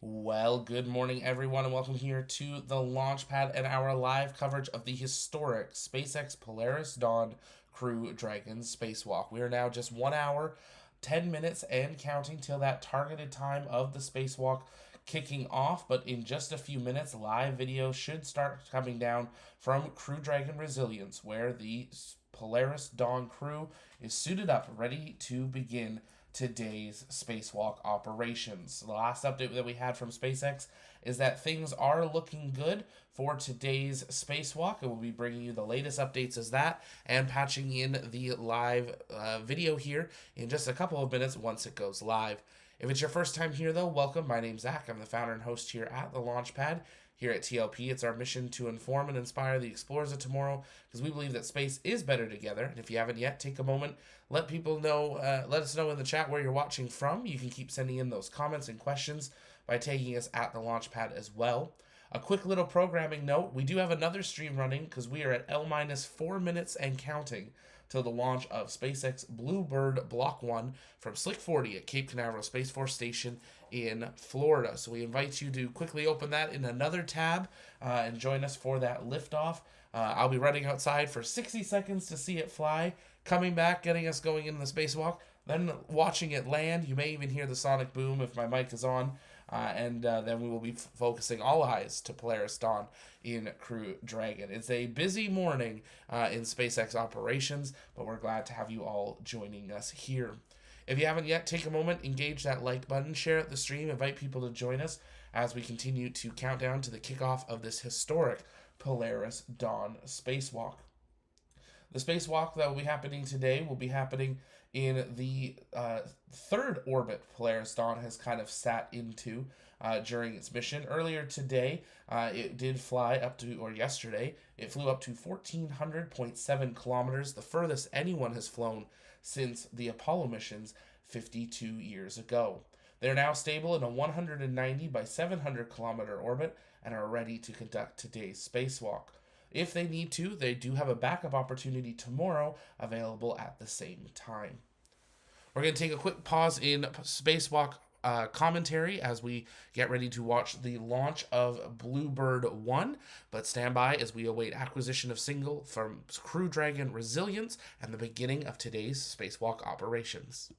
Well, good morning, everyone, and welcome here to the launch pad and our live coverage of the historic SpaceX Polaris Dawn Crew Dragon spacewalk. We are now just 1 hour, 10 minutes, and counting till that targeted time of the spacewalk kicking off. But in just a few minutes, live video should start coming down from Crew Dragon Resilience, where the Polaris Dawn crew is suited up, ready to begin today's spacewalk operations. The last update that we had from SpaceX is that things are looking good for today's spacewalk, and we'll be bringing you the latest updates as that and patching in the live video here in just a couple of minutes once it goes live. If it's your first time here, though, welcome. My name's Zach. I'm the founder and host here at the Launchpad. Here at TLP, it's our mission to inform and inspire the explorers of tomorrow because we believe that space is better together. And if you haven't yet, take a moment, let people know, let us know in the chat where you're watching from. You can keep sending in those comments and questions by tagging us at the Launchpad as well. A quick little programming note, we do have another stream running because we are at L-4 minutes and counting till the launch of SpaceX Bluebird Block 1 from Slick 40 at Cape Canaveral Space Force Station in Florida. So we invite you to quickly open that in another tab and join us for that liftoff. I'll be running outside for 60 seconds to see it fly, coming back, getting us going into the spacewalk, then watching it land. You may even hear the sonic boom if my mic is on. And then we will be focusing all eyes to Polaris Dawn in Crew Dragon. It's a busy morning in SpaceX operations, but we're glad to have you all joining us here. If you haven't yet, take a moment, engage that like button, share the stream, invite people to join us as we continue to count down to the kickoff of this historic Polaris Dawn spacewalk. The spacewalk that will be happening today will be happening in the third orbit Polaris Dawn has kind of sat into during its mission. Earlier today, it did fly up to, or yesterday, it flew up to 1,400.7 kilometers, the furthest anyone has flown since the Apollo missions 52 years ago. They're now stable in a 190 by 700 kilometer orbit and are ready to conduct today's spacewalk. If they need to, they do have a backup opportunity tomorrow available at the same time. We're going to take a quick pause in spacewalk commentary as we get ready to watch the launch of Bluebird 1, but stand by as we await acquisition of signal from Crew Dragon Resilience and the beginning of today's spacewalk operations.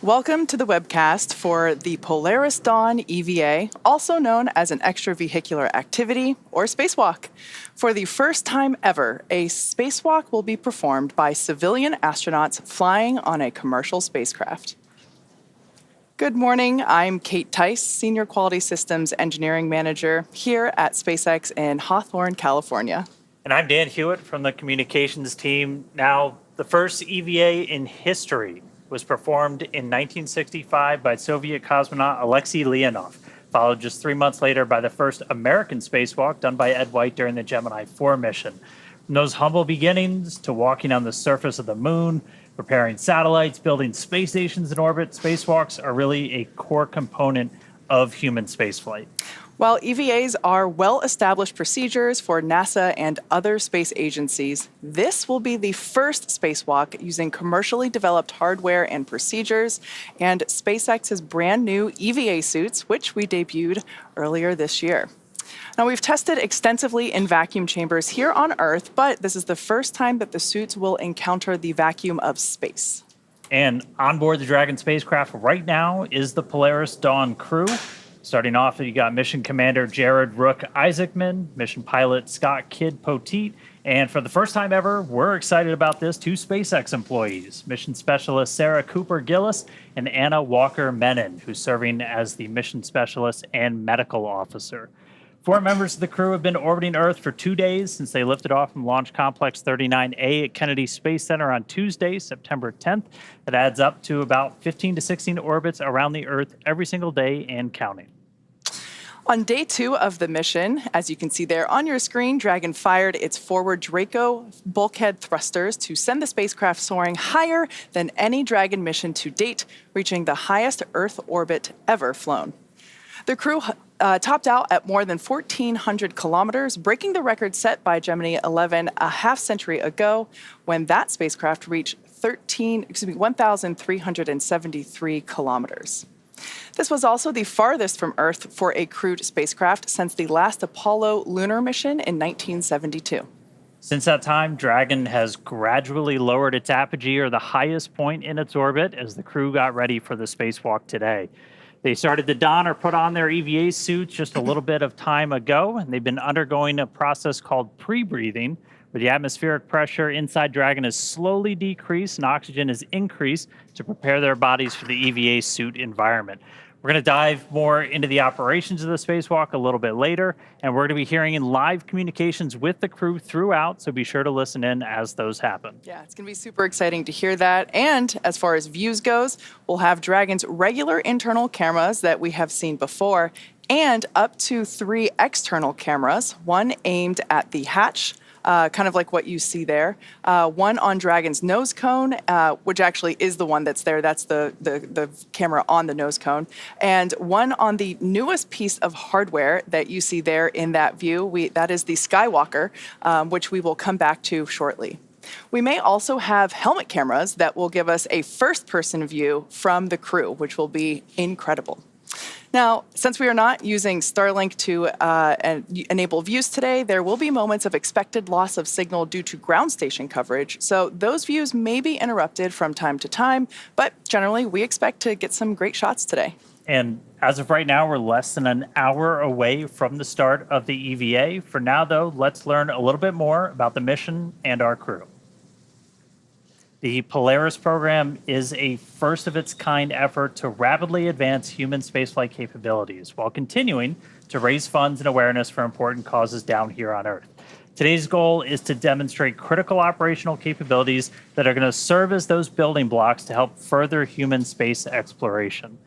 Welcome to the webcast for the Polaris Dawn EVA, also known as an extravehicular activity or spacewalk. For the first time ever, a spacewalk will be performed by civilian astronauts flying on a commercial spacecraft. Good morning, I'm Kate Tice, Senior Quality Systems Engineering Manager here at SpaceX in Hawthorne, California. And I'm Dan Hewitt from the communications team. Now, the first EVA in history was performed in 1965 by Soviet cosmonaut Alexei Leonov, followed just 3 months later by the first American spacewalk done by Ed White during the Gemini 4 mission. From those humble beginnings to walking on the surface of the moon, repairing satellites, building space stations in orbit, spacewalks are really a core component of human spaceflight. While EVAs are well-established procedures for NASA and other space agencies, this will be the first spacewalk using commercially developed hardware and procedures, and SpaceX's brand new EVA suits, which we debuted earlier this year. Now, we've tested extensively in vacuum chambers here on Earth, but this is the first time that the suits will encounter the vacuum of space. And on board the Dragon spacecraft right now is the Polaris Dawn crew. Starting off, you got Mission Commander Jared Rook Isaacman, Mission Pilot Scott Kidd Poteet, and for the first time ever, we're excited about this, 2 SpaceX employees, Mission Specialist Sarah Cooper Gillis and Anna Walker Menon, who's serving as the Mission Specialist and Medical Officer. 4 members of the crew have been orbiting Earth for 2 days since they lifted off from Launch Complex 39A at Kennedy Space Center on Tuesday, September 10th. That adds up to about 15 to 16 orbits around the Earth every single day and counting. On day 2 of the mission, as you can see there on your screen, Dragon fired its forward Draco bulkhead thrusters to send the spacecraft soaring higher than any Dragon mission to date, reaching the highest Earth orbit ever flown. The crew topped out at more than 1,400 kilometers, breaking the record set by Gemini 11 a half-century ago when that spacecraft reached 1,373 kilometers. This was also the farthest from Earth for a crewed spacecraft since the last Apollo lunar mission in 1972. Since that time, Dragon has gradually lowered its apogee, or the highest point in its orbit, as the crew got ready for the spacewalk today. They started to don or put on their EVA suits just a little bit of time ago, and they've been undergoing a process called pre-breathing, where the atmospheric pressure inside Dragon is slowly decreased and oxygen is increased to prepare their bodies for the EVA suit environment. We're going to dive more into the operations of the spacewalk a little bit later, and we're going to be hearing in live communications with the crew throughout, so be sure to listen in as those happen. Yeah, it's going to be super exciting to hear that. And as far as views goes, we'll have Dragon's regular internal cameras that we have seen before, and up to 3 external cameras, one aimed at the hatch, kind of like what you see there. One on Dragon's nose cone, which actually is the one that's there. That's the camera on the nose cone. And one on the newest piece of hardware that you see there in that view. That is the Skywalker, which we will come back to shortly. We may also have helmet cameras that will give us a first-person view from the crew, which will be incredible. Now, since we are not using Starlink to enable views today, there will be moments of expected loss of signal due to ground station coverage. So those views may be interrupted from time to time, but generally we expect to get some great shots today. And as of right now, we're less than an hour away from the start of the EVA. For now, though, let's learn a little bit more about the mission and our crew. The Polaris program is a first-of-its-kind effort to rapidly advance human spaceflight capabilities while continuing to raise funds and awareness for important causes down here on Earth. Today's goal is to demonstrate critical operational capabilities that are going to serve as those building blocks to help further human space exploration.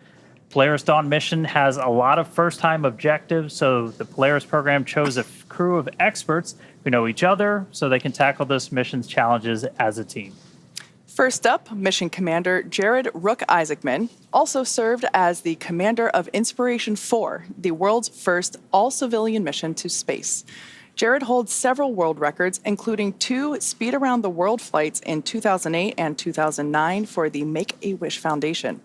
Polaris Dawn mission has a lot of first-time objectives, so the Polaris program chose a crew of experts who know each other so they can tackle this mission's challenges as a team. First up, Mission Commander Jared Rook Isaacman also served as the commander of Inspiration 4, the world's first all-civilian mission to space. Jared holds several world records, including 2 speed-around-the-world flights in 2008 and 2009 for the Make-A-Wish Foundation.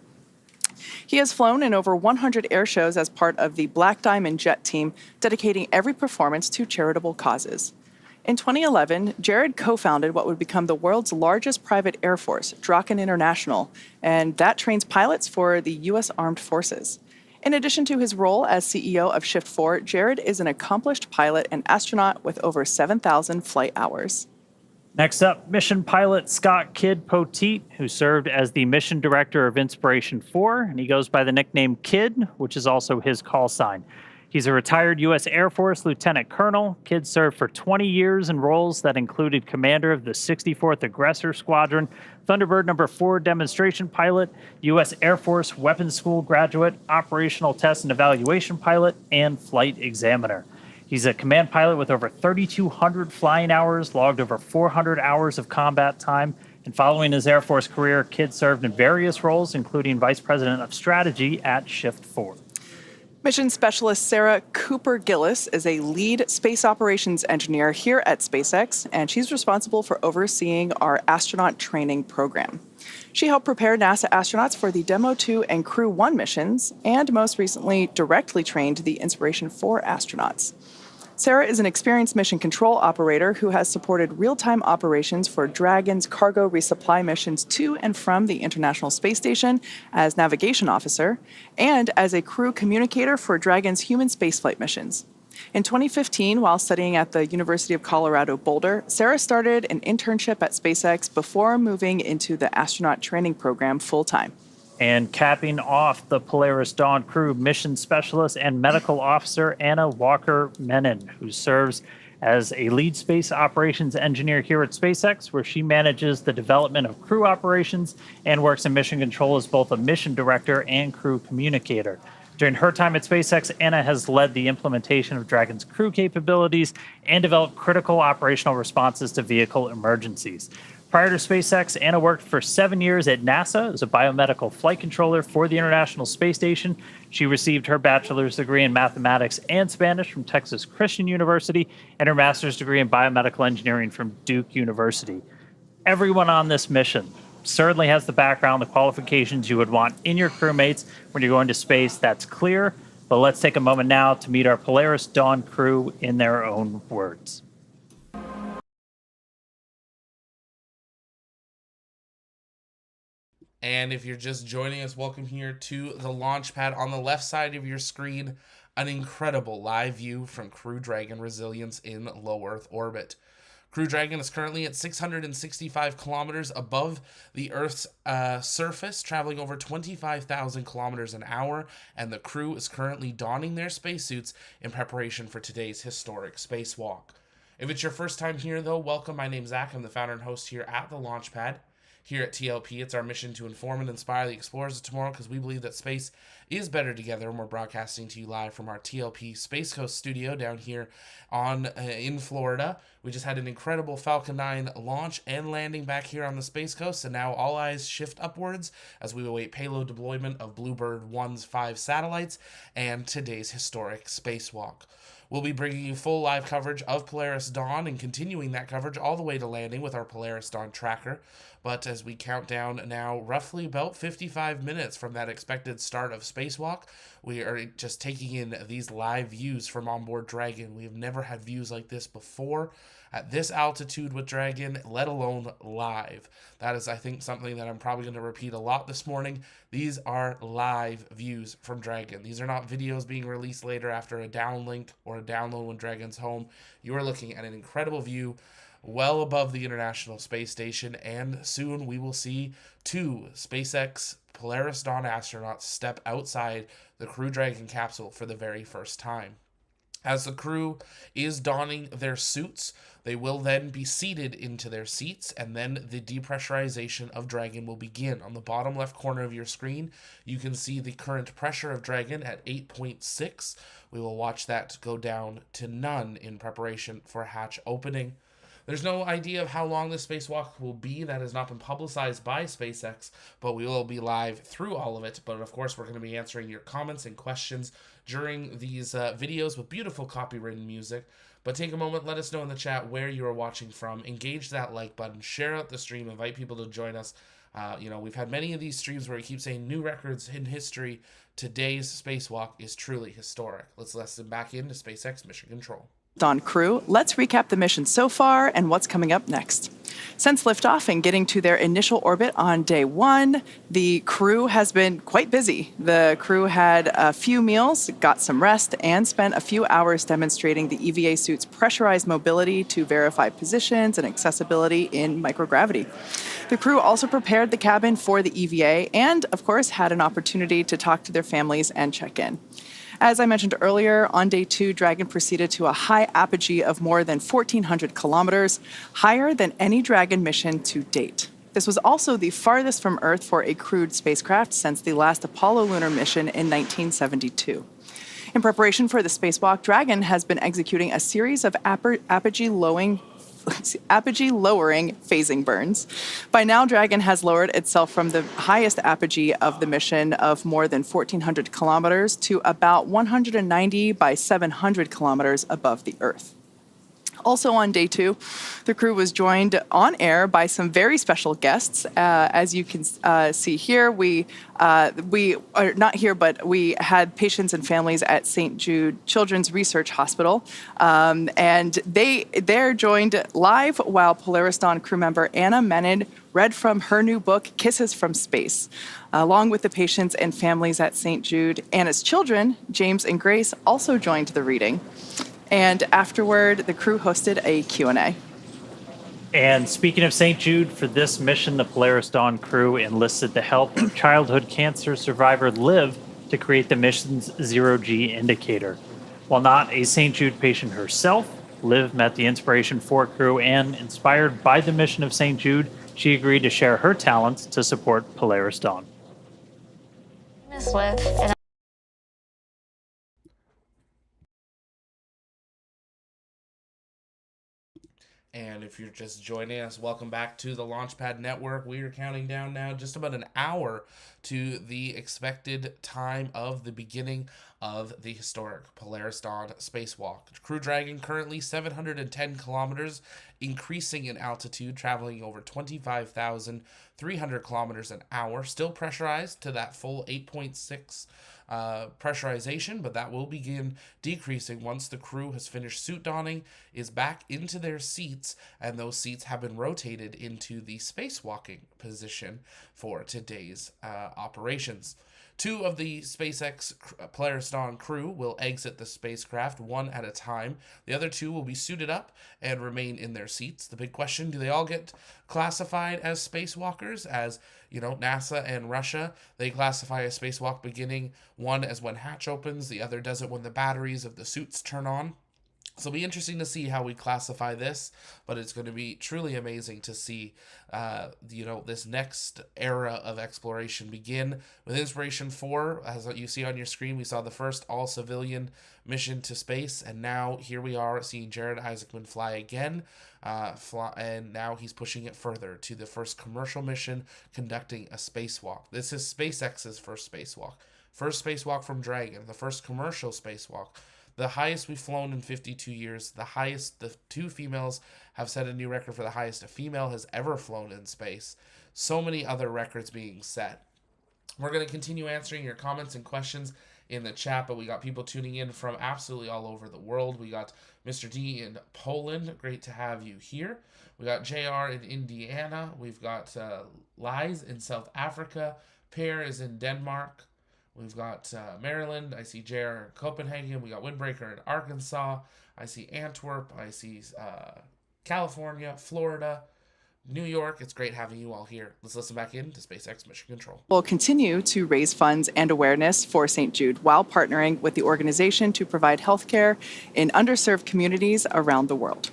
He has flown in over 100 air shows as part of the Black Diamond Jet team, dedicating every performance to charitable causes. In 2011, Jared co-founded what would become the world's largest private air force, Dragon International, and that trains pilots for the U.S. Armed Forces. In addition to his role as CEO of Shift 4, Jared is an accomplished pilot and astronaut with over 7,000 flight hours. Next up, mission pilot Scott Kid Poteet, who served as the mission director of Inspiration 4, and he goes by the nickname Kid, which is also his call sign. He's a retired U.S. Air Force Lieutenant Colonel. Kid served for 20 years in roles that included commander of the 64th Aggressor Squadron, Thunderbird No. 4 demonstration pilot, U.S. Air Force Weapons School graduate, operational test and evaluation pilot, and flight examiner. He's a command pilot with over 3,200 flying hours, logged over 400 hours of combat time. And following his Air Force career, Kid served in various roles, including Vice President of Strategy at Shift 4. Mission Specialist Sarah Cooper Gillis is a lead space operations engineer here at SpaceX, and she's responsible for overseeing our astronaut training program. She helped prepare NASA astronauts for the Demo 2 and Crew 1 missions, and most recently directly trained the Inspiration 4 astronauts. Sarah is an experienced mission control operator who has supported real-time operations for Dragon's cargo resupply missions to and from the International Space Station as navigation officer and as a crew communicator for Dragon's human spaceflight missions. In 2015, while studying at the University of Colorado Boulder, Sarah started an internship at SpaceX before moving into the astronaut training program full-time. And capping off the Polaris Dawn crew, mission specialist and medical officer Anna Walker-Menon, who serves as a lead space operations engineer here at SpaceX, where she manages the development of crew operations and works in mission control as both a mission director and crew communicator. During her time at SpaceX, Anna has led the implementation of Dragon's crew capabilities and developed critical operational responses to vehicle emergencies. Prior to SpaceX, Anna worked for 7 years at NASA as a biomedical flight controller for the International Space Station. She received her bachelor's degree in mathematics and Spanish from Texas Christian University and her master's degree in biomedical engineering from Duke University. Everyone on this mission certainly has the background, the qualifications you would want in your crewmates when you're going to space. That's clear. But let's take a moment now to meet our Polaris Dawn crew in their own words. And if you're just joining us, welcome here to the launch pad. On the left side of your screen, an incredible live view from Crew Dragon Resilience in low Earth orbit. Crew Dragon is currently at 665 kilometers above the Earth's surface, traveling over 25,000 kilometers an hour, and the crew is currently donning their spacesuits in preparation for today's historic spacewalk. If it's your first time here, though, welcome. My name's Zach. I'm the founder and host here at the launch pad. Here at TLP, it's our mission to inform and inspire the explorers of tomorrow because we believe that space is better together, and we're broadcasting to you live from our TLP Space Coast studio down here in Florida. We just had an incredible Falcon 9 launch and landing back here on the Space Coast, and now all eyes shift upwards as we await payload deployment of Bluebird 1's 5 satellites and today's historic spacewalk. We'll be bringing you full live coverage of Polaris Dawn and continuing that coverage all the way to landing with our Polaris Dawn tracker. But as we count down now roughly about 55 minutes from that expected start of spacewalk, we are just taking in these live views from onboard Dragon. We have never had views like this before at this altitude with Dragon, let alone live. That is, I think, something that I'm probably going to repeat a lot this morning. These are live views from Dragon. These are not videos being released later after a downlink or a download when Dragon's home. You are looking at an incredible view well above the International Space Station, and soon we will see 2 SpaceX Polaris Dawn astronauts step outside the Crew Dragon capsule for the very first time. As the crew is donning their suits, they will then be seated into their seats, and then the depressurization of Dragon will begin. On the bottom left corner of your screen, you can see the current pressure of Dragon at 8.6. We will watch that go down to none in preparation for hatch opening. There's no idea of how long this spacewalk will be. That has not been publicized by SpaceX, but we will be live through all of it. But of course, we're going to be answering your comments and questions during these videos with beautiful copywritten music. But take a moment, let us know in the chat where you are watching from. Engage that like button, share out the stream, invite people to join us. We've had many of these streams where we keep saying new records in history. Today's spacewalk is truly historic. Let's listen back into SpaceX Mission Control. Dawn crew, let's recap the mission so far and what's coming up next. Since liftoff and getting to their initial orbit on day 1, the crew has been quite busy. The crew had a few meals, got some rest, and spent a few hours demonstrating the EVA suit's pressurized mobility to verify positions and accessibility in microgravity. The crew also prepared the cabin for the EVA and, of course, had an opportunity to talk to their families and check in. As I mentioned earlier, on day 2, Dragon proceeded to a high apogee of more than 1,400 kilometers, higher than any Dragon mission to date. This was also the farthest from Earth for a crewed spacecraft since the last Apollo lunar mission in 1972. In preparation for the spacewalk, Dragon has been executing a series of apogee-lowering phasing burns. By now, Dragon has lowered itself from the highest apogee of the mission of more than 1,400 kilometers to about 190 by 700 kilometers above the Earth. Also on day 2, the crew was joined on air by some very special guests. As you can see here, we are not here, but we had patients and families at St. Jude Children's Research Hospital, and they're joined live while Polaris Dawn crew member Anna Menon read from her new book, Kisses from Space. Along with the patients and families at St. Jude, Anna's children, James and Grace, also joined the reading. And afterward, the crew hosted a Q&A. And speaking of St. Jude, for this mission, the Polaris Dawn crew enlisted the help of childhood cancer survivor Liv to create the mission's zero-G indicator. While not a St. Jude patient herself, Liv met the inspiration for crew, and inspired by the mission of St. Jude, she agreed to share her talents to support Polaris Dawn. Miss Liv, and And if you're just joining us, welcome back to the Launchpad Network. We are counting down now just about an hour to the expected time of the beginning of the historic Polaris Dawn spacewalk. Crew Dragon currently 710 kilometers, increasing in altitude, traveling over 25,300 kilometers an hour, still pressurized to that full 8.6 pressurization, but that will begin decreasing once the crew has finished suit donning, is back into their seats, and those seats have been rotated into the spacewalking position for today's operations. 2 of the SpaceX Polaris Dawn crew will exit the spacecraft one at a time. The other 2 will be suited up and remain in their seats. The big question, do they all get classified as spacewalkers? As you know, NASA and Russia, they classify a spacewalk beginning, one as when hatch opens, the other does it when the batteries of the suits turn on. So it'll be interesting to see how we classify this, but it's going to be truly amazing to see, this next era of exploration begin. With Inspiration 4, as you see on your screen, we saw the first all-civilian mission to space, and now here we are seeing Jared Isaacman fly again, and now he's pushing it further to the first commercial mission, conducting a spacewalk. This is SpaceX's first spacewalk. First spacewalk from Dragon, the first commercial spacewalk. The highest we've flown in 52 years, the highest, the 2 females have set a new record for the highest a female has ever flown in space. So many other records being set. We're going to continue answering your comments and questions in the chat, but we got people tuning in from absolutely all over the world. We got Mr. D in Poland. Great to have you here. We got JR in Indiana. We've got Lies in South Africa. Pear is in Denmark. We've got Maryland. I see JR in Copenhagen. We got Windbreaker in Arkansas. I see Antwerp. I see California, Florida, New York. It's great having you all here. Let's listen back in to SpaceX Mission Control. We'll continue to raise funds and awareness for St. Jude while partnering with the organization to provide healthcare in underserved communities around the world.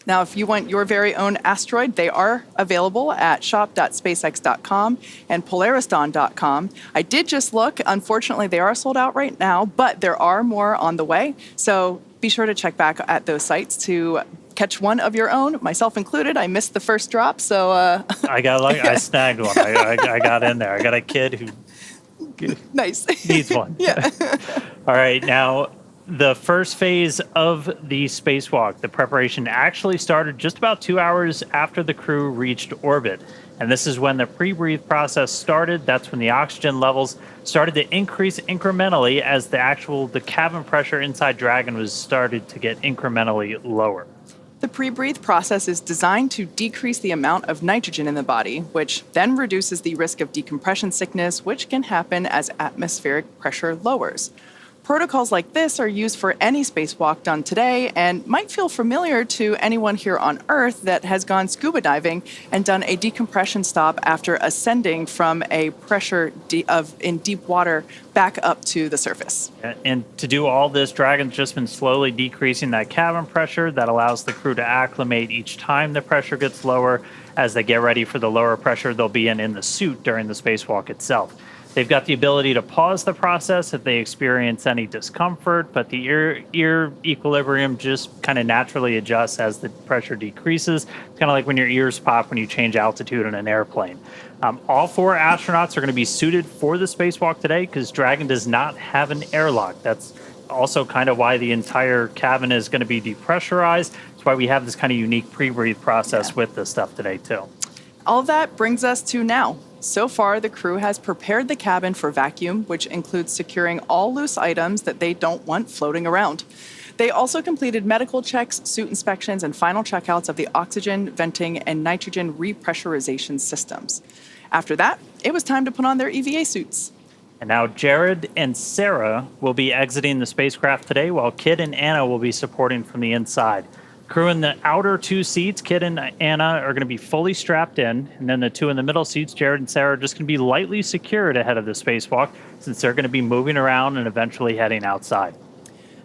Now, if you want your very own asteroid, they are available at shop.spacex.com and polarisdawn.com. I did just look. Unfortunately, they are sold out right now, but there are more on the way. So be sure to check back at those sites to catch one of your own, myself included. I missed the first drop, so... I snagged one. I got in there. I got a kid who nice. needs one. Yeah. All right, now... The first phase of the spacewalk, the preparation, actually started just about 2 hours after the crew reached orbit. And this is when the pre-breathe process started. That's when the oxygen levels started to increase incrementally as the cabin pressure inside Dragon was started to get incrementally lower. The pre-breathe process is designed to decrease the amount of nitrogen in the body, which then reduces the risk of decompression sickness, which can happen as atmospheric pressure lowers. Protocols like this are used for any spacewalk done today and might feel familiar to anyone here on Earth that has gone scuba diving and done a decompression stop after ascending from a pressure in deep water back up to the surface. And to do all this, Dragon's just been slowly decreasing that cabin pressure. That allows the crew to acclimate each time the pressure gets lower. As they get ready for the lower pressure they'll be in the suit during the spacewalk itself. They've got the ability to pause the process if they experience any discomfort, but the ear equilibrium just kind of naturally adjusts as the pressure decreases. It's kind of like when your ears pop when you change altitude in an airplane. All 4 astronauts are going to be suited for the spacewalk today because Dragon does not have an airlock. That's also kind of why the entire cabin is going to be depressurized. That's why we have this kind of unique pre-breathe process with this stuff today too. All of that brings us to now. So far, the crew has prepared the cabin for vacuum, which includes securing all loose items that they don't want floating around. They also completed medical checks, suit inspections, and final checkouts of the oxygen, venting, and nitrogen repressurization systems. After that, it was time to put on their EVA suits. And now Jared and Sarah will be exiting the spacecraft today, while Kid and Anna will be supporting from the inside. Crew in the outer 2 seats, Kid and Anna, are going to be fully strapped in. And then the 2 in the middle seats, Jared and Sarah, are just going to be lightly secured ahead of the spacewalk since they're going to be moving around and eventually heading outside.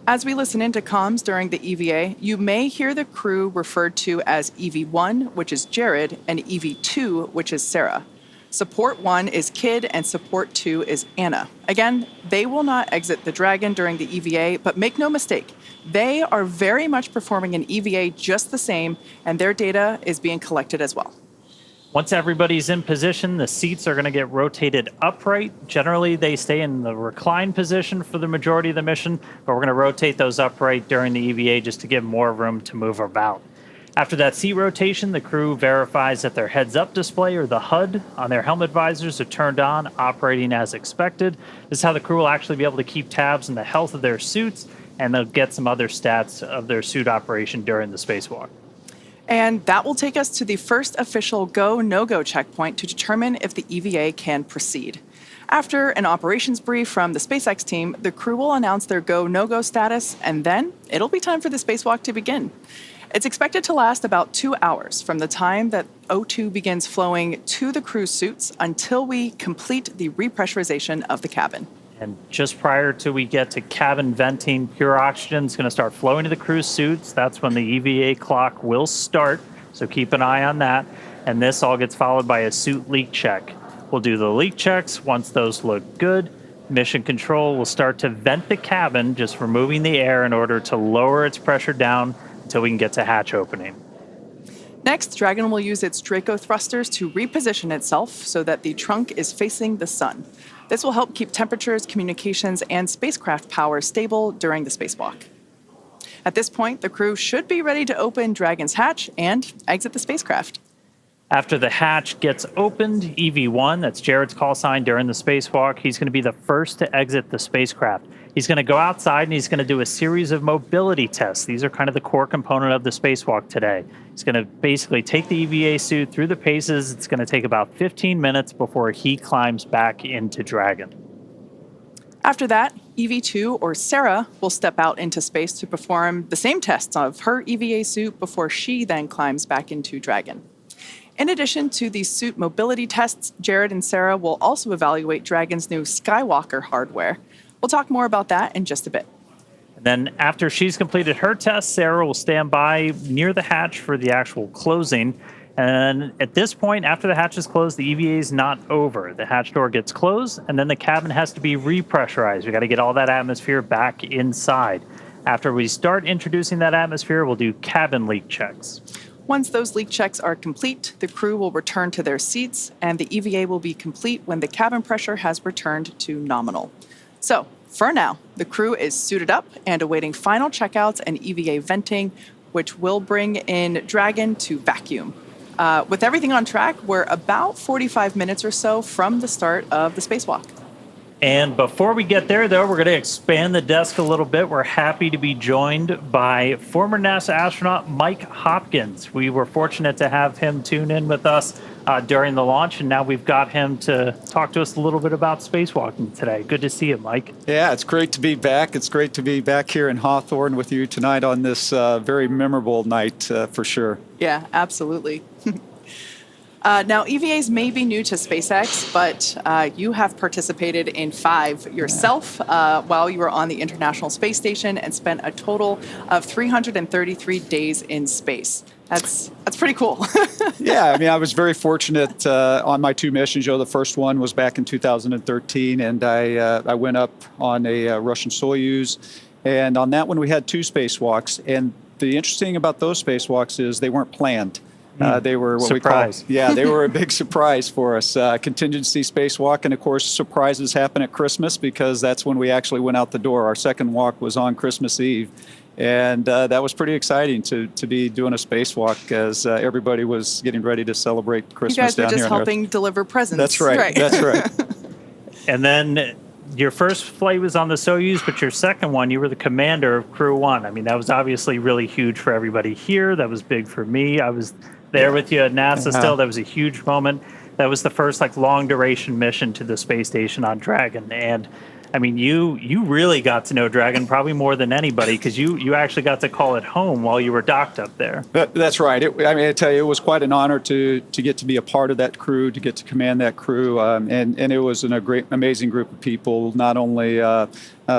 As we listen into comms during the EVA, you may hear the crew referred to as EV1, which is Jared, and EV2, which is Sarah. Support 1 is Kid, and Support 2 is Anna. Again, they will not exit the Dragon during the EVA, but make no mistake, they are very much performing an EVA just the same, and their data is being collected as well. Once everybody's in position, the seats are going to get rotated upright. Generally, they stay in the recline position for the majority of the mission, but we're going to rotate those upright during the EVA just to give more room to move about. After that seat rotation, the crew verifies that their heads-up display or the HUD on their helmet visors are turned on, operating as expected. This is how the crew will actually be able to keep tabs on the health of their suits, and they'll get some other stats of their suit operation during the spacewalk. And that will take us to the first official go, no-go checkpoint to determine if the EVA can proceed. After an operations brief from the SpaceX team, the crew will announce their go, no-go status, and then it'll be time for the spacewalk to begin. It's expected to last about 2 hours from the time that O2 begins flowing to the crew's suits until we complete the repressurization of the cabin. And just prior to we get to cabin venting, pure oxygen is going to start flowing to the crew's suits. That's when the EVA clock will start, so keep an eye on that. And this all gets followed by a suit leak check. We'll do the leak checks. Once those look good, Mission Control will start to vent the cabin, just removing the air in order to lower its pressure down until we can get to hatch opening. Next, Dragon will use its Draco thrusters to reposition itself so that the trunk is facing the sun. This will help keep temperatures, communications, and spacecraft power stable during the spacewalk. At this point, the crew should be ready to open Dragon's hatch and exit the spacecraft. After the hatch gets opened, EV1, that's Jared's call sign during the spacewalk, he's going to be the first to exit the spacecraft. He's going to go outside and he's going to do a series of mobility tests. These are kind of the core component of the spacewalk today. He's going to basically take the EVA suit through the paces. It's going to take about 15 minutes before he climbs back into Dragon. After that, EV2, or Sarah, will step out into space to perform the same tests of her EVA suit before she then climbs back into Dragon. In addition to these suit mobility tests, Jared and Sarah will also evaluate Dragon's new Skywalker hardware. We'll talk more about that in just a bit. And then after she's completed her test, Sarah will stand by near the hatch for the actual closing. And at this point, after the hatch is closed, the EVA is not over. The hatch door gets closed, and then the cabin has to be repressurized. We got to get all that atmosphere back inside. After we start introducing that atmosphere, we'll do cabin leak checks. Once those leak checks are complete, the crew will return to their seats, and the EVA will be complete when the cabin pressure has returned to nominal. So, for now, the crew is suited up and awaiting final checkouts and EVA venting, which will bring in Dragon to vacuum. with everything on track, we're about 45 minutes or so from the start of the spacewalk. And before we get there, though, we're going to expand the desk a little bit. We're happy to be joined by former NASA astronaut Mike Hopkins. We were fortunate to have him tune in with us during the launch, and now we've got him to talk to us a little bit about spacewalking today. Good to see you, Mike. Yeah, it's great to be back. It's great to be back here in Hawthorne with you tonight on this very memorable night for sure. Yeah, absolutely. Now, EVAs may be new to SpaceX, but you have participated in 5 yourself while you were on the International Space Station and spent a total of 333 days in space. That's pretty cool. Yeah, I mean, I was very fortunate on my 2 missions. The first one was back in 2013, and I went up on a Russian Soyuz. And on that one, we had 2 spacewalks. And the interesting thing about those spacewalks is they weren't planned. They were what surprise. we call, yeah, they were a big surprise for us. Contingency spacewalk, and of course, surprises happen at Christmas because that's when we actually went out the door. Our second walk was on Christmas Eve, and that was pretty exciting to be doing a spacewalk as everybody was getting ready to celebrate Christmas. You guys were down just here helping deliver presents. That's right. That's right. And then your first flight was on the Soyuz, but your second one, you were the commander of Crew 1. I mean, that was obviously really huge for everybody here. That was big for me. I was there with you at NASA still. That was a huge moment. That was the first long duration mission to the space station on Dragon. And I mean, you really got to know Dragon probably more than anybody because you actually got to call it home while you were docked up there. That's right. I mean, I tell you, it was quite an honor to get to be a part of that crew, to get to command that crew, and it was a great, amazing group of people. Not only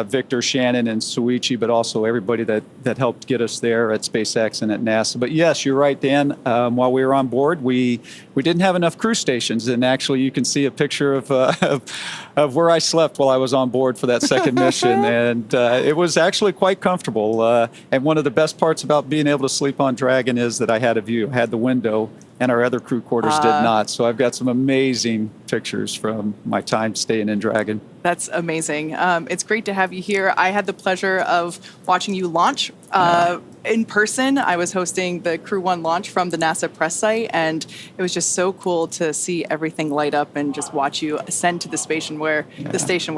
Victor, Shannon, and Suichi, but also everybody that helped get us there at SpaceX and at NASA. But yes, you're right, Dan. While we were on board, we didn't have enough crew stations, and actually, you can see a picture of where I slept while I was on board for that second mission, and it was actually quite comfortable. And one of the best parts about being able to sleep on Dragon is that I had a view, had the window, and our other crew quarters did not. So I've got some amazing pictures from my time staying in Dragon. That's amazing. It's great to have you here. I had the pleasure of watching you launch in person. I was hosting the Crew 1 launch from the NASA press site, and it was just so cool to see everything light up and just watch you ascend to the station where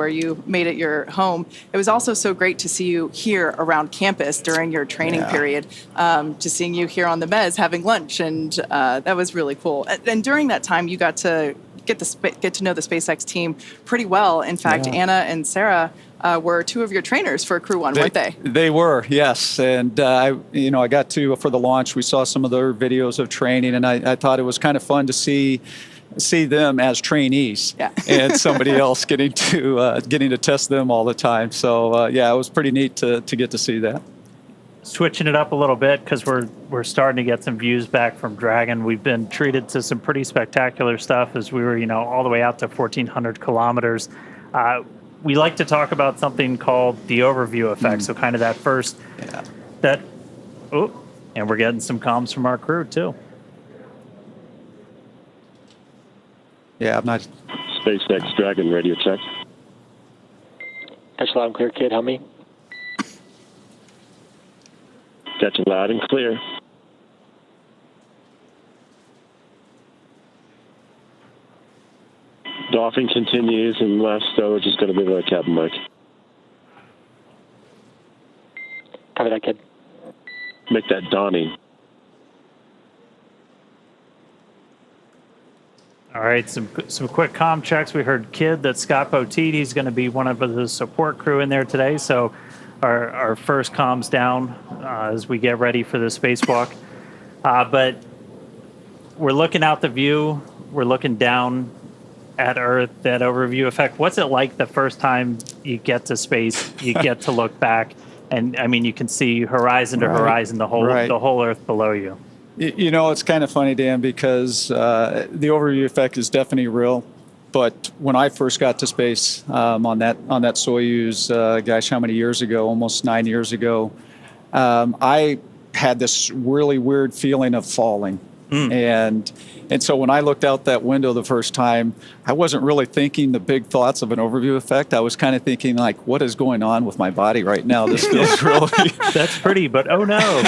you made it your home. It was also so great to see you here around campus during your training period, just seeing you here on the mez having lunch, and that was really cool. And during that time, you got to get to know the SpaceX team pretty well. In fact, Anna and Sarah were 2 of your trainers for Crew 1, weren't they? They were, yes. And I got to, for the launch, we saw some of their videos of training, and I thought it was kind of fun to see them as trainees and somebody else getting to test them all the time. So it was pretty neat to get to see that. Switching it up a little bit because we're starting to get some views back from Dragon. We've been treated to some pretty spectacular stuff as we were, all the way out to 1,400 kilometers. We like to talk about something called the overview effect. So kind of that first, and we're getting some comms from our crew too. Yeah, I'm not. SpaceX Dragon radio check. Catch loud and clear, kid. Help me. Catching loud and clear. Doffing continues, and last stowage is going to be the cabin mic. Copy that, kid. Make that donning. All right, some quick comm checks. We heard, Kid, that Scott Poteet is going to be one of the support crew in there today. So our first comms down as we get ready for the spacewalk. But we're looking out the view. We're looking down at Earth, that overview effect. What's it like the first time you get to space, you get to look back? And, I mean, you can see horizon to horizon, the whole Earth below you. It's kind of funny, Dan, because the overview effect is definitely real. But when I first got to space on that Soyuz, gosh, how many years ago? Almost 9 years ago, I had this really weird feeling of falling. And so when I looked out that window the first time, I wasn't really thinking the big thoughts of an overview effect. I was kind of thinking, like, what is going on with my body right now? This feels really... That's pretty, but oh no.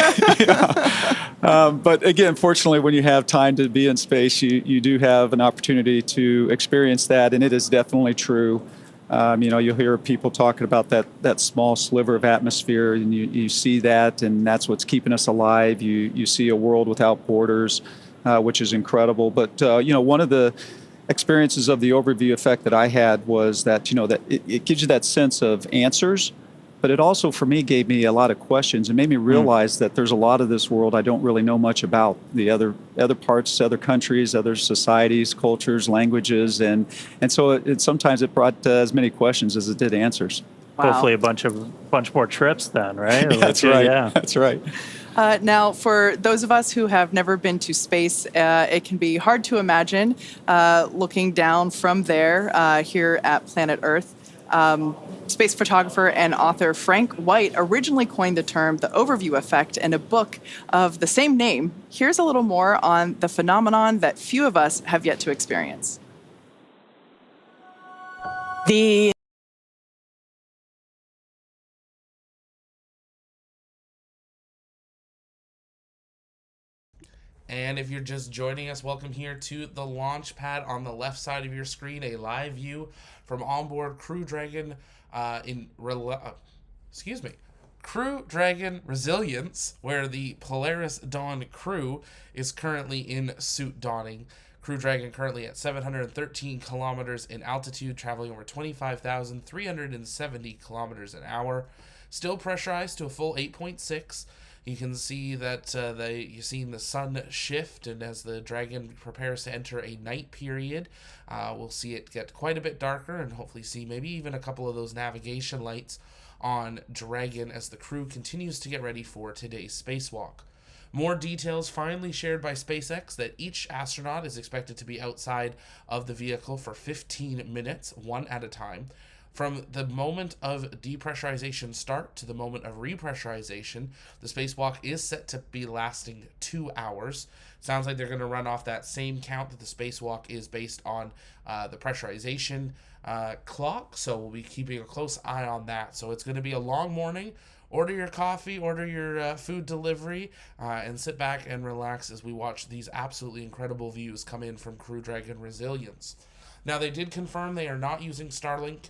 But again, fortunately, when you have time to be in space, you do have an opportunity to experience that, and it is definitely true. You'll hear people talking about that small sliver of atmosphere, and you see that, and that's what's keeping us alive. You see a world without borders, which is incredible. But one of the experiences of the overview effect that I had was that that it gives you that sense of answers. But it also, for me, gave me a lot of questions and made me realize that there's a lot of this world I don't really know much about. The other parts, other countries, other societies, cultures, languages, and so sometimes it brought as many questions as it did answers. Wow. Hopefully a bunch more trips then, right? That's right. Yeah. That's right. Now, for those of us who have never been to space, it can be hard to imagine looking down from there here at planet Earth. Space photographer and author Frank White originally coined the term the overview effect in a book of the same name. Here's a little more on the phenomenon that few of us have yet to experience. And if you're just joining us, welcome here to the launch pad. On the left side of your screen, a live view from onboard Crew Dragon Crew Dragon Resilience, where the Polaris Dawn crew is currently in suit donning. Crew Dragon currently at 713 kilometers in altitude, traveling over 25,370 kilometers an hour. Still pressurized to a full 8.6. You can see that you're seeing the sun shift, and as the Dragon prepares to enter a night period, we'll see it get quite a bit darker, and hopefully see maybe even a couple of those navigation lights on Dragon as the crew continues to get ready for today's spacewalk. More details finally shared by SpaceX that each astronaut is expected to be outside of the vehicle for 15 minutes, one at a time. From the moment of depressurization start to the moment of repressurization, the spacewalk is set to be lasting 2 hours. Sounds like they're going to run off that same count that the spacewalk is based on the pressurization clock, so we'll be keeping a close eye on that. So it's going to be a long morning. Order your coffee, order your food delivery, and sit back and relax as we watch these absolutely incredible views come in from Crew Dragon Resilience. Now, they did confirm they are not using Starlink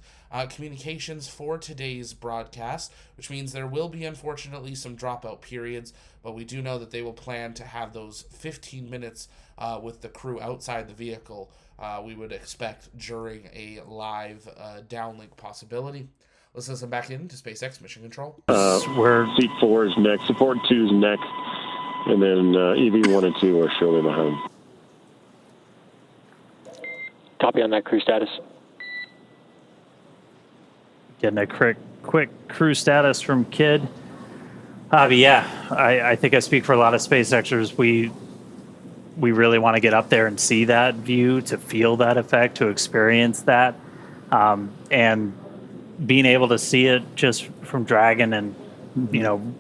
communications for today's broadcast, which means there will be, unfortunately, some dropout periods, but we do know that they will plan to have those 15 minutes with the crew outside the vehicle, we would expect during a live downlink possibility. Let's listen back in to SpaceX Mission Control. Seat 4 is next, support 2 is next, and then EV 1 and 2 are shortly behind. Copy on that crew status. Getting a quick crew status from Kid. But yeah, I think I speak for a lot of SpaceXers. We really want to get up there and see that view, to feel that effect, to experience that, and being able to see it just from Dragon, and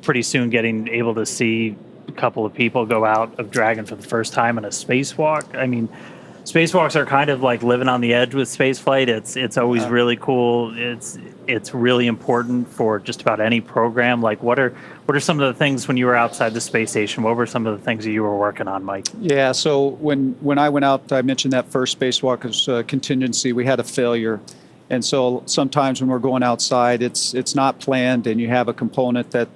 pretty soon getting able to see a couple of people go out of Dragon for the first time in a spacewalk. I mean, spacewalks are kind of like living on the edge with spaceflight. It's always really cool. It's really important for just about any program. Like, what are some of the things when you were outside the space station? What were some of the things that you were working on, Mike? Yeah, so when I went out, I mentioned that first spacewalk as contingency. We had a failure. And so sometimes when we're going outside, it's not planned, and you have a component that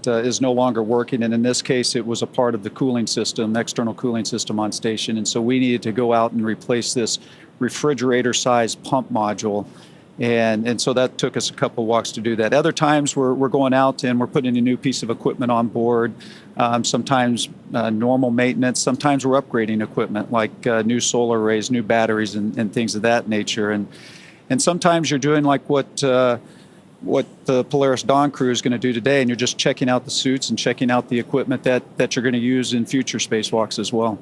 is no longer working. And in this case, it was a part of the cooling system, external cooling system on station. And so we needed to go out and replace this refrigerator-sized pump module. And so that took us a couple of walks to do that. Other times we're going out and we're putting a new piece of equipment on board. Sometimes normal maintenance. Sometimes we're upgrading equipment like new solar arrays, new batteries, and things of that nature. And sometimes you're doing like what the Polaris Dawn crew is going to do today, and you're just checking out the suits and checking out the equipment that you're going to use in future spacewalks as well.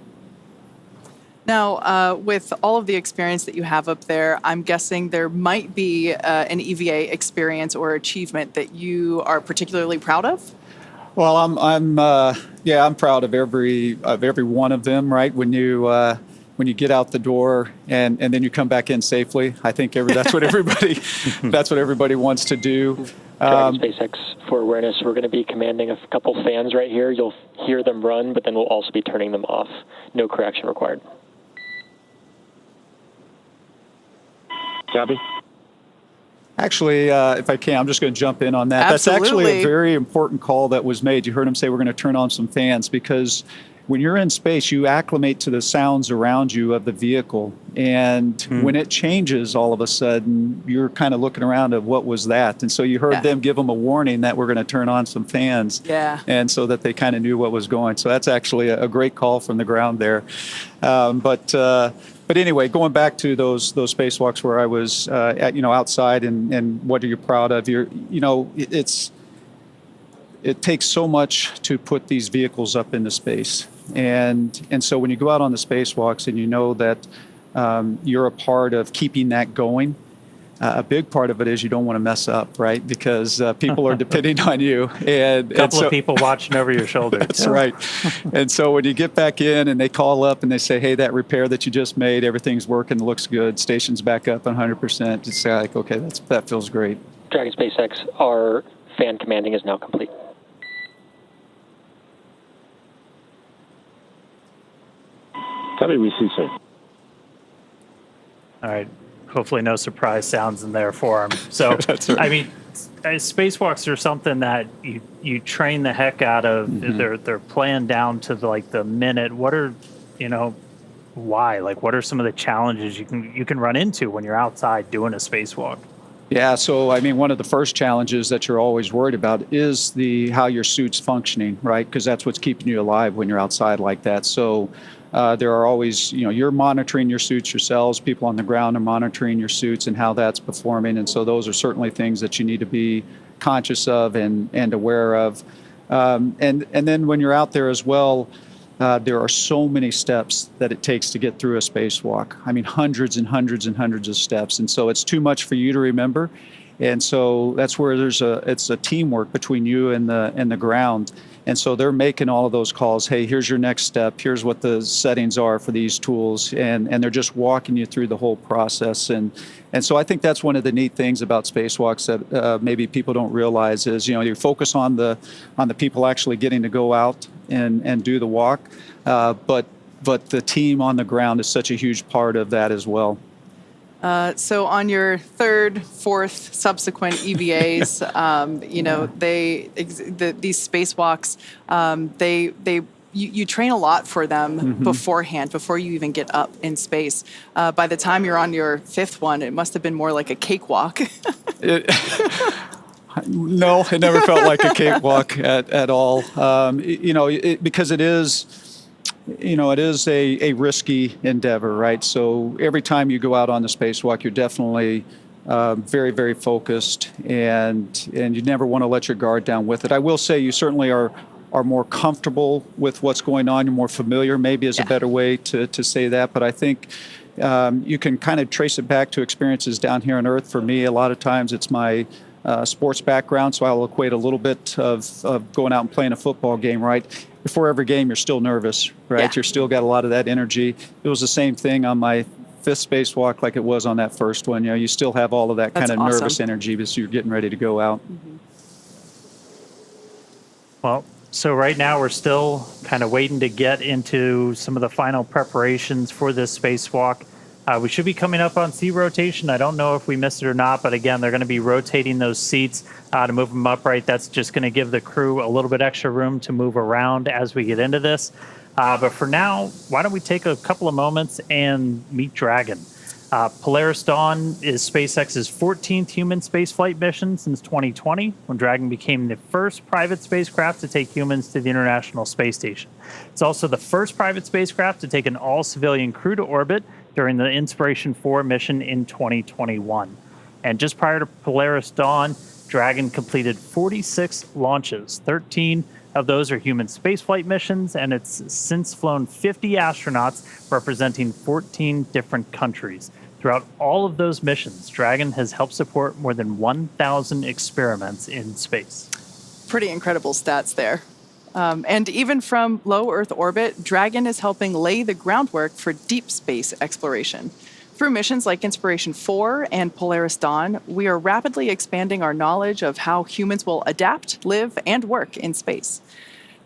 Now, with all of the experience that you have up there, I'm guessing there might be an EVA experience or achievement that you are particularly proud of? Well, I'm proud of every one of them. Right, when you get out the door and then you come back in safely, I think that's what everybody wants to do. Dragon SpaceX, for awareness, we're going to be commanding a couple fans right here. You'll hear them run, but then we'll also be turning them off. No correction required. Copy. Actually, if I can, I'm just going to jump in on that. Absolutely. That's actually a very important call that was made. You heard him say we're going to turn on some fans, because when you're in space, you acclimate to the sounds around you of the vehicle. And when it changes, all of a sudden, you're kind of looking around at what was that. And so you heard them give them a warning that we're going to turn on some fans. Yeah. And so that they kind of knew what was going. So that's actually a great call from the ground there. But anyway, going back to those spacewalks where I was outside, and what are you proud of? It takes so much to put these vehicles up into space, and so when you go out on the spacewalks and you know that you're a part of keeping that going. A big part of it is you don't want to mess up, right? Because people are depending on you. And a couple of people watching over your shoulder. That's right. And so when you get back in and they call up and they say, hey, that repair that you just made, everything's working, looks good, station's back up 100%, it's like, okay, that feels great. Dragon SpaceX, our fan commanding is now complete. Copy, we see, sir. All right. Hopefully no surprise sounds in there for them. So, That's right. I mean, spacewalks are something that you train the heck out of. They're planned down to the minute. What are, why? Like, what are some of the challenges you can run into when you're outside doing a spacewalk? Yeah, so I mean, one of the first challenges that you're always worried about is how your suit's functioning, right? Because that's what's keeping you alive when you're outside like that. So there are always, you're monitoring your suits yourselves. People on the ground are monitoring your suits and how that's performing. And so those are certainly things that you need to be conscious of and aware of. And then when you're out there as well, there are so many steps that it takes to get through a spacewalk. I mean, hundreds and hundreds and hundreds of steps. And so it's too much for you to remember. And so that's where it's a teamwork between you and the ground. And so they're making all of those calls. Hey, here's your next step. Here's what the settings are for these tools. And they're just walking you through the whole process. And so I think that's one of the neat things about spacewalks that maybe people don't realize is, you focus on the people actually getting to go out and do the walk. But the team on the ground is such a huge part of that as well. So on your third, fourth subsequent EVAs, these spacewalks, you train a lot for them beforehand, before you even get up in space. By the time you're on your fifth one, it must have been more like a cakewalk. No, it never felt like a cakewalk at all. Because it is. It is a risky endeavor, right? So every time you go out on the spacewalk, you're definitely very, very focused, and you never want to let your guard down with it. I will say you certainly are more comfortable with what's going on. You're more familiar, maybe is a better way to say that. But I think you can kind of trace it back to experiences down here on Earth. For me, a lot of times it's my sports background, so I'll equate a little bit of going out and playing a football game, right? Before every game, you're still nervous, right? Yeah. You're still got a lot of that energy. It was the same thing on my fifth spacewalk like it was on that first one. You still have all of that kind of nervous energy as you're getting ready to go out. Well, so right now we're still kind of waiting to get into some of the final preparations for this spacewalk. We should be coming up on seat rotation. I don't know if we missed it or not, but again, they're going to be rotating those seats to move them upright. That's just going to give the crew a little bit extra room to move around as we get into this. But for now, why don't we take a couple of moments and meet Dragon. Polaris Dawn is SpaceX's 14th human spaceflight mission since 2020, when Dragon became the first private spacecraft to take humans to the International Space Station. It's also the first private spacecraft to take an all-civilian crew to orbit during the Inspiration 4 mission in 2021. And just prior to Polaris Dawn, Dragon completed 46 launches. 13 of those are human spaceflight missions, and it's since flown 50 astronauts representing 14 different countries. Throughout all of those missions, Dragon has helped support more than 1,000 experiments in space. Pretty incredible stats there. And even from low Earth orbit, Dragon is helping lay the groundwork for deep space exploration. Through missions like Inspiration 4 and Polaris Dawn, we are rapidly expanding our knowledge of how humans will adapt, live, and work in space.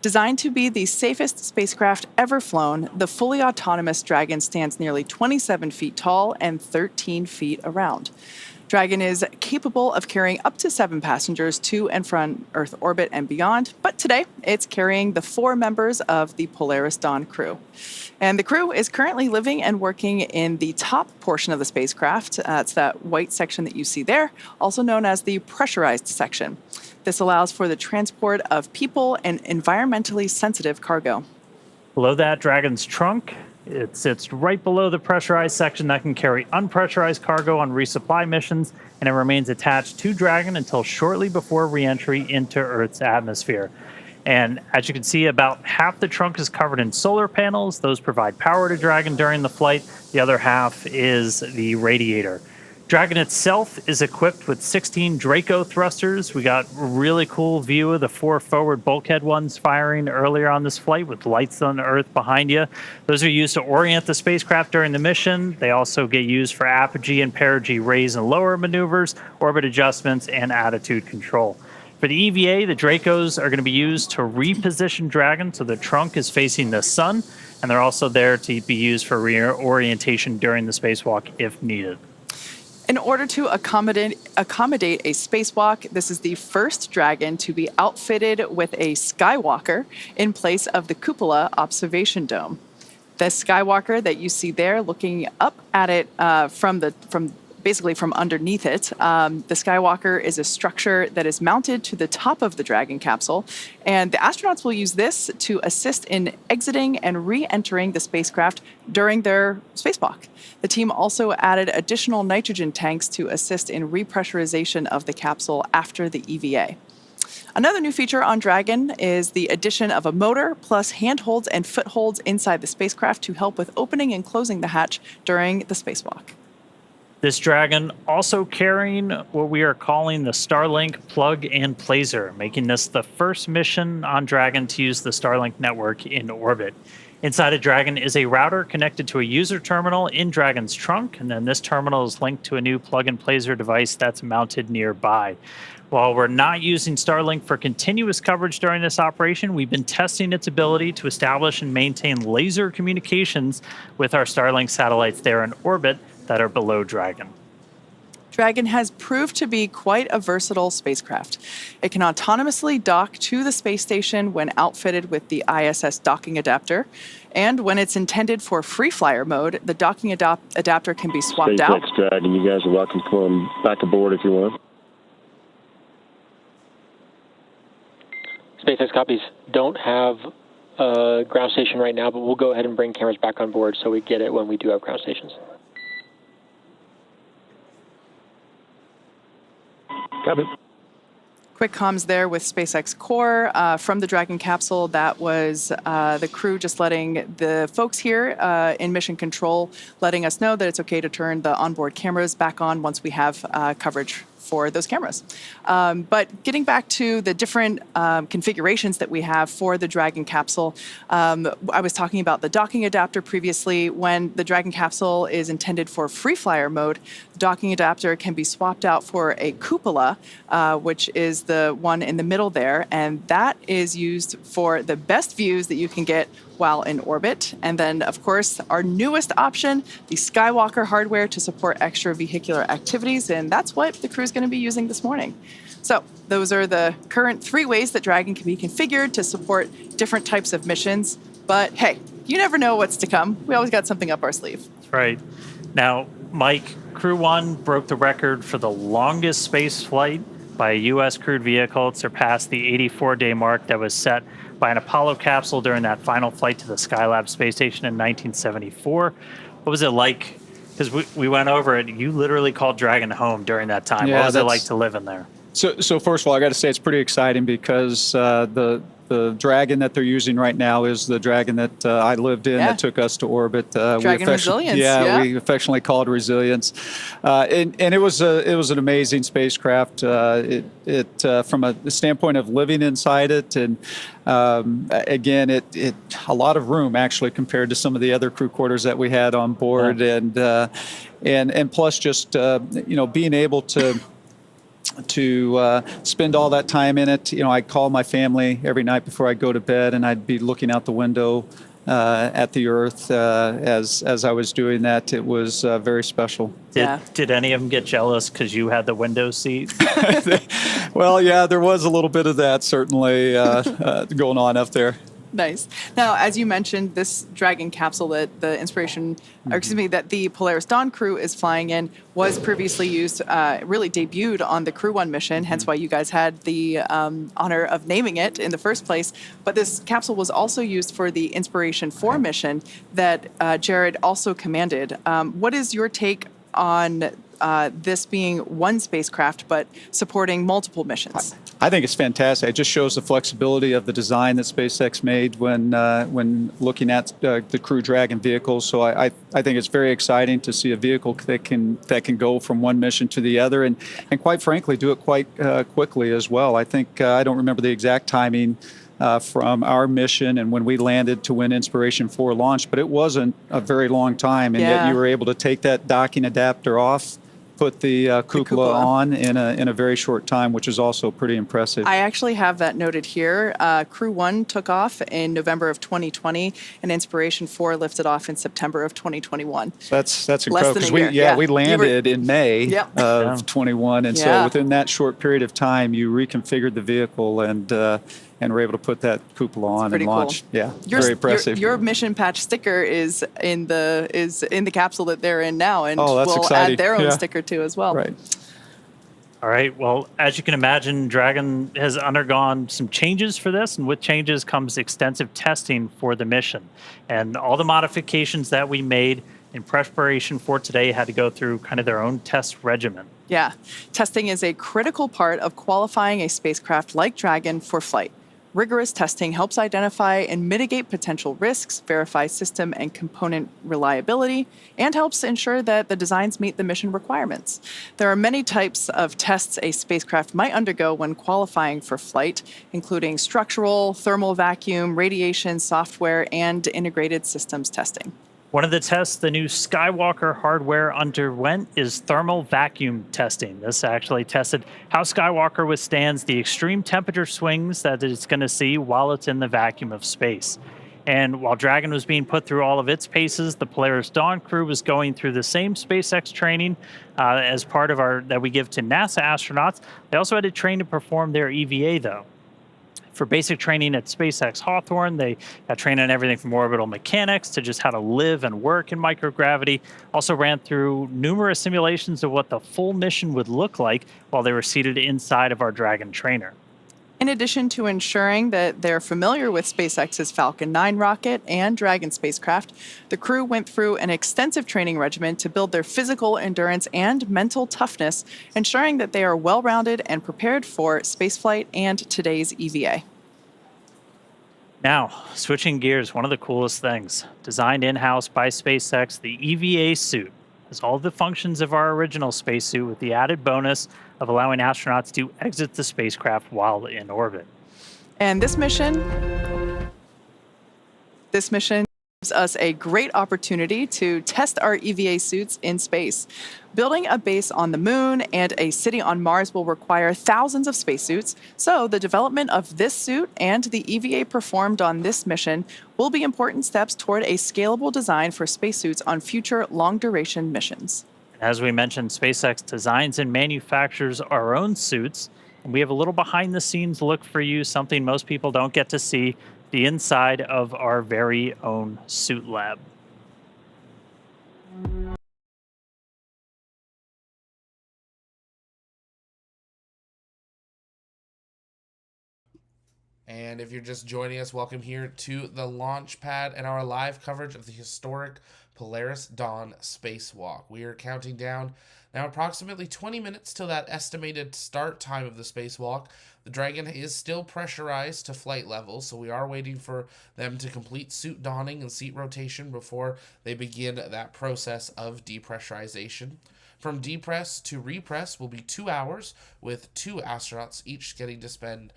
Designed to be the safest spacecraft ever flown, the fully autonomous Dragon stands nearly 27 feet tall and 13 feet around. Dragon is capable of carrying up to 7 passengers to and from Earth orbit and beyond, but today it's carrying the 4 members of the Polaris Dawn crew. And the crew is currently living and working in the top portion of the spacecraft. It's that white section that you see there, also known as the pressurized section. This allows for the transport of people and environmentally sensitive cargo. Below that, Dragon's trunk. It sits right below the pressurized section that can carry unpressurized cargo on resupply missions, and it remains attached to Dragon until shortly before re-entry into Earth's atmosphere. And as you can see, about half the trunk is covered in solar panels. Those provide power to Dragon during the flight. The other half is the radiator. Dragon itself is equipped with 16 Draco thrusters. We got a really cool view of the 4 forward bulkhead ones firing earlier on this flight with lights on Earth behind you. Those are used to orient the spacecraft during the mission. They also get used for apogee and perigee raise and lower maneuvers, orbit adjustments, and attitude control. For the EVA, the Dracos are going to be used to reposition Dragon so the trunk is facing the sun, and they're also there to be used for reorientation during the spacewalk if needed. In order to accommodate a spacewalk, this is the first Dragon to be outfitted with a Skywalker in place of the cupola observation dome. The Skywalker that you see there, looking up at it basically from underneath it, the Skywalker is a structure that is mounted to the top of the Dragon capsule, and the astronauts will use this to assist in exiting and re-entering the spacecraft during their spacewalk. The team also added additional nitrogen tanks to assist in repressurization of the capsule after the EVA. Another new feature on Dragon is the addition of a motor plus handholds and footholds inside the spacecraft to help with opening and closing the hatch during the spacewalk. This Dragon also carrying what we are calling the Starlink plug and placer, making this the first mission on Dragon to use the Starlink network in orbit. Inside of Dragon is a router connected to a user terminal in Dragon's trunk, and then this terminal is linked to a new plug and placer device that's mounted nearby. While we're not using Starlink for continuous coverage during this operation, we've been testing its ability to establish and maintain laser communications with our Starlink satellites there in orbit that are below Dragon. Dragon has proved to be quite a versatile spacecraft. It can autonomously dock to the space station when outfitted with the ISS docking adapter. And when it's intended for free flyer mode, the docking adapter can be swapped out. SpaceX Dragon, you guys are welcome to come back aboard if you want. SpaceX copies. Don't have a ground station right now, but we'll go ahead and bring cameras back on board so we get it when we do have ground stations. Copy. Quick comms there with SpaceX Core from the Dragon capsule. That was the crew just letting the folks here in mission control, letting us know that it's okay to turn the onboard cameras back on once we have coverage for those cameras. But getting back to the different configurations that we have for the Dragon capsule, I was talking about the docking adapter previously. When the Dragon capsule is intended for free flyer mode, the docking adapter can be swapped out for a cupola, which is the one in the middle there, and that is used for the best views that you can get while in orbit. And then, of course, our newest option, the Skywalker hardware to support extravehicular activities, and that's what the crew is going to be using this morning. So those are the current 3 ways that Dragon can be configured to support different types of missions. But hey, you never know what's to come. We always got something up our sleeve. That's right. Now, Mike, Crew 1 broke the record for the longest space flight by a U.S. crewed vehicle. It surpassed the 84-day mark that was set by an Apollo capsule during that final flight to the Skylab space station in 1974. What was it like? Because we went over it. You literally called Dragon home during that time. Yeah, what was it like to live in there? So first of all, I got to say it's pretty exciting because the the Dragon that they're using right now is the Dragon that I lived in that took us to orbit. Dragon Resilience. We affectionately called Resilience, and it was an amazing spacecraft. From a standpoint of living inside it, and again, it a lot of room actually compared to some of the other crew quarters that we had on board, and plus just being able to spend all that time in it. I'd call my family every night before I go to bed, and I'd be looking out the window at the Earth as I was doing that. It was very special. Did any of them get jealous because you had the window seat? Well, yeah, there was a little bit of that certainly going on up there. Nice. Now, as you mentioned, this Dragon capsule that the that the Polaris Dawn crew is flying in was previously used, really debuted on the Crew 1 mission, hence why you guys had the honor of naming it in the first place. But this capsule was also used for the Inspiration 4 mission that Jared also commanded. What is your take on this being one spacecraft but supporting multiple missions? I think it's fantastic. It just shows the flexibility of the design that SpaceX made when looking at the Crew Dragon vehicles. So I think it's very exciting to see a vehicle that can go from one mission to the other, and quite frankly do it quite quickly as well. I think I don't remember the exact timing from our mission and when we landed to when Inspiration 4 launched, but it wasn't a very long time, and yet you were able to take that docking adapter off, put the cupola on in a very short time, which is also pretty impressive. I actually have that noted here. Crew 1 took off in November of 2020, and Inspiration 4 lifted off in September of 2021. That's incredible, because we landed in May of 21, and so within that short period of time, you reconfigured the vehicle and were able to put that cupola on and launch. Cool. Yeah, very impressive. Your mission patch sticker is in the capsule that they're in now, and we'll exciting. Add their own sticker too as well. Right. All right. Well, as you can imagine, Dragon has undergone some changes for this, and with changes comes extensive testing for the mission. And all the modifications that we made in preparation for today had to go through kind of their own test regimen. Yeah. Testing is a critical part of qualifying a spacecraft like Dragon for flight. Rigorous testing helps identify and mitigate potential risks, verify system and component reliability, and helps ensure that the designs meet the mission requirements. There are many types of tests a spacecraft might undergo when qualifying for flight, including structural, thermal vacuum, radiation, software, and integrated systems testing. One of the tests the new Skywalker hardware underwent is thermal vacuum testing. This actually tested how Skywalker withstands the extreme temperature swings that it's going to see while it's in the vacuum of space. And while Dragon was being put through all of its paces, the Polaris Dawn crew was going through the same SpaceX training as part of that we give to NASA astronauts. They also had to train to perform their EVA, though. For basic training at SpaceX Hawthorne, they got trained on everything from orbital mechanics to just how to live and work in microgravity. Also ran through numerous simulations of what the full mission would look like while they were seated inside of our Dragon trainer. In addition to ensuring that they're familiar with SpaceX's Falcon 9 rocket and Dragon spacecraft, the crew went through an extensive training regimen to build their physical endurance and mental toughness, ensuring that they are well-rounded and prepared for spaceflight and today's EVA. Now, switching gears, one of the coolest things. Designed in-house by SpaceX, the EVA suit has all the functions of our original spacesuit with the added bonus of allowing astronauts to exit the spacecraft while in orbit. And this mission gives us a great opportunity to test our EVA suits in space. Building a base on the moon and a city on Mars will require thousands of spacesuits, so the development of this suit and the EVA performed on this mission will be important steps toward a scalable design for spacesuits on future long-duration missions. As we mentioned, SpaceX designs and manufactures our own suits, and we have a little behind-the-scenes look for you, something most people don't get to see, the inside of our very own suit lab. And if you're just joining us, welcome here to the launch pad and our live coverage of the historic Polaris Dawn Spacewalk. We are counting down Now, approximately 20 minutes till that estimated start time of the spacewalk, the Dragon is still pressurized to flight level, so we are waiting for them to complete suit donning and seat rotation before they begin that process of depressurization. From depress to repress will be 2 hours, with 2 astronauts each getting to spend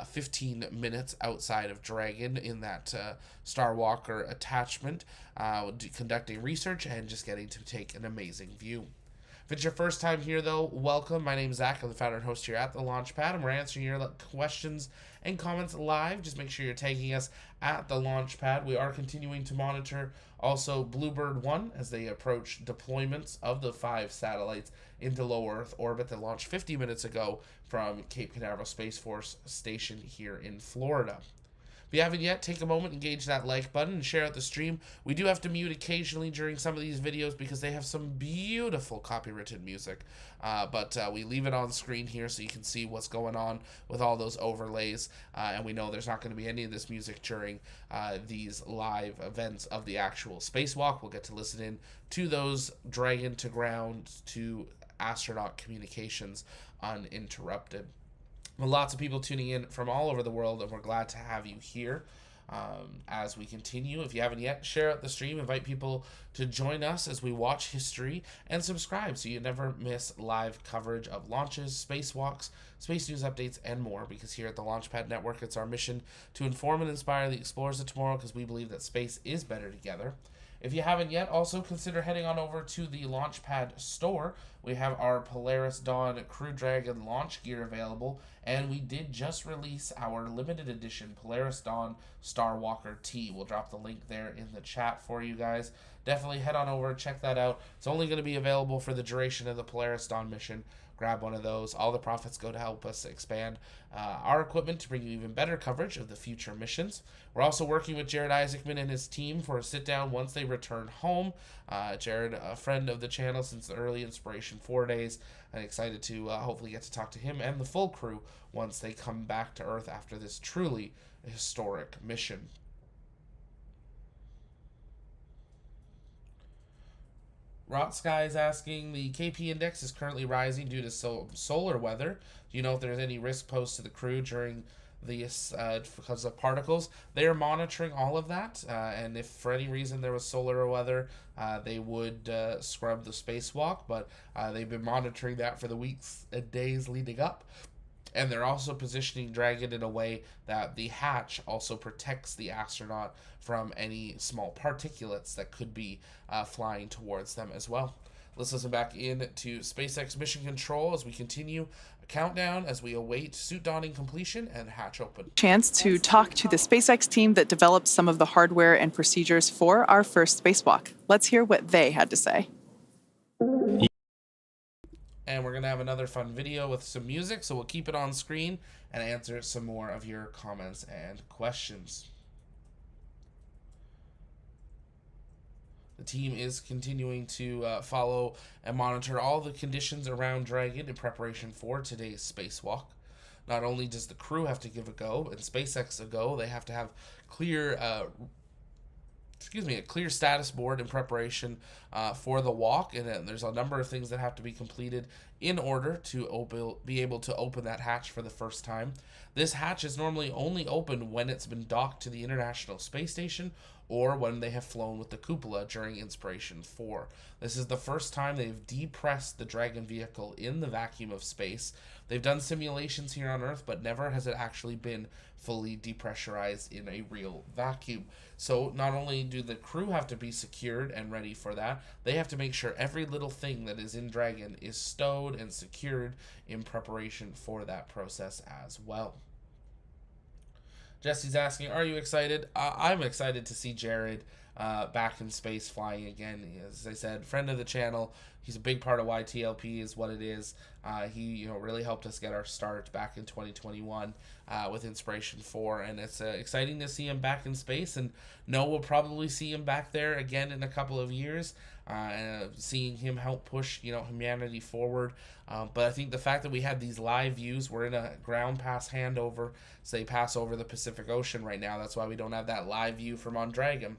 15 minutes outside of Dragon in that Starwalker attachment, conducting research and just getting to take an amazing view. If it's your first time here, though, welcome. My name is Zach. I'm the founder and host here at the Launchpad, and we're answering your questions and comments live. Just make sure you're tagging us at the Launchpad. We are continuing to monitor also Bluebird 1 as they approach deployments of the 5 satellites into low Earth orbit that launched 50 minutes ago from Cape Canaveral Space Force Station here in Florida. If you haven't yet, take a moment, engage that like button, and share out the stream. We do have to mute occasionally during some of these videos because they have some beautiful copywritten music. But we leave it on screen here so you can see what's going on with all those overlays. And we know there's not going to be any of this music during these live events of the actual spacewalk. We'll get to listen in to those Dragon to ground to astronaut communications uninterrupted. Well, lots of people tuning in from all over the world, and we're glad to have you here as we continue. If you haven't yet, share out the stream, invite people to join us as we watch history, and subscribe so you never miss live coverage of launches, spacewalks, space news updates, and more, because here at the Launchpad Network, it's our mission to inform and inspire the explorers of tomorrow, because we believe that space is better together. If you haven't yet, also consider heading on over to the Launchpad store. We have our Polaris Dawn Crew Dragon launch gear available, and we did just release our limited edition Polaris Dawn Starwalker tee. We'll drop the link there in the chat for you guys. Definitely head on over, check that out. It's only going to be available for the duration of the Polaris Dawn mission. Grab one of those. All the profits go to help us expand our equipment to bring you even better coverage of the future missions. We're also working with Jared Isaacman and his team for a sit-down once they return home. Jared, a friend of the channel since the early Inspiration 4 days, and excited to hopefully get to talk to him and the full crew once they come back to Earth after this truly historic mission. Rot Sky is asking, the KP index is currently rising due to solar weather. Do you know if there's any risk posed to the crew during this because of particles? They are monitoring all of that, and if for any reason there was solar weather, they would scrub the spacewalk, but they've been monitoring that for the weeks and days leading up. And they're also positioning Dragon in a way that the hatch also protects the astronaut from any small particulates that could be flying towards them as well. Let's listen back in to SpaceX Mission Control as we continue a countdown as we await suit donning completion and hatch open. Chance to talk to the SpaceX team that developed some of the hardware and procedures for our first spacewalk. Let's hear what they had to say. And we're going to have another fun video with some music, so we'll keep it on screen and answer some more of your comments and questions. The team is continuing to follow and monitor all the conditions around Dragon in preparation for today's spacewalk. Not only does the crew have to give a go and SpaceX a go, they have to have a clear status board in preparation for the walk, and then there's a number of things that have to be completed in order to be able to open that hatch for the first time. This hatch is normally only open when it's been docked to the International Space Station or when they have flown with the cupola during Inspiration 4. This is the first time they've depressed the Dragon vehicle in the vacuum of space. They've done simulations here on Earth, but never has it actually been fully depressurized in a real vacuum. So not only do the crew have to be secured and ready for that, they have to make sure every little thing that is in Dragon is stowed and secured in preparation for that process as well. Jesse's asking, are you excited? I'm excited to see Jared back in space flying again. As I said, friend of the channel. He's a big part of why TLP is what it is. He really helped us get our start back in 2021 with Inspiration 4, and it's exciting to see him back in space, and we'll probably see him back there again in a couple of years, seeing him help push humanity forward. But I think the fact that we had these live views, we're in a ground pass handover, so they pass over the Pacific Ocean right now. That's why we don't have that live view from on Dragon.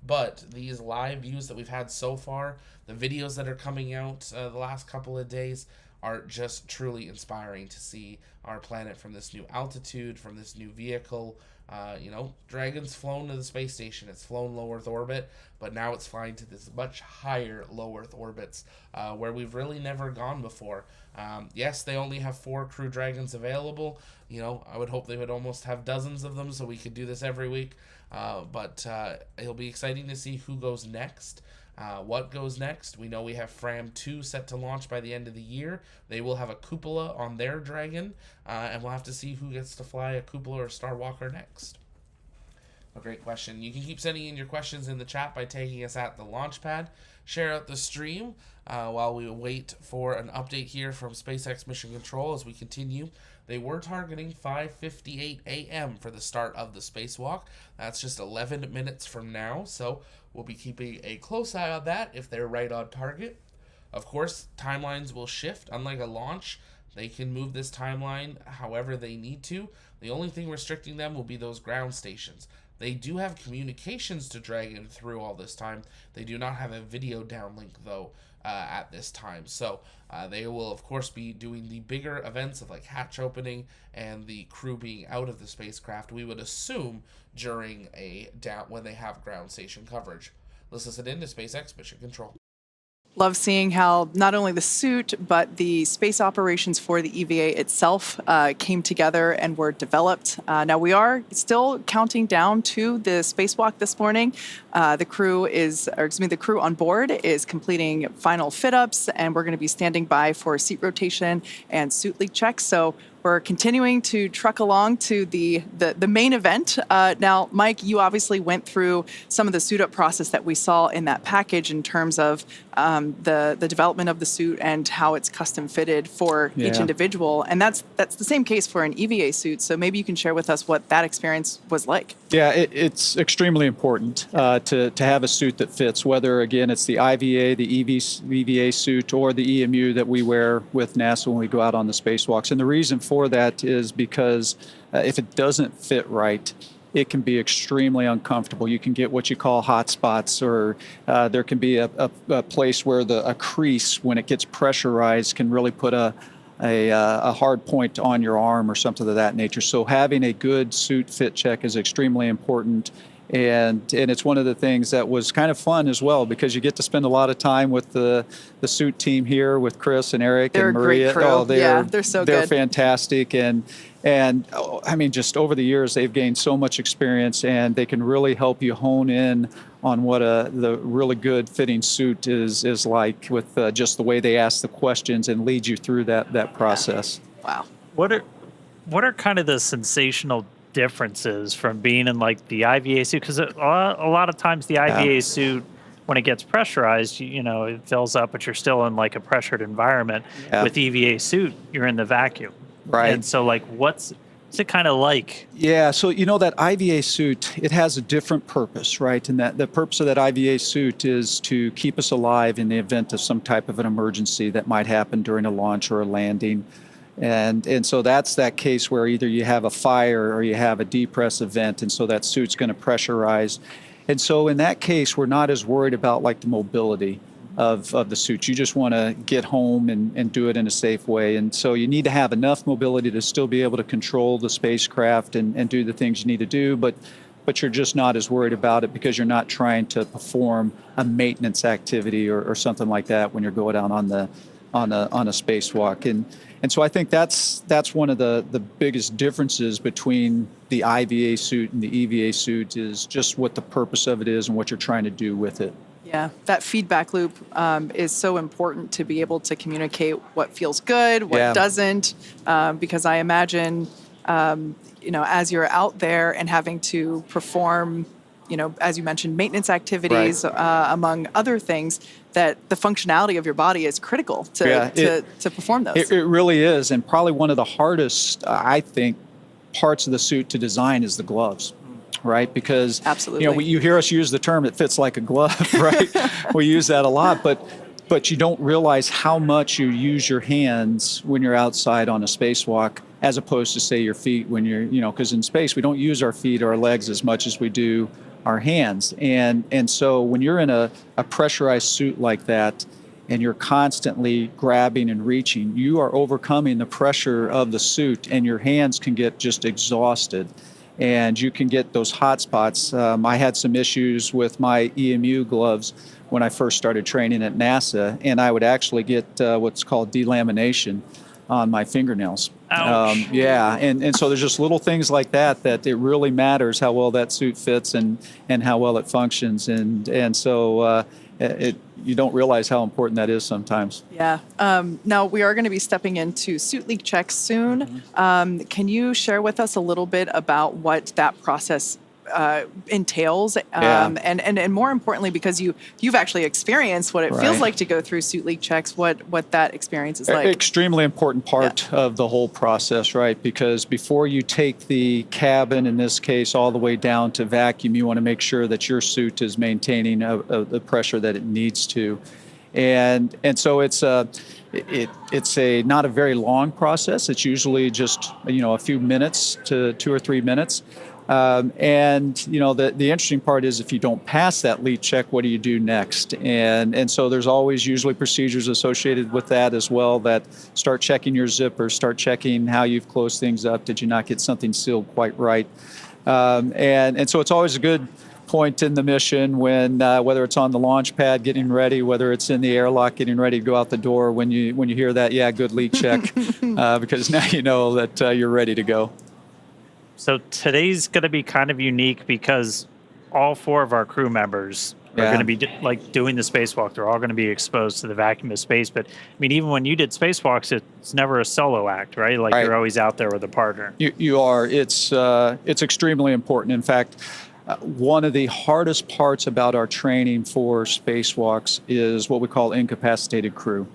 But these live views that we've had so far, the videos that are coming out the last couple of days, are just truly inspiring to see our planet from this new altitude, from this new vehicle. Dragon's flown to the space station. It's flown low Earth orbit, but now it's flying to this much higher low Earth orbits where we've really never gone before. Yes, they only have 4 Crew Dragons available. I would hope they would almost have dozens of them so we could do this every week. But it'll be exciting to see who goes next. What goes next? We know we have Fram 2 set to launch by the end of the year. They will have a cupola on their Dragon, and we'll have to see who gets to fly a cupola or Star Walker next. A great question. You can keep sending in your questions in the chat by tagging us at the launch pad. Share out the stream while we wait for an update here from SpaceX Mission Control as we continue. They were targeting 5:58 a.m. for the start of the spacewalk. That's just 11 minutes from now, so we'll be keeping a close eye on that if they're right on target. Of course, timelines will shift. Unlike a launch, they can move this timeline however they need to. The only thing restricting them will be those ground stations. They do have communications to Dragon through all this time. They do not have a video downlink, though, at this time. So they will, of course, be doing the bigger events of like hatch opening and the crew being out of the spacecraft, we would assume, during when they have ground station coverage. Let's listen in to SpaceX Mission Control. Love seeing how not only the suit, but the space operations for the EVA itself came together and were developed. Now we are still counting down to the spacewalk this morning. The crew on board is completing final fit-ups, and we're going to be standing by for seat rotation and suit leak checks. So we're continuing to truck along to the main event. Now, Mike, you obviously went through some of the suit-up process that we saw in that package in terms of the development of the suit and how it's custom fitted for each individual. And that's the same case for an EVA suit. So maybe you can share with us what that experience was like. Yeah, it's extremely important to have a suit that fits, whether, again, it's the IVA, the EVA suit, or the EMU that we wear with NASA when we go out on the spacewalks. And the reason for that is because if it doesn't fit right, it can be extremely uncomfortable. You can get what you call hot spots, or there can be a place where a crease, when it gets pressurized, can really put a hard point on your arm or something of that nature. So having a good suit fit check is extremely important. And it's one of the things that was kind of fun as well, because you get to spend a lot of time with the suit team here with Chris and Eric and Maria. They're a great crew. They're so good. They're fantastic. And I mean, just over the years, they've gained so much experience, and they can really help you hone in on what the really good fitting suit is like, with just the way they ask the questions and lead you through that process. Wow. What are kind of the sensational differences from being in like the IVA suit? Because a lot of times the IVA suit, when it gets pressurized, it fills up, but you're still in like a pressured environment. With EVA suit, you're in the vacuum. Right. And so like what's it kind of like? Yeah, so that IVA suit, it has a different purpose, right? And that the purpose of that IVA suit is to keep us alive in the event of some type of an emergency that might happen during a launch or a landing. And so that's that case where either you have a fire or you have a depress event, and so that suit's going to pressurize. And so in that case, we're not as worried about like the mobility of the suit. You just want to get home and do it in a safe way. And so you need to have enough mobility to still be able to control the spacecraft and do the things you need to do, but you're just not as worried about it because you're not trying to perform a maintenance activity or something like that when you're going out on a spacewalk. And so I think that's one of the biggest differences between the IVA suit and the EVA suit, is just what the purpose of it is and what you're trying to do with it. Yeah, that feedback loop is so important to be able to communicate what feels good, what doesn't, because I imagine, as you're out there and having to perform, as you mentioned, maintenance activities, among other things, that the functionality of your body is critical to perform those. It really is, and probably one of the hardest, I think, parts of the suit to design is the gloves. Right, because absolutely, you hear us use the term "it fits like a glove," right? We use that a lot, but you don't realize how much you use your hands when you're outside on a spacewalk, as opposed to say your feet when you're, because in space we don't use our feet or our legs as much as we do our hands. And so when you're in a pressurized suit like that, and you're constantly grabbing and reaching, you are overcoming the pressure of the suit, and your hands can get just exhausted. And you can get those hot spots. I had some issues with my EMU gloves when I first started training at NASA, and I would actually get what's called delamination on my fingernails. Yeah, and so there's just little things like that it really matters how well that suit fits and how well it functions. And so you don't realize how important that is sometimes. Yeah. Now, we are going to be stepping into suit leak checks soon. Can you share with us a little bit about what that process entails? And more importantly, because you've actually experienced what it feels like to go through suit leak checks, what that experience is like. Extremely important part of the whole process, right? Because before you take the cabin, in this case, all the way down to vacuum, you want to make sure that your suit is maintaining the pressure that it needs to. And so it's a not a very long process. It's usually just a few minutes to 2 or 3 minutes. And the interesting part is if you don't pass that leak check, what do you do next? And so there's always usually procedures associated with that as well, that start checking your zippers, start checking how you've closed things up. Did you not get something sealed quite right? And so it's always a good point in the mission when whether it's on the launch pad getting ready, whether it's in the airlock getting ready to go out the door, when you hear that, good leak check, because now you know that you're ready to go. So today's going to be kind of unique because all 4 of our crew members are going to be doing the spacewalk. They're all going to be exposed to the vacuum of space. But I mean, even when you did spacewalks, it's never a solo act, right? You're always out there with a partner. You are. It's extremely important. In fact, one of the hardest parts about our training for spacewalks is what we call incapacitated crew.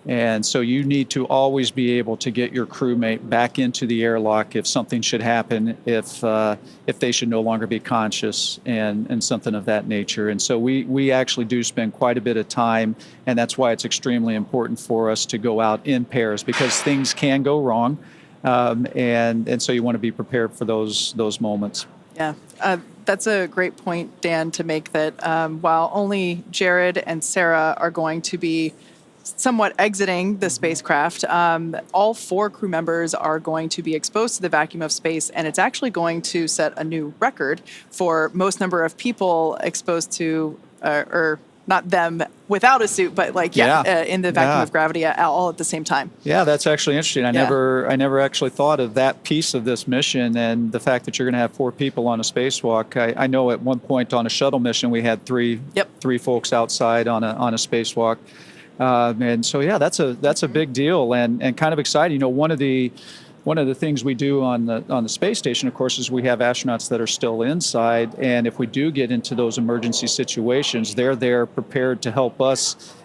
And so you need to always be able to get your crewmate back into the airlock if something should happen, if they should no longer be conscious and something of that nature. And so we actually do spend quite a bit of time, and that's why it's extremely important for us to go out in pairs, because things can go wrong, and so you want to be prepared for those moments. Yeah. That's a great point, Dan, to make, that while only Jared and Sarah are going to be somewhat exiting the spacecraft, all 4 crew members are going to be exposed to the vacuum of space, and it's actually going to set a new record for most number of people exposed to, or not them without a suit, but in the vacuum of gravity all at the same time. Yeah, that's actually interesting. I never actually thought of that piece of this mission, and the fact that you're going to have 4 people on a spacewalk. I know at one point on a shuttle mission we had three folks outside on a spacewalk. And so, that's a big deal and kind of exciting. One of the things we do on the space station, of course, is we have astronauts that are still inside, and if we do get into those emergency situations, they're there prepared to help us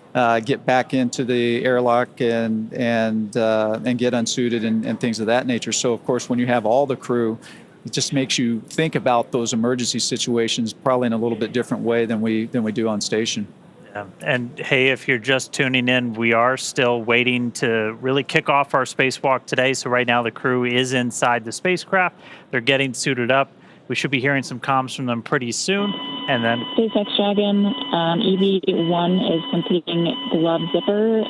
get back into the airlock and get unsuited and things of that nature. So, of course, when you have all the crew, it just makes you think about those emergency situations probably in a little bit different way than we do on station. And hey, if you're just tuning in, we are still waiting to really kick off our spacewalk today. So right now the crew is inside the spacecraft. They're getting suited up. We should be hearing some comms from them pretty soon. And then SpaceX Dragon EV1 is completing glove zipper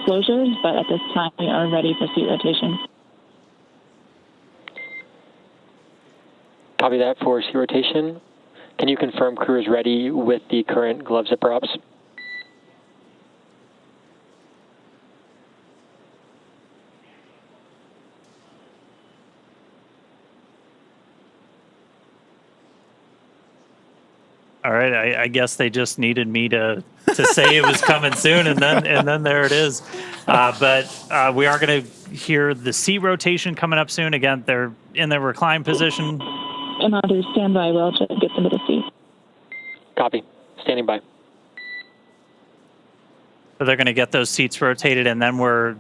closures, but at this time we are ready for seat rotation. Copy that for seat rotation. Can you confirm crew is ready with the current glove zipper ops? All right, I guess they just needed me to say it was coming soon, and then there it is. But we are going to hear the seat rotation coming up soon. Again, they're in the recline position. And I'll do standby well to get them to the seat. Copy. Standing by. So they're going to get those seats rotated, and then we're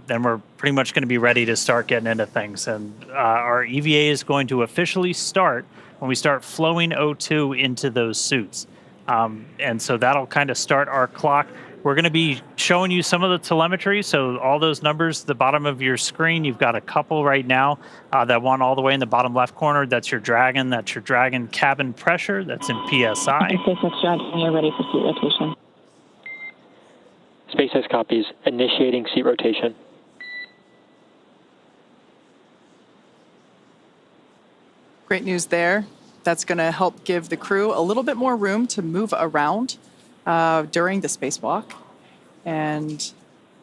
pretty much going to be ready to start getting into things. And our EVA is going to officially start when we start flowing O2 into those suits. And so that'll kind of start our clock. We're going to be showing you some of the telemetry. So all those numbers, the bottom of your screen, you've got a couple right now. That one all the way in the bottom left corner, that's your Dragon. That's your Dragon cabin pressure. That's in PSI. SpaceX Dragon, you're ready for seat rotation. SpaceX copies. Initiating seat rotation. Great news there. That's going to help give the crew a little bit more room to move around during the spacewalk. And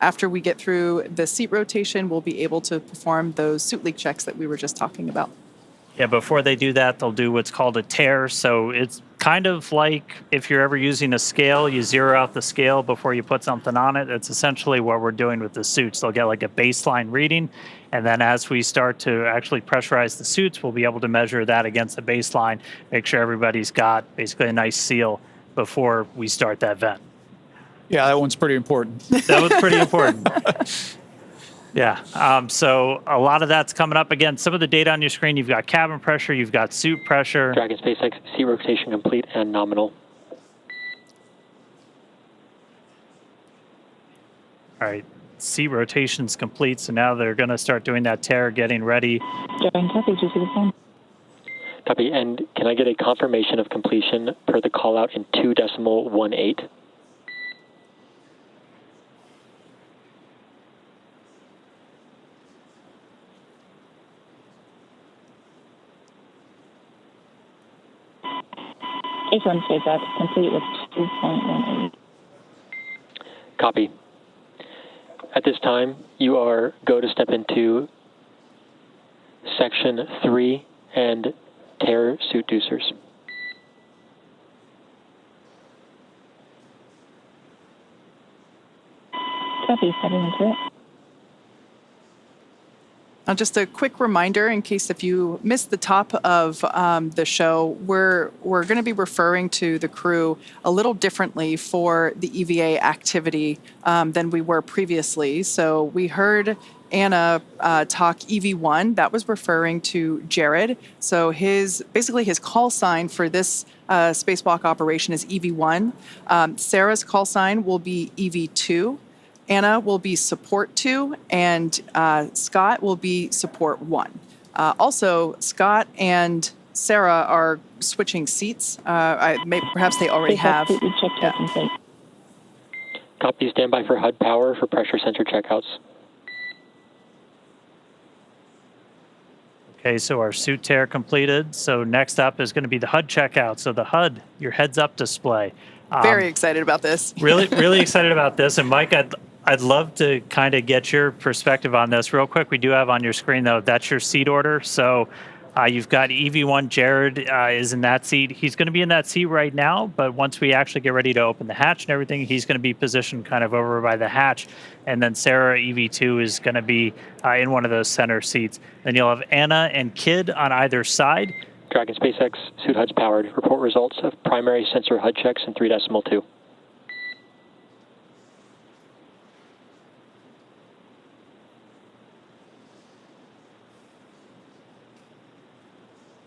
after we get through the seat rotation, we'll be able to perform those suit leak checks that we were just talking about. Yeah, before they do that, they'll do what's called a tear. So it's kind of like if you're ever using a scale, you zero out the scale before you put something on it. It's essentially what we're doing with the suits. They'll get like a baseline reading. And then as we start to actually pressurize the suits, we'll be able to measure that against the baseline, make sure everybody's got basically a nice seal before we start that vent. Yeah, that one's pretty important. That was pretty important. Yeah, so a lot of that's coming up. Again, some of the data on your screen, you've got cabin pressure, you've got suit pressure. Dragon SpaceX, seat rotation complete and nominal. All right, seat rotation's complete, so now they're going to start doing that tear, getting ready. Dragon, copy, do you see the phone? Copy, and can I get a confirmation of completion per the call out in 2.18? H1 SpaceX, complete with 2.18. Copy. At this time, you are go to step into section 3 and tear suit deucers. Copy, stepping into it. Just a quick reminder, in case if you missed the top of the show, we're going to be referring to the crew a little differently for the EVA activity than we were previously. So we heard Anna talk EV1. That was referring to Jared. So basically his call sign for this spacewalk operation is EV1. Sarah's call sign will be EV2. Anna will be support 2, and Scott will be support 1. Also, Scott and Sarah are switching seats. Perhaps they already have. Yeah. Copy, standby for HUD power for pressure sensor checkouts. Okay, so our suit tear completed. So next up is going to be the HUD checkout. So the HUD, your heads-up display. Very excited about this. Really excited about this. And Mike, I'd love to kind of get your perspective on this real quick. We do have on your screen, though, that's your seat order. So you've got EV1. Jared is in that seat. He's going to be in that seat right now, but once we actually get ready to open the hatch and everything, he's going to be positioned kind of over by the hatch. And then Sarah, EV2, is going to be in one of those center seats. Then you'll have Anna and Kid on either side. Dragon SpaceX, suit HUD's powered. Report results of primary sensor HUD checks in 3.2.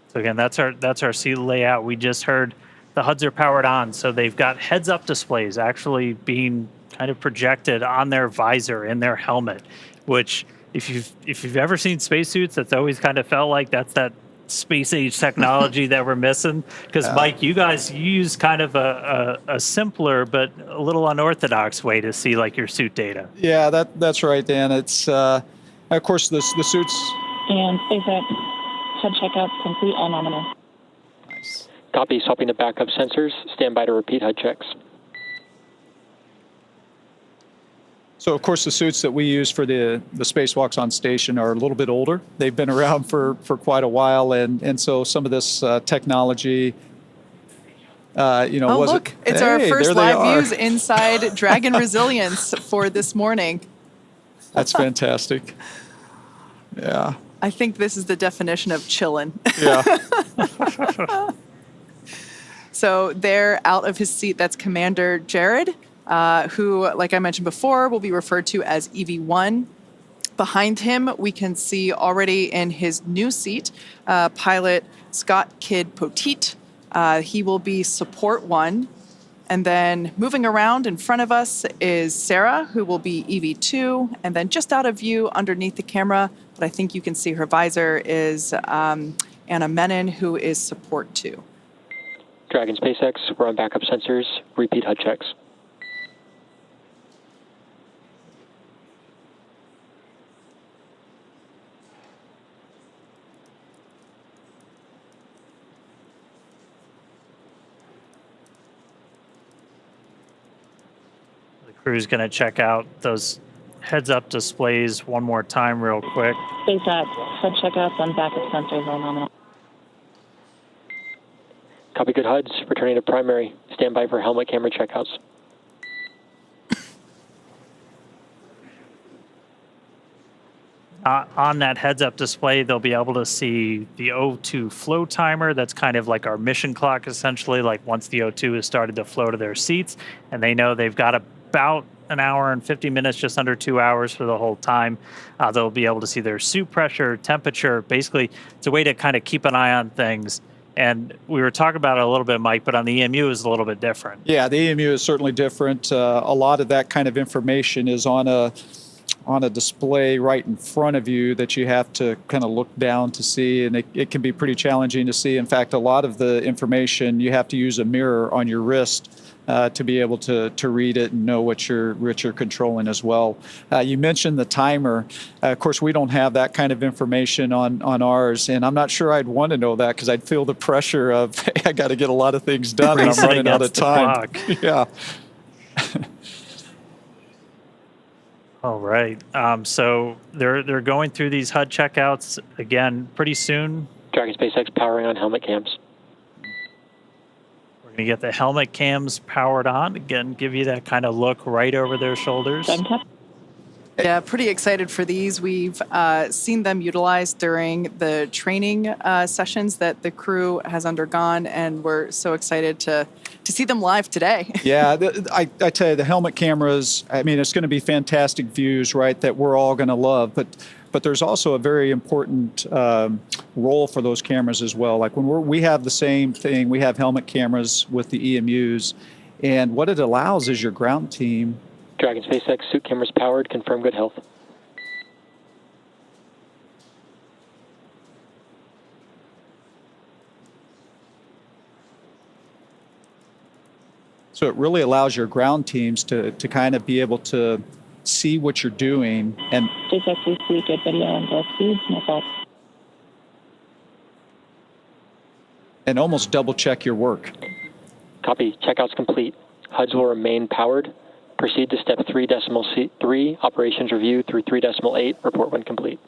So again, that's our seat layout. We just heard the HUDs are powered on, so they've got heads-up displays actually being kind of projected on their visor in their helmet, which if you've ever seen spacesuits, that's always kind of felt like that's that space age technology that we're missing. Because Mike, you guys use kind of a simpler but a little unorthodox way to see like your suit data. Yeah, that's right, Dan. It's of course the suits. And SpaceX HUD checkout complete and nominal. Nice. Copy, swapping to backup sensors. Stand by to repeat HUD checks. So, of course, the suits that we use for the spacewalks on station are a little bit older. They've been around for quite a while, and so some of this technology, look, it's our first live views inside Dragon Resilience for this morning. That's fantastic. Yeah. I think this is the definition of chillin'. Yeah. So they're out of his seat. That's Commander Jared, who, like I mentioned before, will be referred to as EV1. Behind him, we can see already in his new seat, pilot Scott Kidd Poteet. He will be support 1. And then moving around in front of us is Sarah, who will be EV2. And then just out of view underneath the camera, but I think you can see her visor, is Anna Menon, who is support 2. Dragon SpaceX, we're on backup sensors. Repeat HUD checks. Crew's going to check out those heads-up displays one more time real quick. SpaceX, HUD checkouts on backup sensors are nominal. Copy, good HUDs. Returning to primary. Stand by for helmet camera checkouts. On that heads-up display, they'll be able to see the O2 flow timer. That's kind of like our mission clock, essentially, like once the O2 has started to flow to their seats, and they know they've got about an hour and 50 minutes, just under 2 hours for the whole time. They'll be able to see their suit pressure, temperature. Basically, it's a way to kind of keep an eye on things. And we were talking about it a little bit, Mike, but on the EMU is a little bit different. Yeah, the EMU is certainly different. A lot of that kind of information is on a display right in front of you that you have to kind of look down to see, and it can be pretty challenging to see. In fact, a lot of the information, you have to use a mirror on your wrist to be able to read it and know what you're controlling as well. You mentioned the timer. Of course, we don't have that kind of information on ours, and I'm not sure I'd want to know that because I'd feel the pressure of, hey, I got to get a lot of things done and I'm running out of time. Yeah. All right. So they're going through these HUD checkouts again pretty soon. Dragon SpaceX powering on helmet cams. We're going to get the helmet cams powered on. Again, give you that kind of look right over their shoulders. Yeah, pretty excited for these. We've seen them utilized during the training sessions that the crew has undergone, and we're so excited to see them live today. Yeah, I tell you, the helmet cameras, I mean, it's going to be fantastic views, right, that we're all going to love. But there's also a very important role for those cameras as well. Like when we have the same thing, we have helmet cameras with the EMUs, and what it allows is your ground team. Dragon SpaceX, suit cameras powered, confirm good health. So it really allows your ground teams to kind of be able to see what you're doing. And SpaceX, we see good video on both speeds, no fault. And almost double check your work. Copy, checkouts complete. HUDs will remain powered. Proceed to step 3.3, operations review through 3.8, report when complete.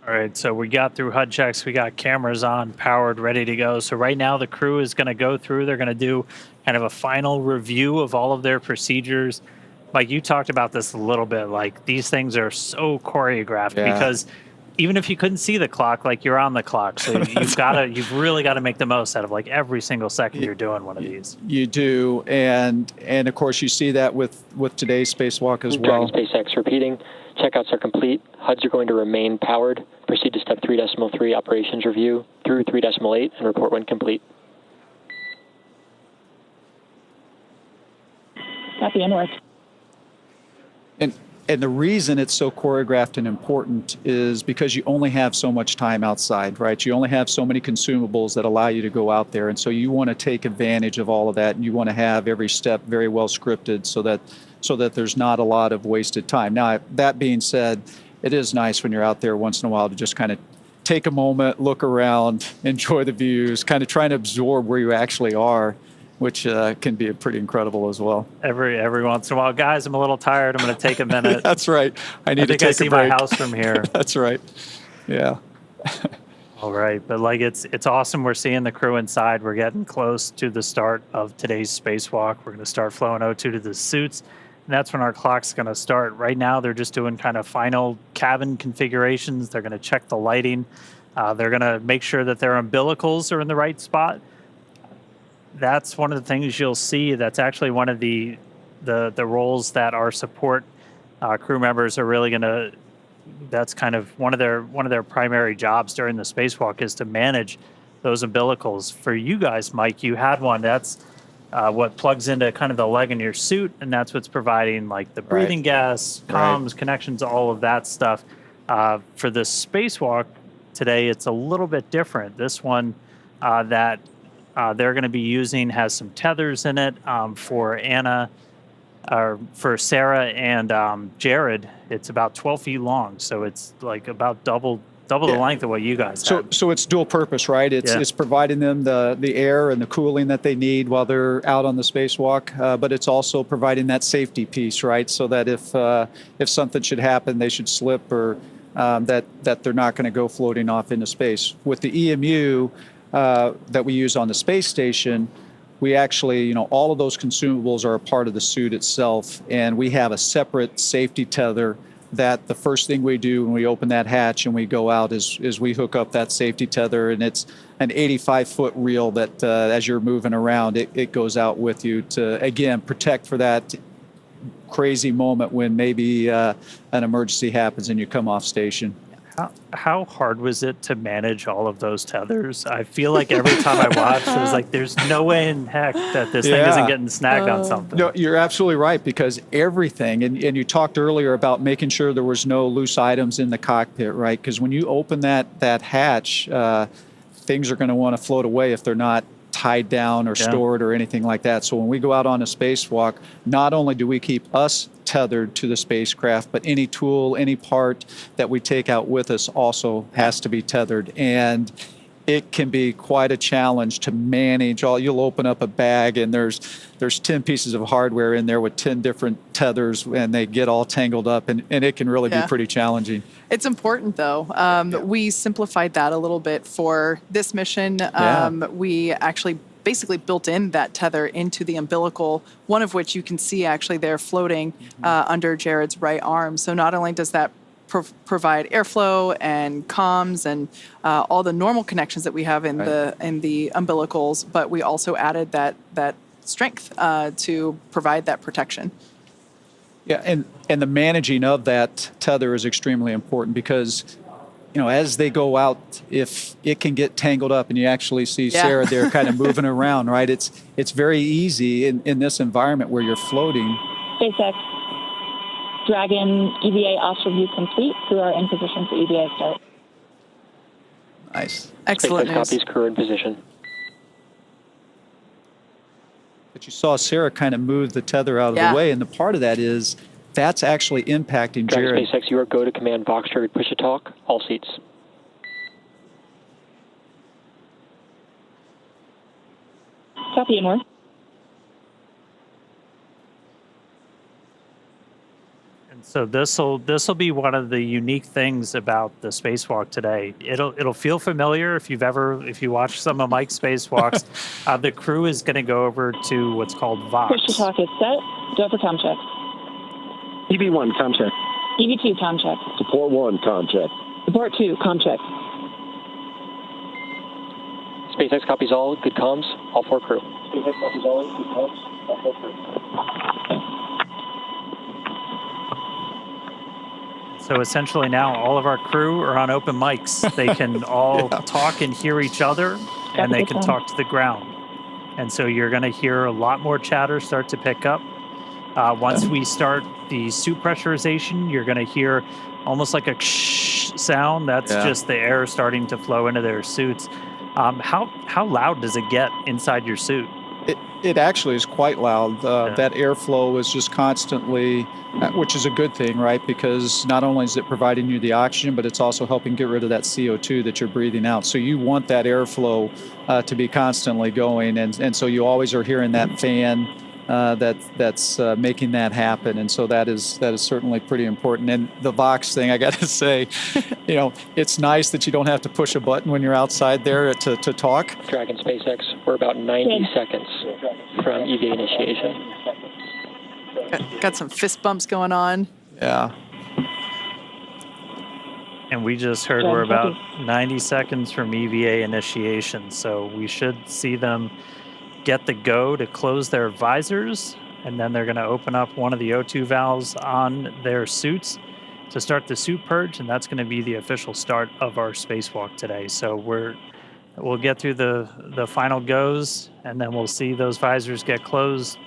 All right, so we got through HUD checks, we got cameras on, powered, ready to go. So right now the crew is going to go through, they're going to do kind of a final review of all of their procedures. Like you talked about this a little bit, like these things are so choreographed because even if you couldn't see the clock, like you're on the clock. So you've really got to make the most out of like every single second you're doing one of these. You do, and of course you see that with today's spacewalk as well. Dragon SpaceX repeating, checkouts are complete. HUDs are going to remain powered. Proceed to step 3.3, operations review through 3.8, and report when complete. Copy, and work. And the reason it's so choreographed and important is because you only have so much time outside, right? You only have so many consumables that allow you to go out there. And so you want to take advantage of all of that, and you want to have every step very well scripted so that there's not a lot of wasted time. Now, that being said, it is nice when you're out there once in a while to just kind of take a moment, look around, enjoy the views, kind of trying to absorb where you actually are, which can be pretty incredible as well. Every once in a while, guys, I'm a little tired. I'm going to take a minute. That's right. I need to take a break. I see my house from here. That's right. Yeah. All right, but like it's awesome. We're seeing the crew inside. We're getting close to the start of today's spacewalk. We're going to start flowing O2 to the suits, and that's when our clock's going to start. Right now, they're just doing kind of final cabin configurations. They're going to check the lighting. They're going to make sure that their umbilicals are in the right spot. That's one of the things you'll see. That's actually one of the roles that our support Crew members are really going to, that's kind of one of their primary jobs during the spacewalk is to manage those umbilicals. For you guys, Mike, you had one that's what plugs into kind of the leg in your suit, and that's what's providing like the breathing gas, comms, connections, all of that stuff. For the spacewalk today, it's a little bit different. This one that they're going to be using has some tethers in it for for Sarah and Jared. It's about 12 feet long, so it's like about double the length of what you guys had. So it's dual purpose, right? It's providing them the air and the cooling that they need while they're out on the spacewalk, but it's also providing that safety piece, right? So that if something should happen, they should slip or that they're not going to go floating off into space. With the EMU that we use on the space station, we actually, all of those consumables are a part of the suit itself, and we have a separate safety tether that the first thing we do when we open that hatch and we go out is we hook up that safety tether, and it's an 85-foot reel that as you're moving around, it goes out with you to, again, protect for that crazy moment when maybe an emergency happens and you come off station. How hard was it to manage all of those tethers? I feel like every time I watched, it was like, there's no way in heck that this thing isn't getting snagged on something. No, you're absolutely right, because everything, and you talked earlier about making sure there was no loose items in the cockpit, right? Because when you open that hatch, things are going to want to float away if they're not tied down or stored or anything like that. So when we go out on a spacewalk, not only do we keep us tethered to the spacecraft, but any tool, any part that we take out with us also has to be tethered. And it can be quite a challenge to manage all. You'll open up a bag and there's 10 pieces of hardware in there with 10 different tethers, and they get all tangled up, and it can really be pretty challenging. It's important, though. We simplified that a little bit for this mission. We actually basically built in that tether into the umbilical, one of which you can see actually there floating under Jared's right arm. So not only does that provide airflow and comms and all the normal connections that we have in the umbilicals, but we also added that strength to provide that protection. Yeah, and the managing of that tether is extremely important, because as they go out, if it can get tangled up, and you actually see Sarah there kind of moving around, right? It's very easy in this environment where you're floating. SpaceX Dragon EVA off review complete. Crew are in position for EVA start. Nice. Excellent SpaceX news. copies, crew in position. But you saw Sarah kind of move the tether out of the way, and the part of that is that's actually impacting Dragon Jared. SpaceX, you are go to command box trigger push to talk, all seats. Copy and more. And so this will be one of the unique things about the spacewalk today. It'll feel familiar if you watch some of Mike's spacewalks. The crew is going to go over to what's called Vox. Push to talk is set. Go for comm check. EV1, comm check. EV2, comm check. Support 1, comm check. Support 2, comm check. SpaceX copies all, good comms, all 4 crew. SpaceX copies all, good comms, all 4 crew. So essentially now all of our crew are on open mics. They can all talk and hear each other, and they can talk to the ground. And so you're going to hear a lot more chatter start to pick up. Once we start the suit pressurization, you're going to hear almost like a sound. That's just the air starting to flow into their suits. How loud does it get inside your suit? It actually is quite loud. That airflow is just constantly, which is a good thing, right? Because not only is it providing you the oxygen, but it's also helping get rid of that CO2 that you're breathing out. So you want that airflow to be constantly going, and so you always are hearing that fan that's making that happen, and so that is certainly pretty important. And the Vox thing, I got to say, it's nice that you don't have to push a button when you're outside there to talk. Dragon SpaceX, we're about 90 seconds from EVA initiation. Got some fist bumps going on. Yeah. And we just heard we're about 90 seconds from EVA initiation, so we should see them get the go to close their visors. and then they're going to open up one of the O2 valves on their suits to start the suit purge, and that's going to be the official start of our spacewalk today. So we'll get through the final goes, and then we'll see those visors get closed,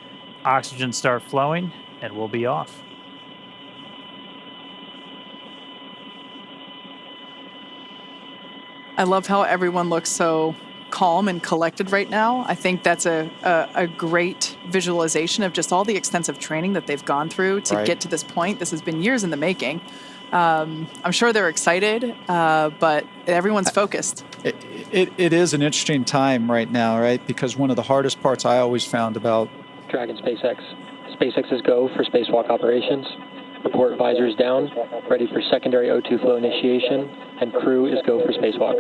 oxygen start flowing, and we'll be off. I love how everyone looks so calm and collected right now. I think that's a great visualization of just all the extensive training that they've gone through to get to this point. This has been years in the making. I'm sure they're excited, but everyone's focused. It is an interesting time right now, right? Because one of the hardest parts I always found about Dragon SpaceX. SpaceX is go for spacewalk operations. Report visors down, ready for secondary O2 flow initiation, and crew is go for spacewalk.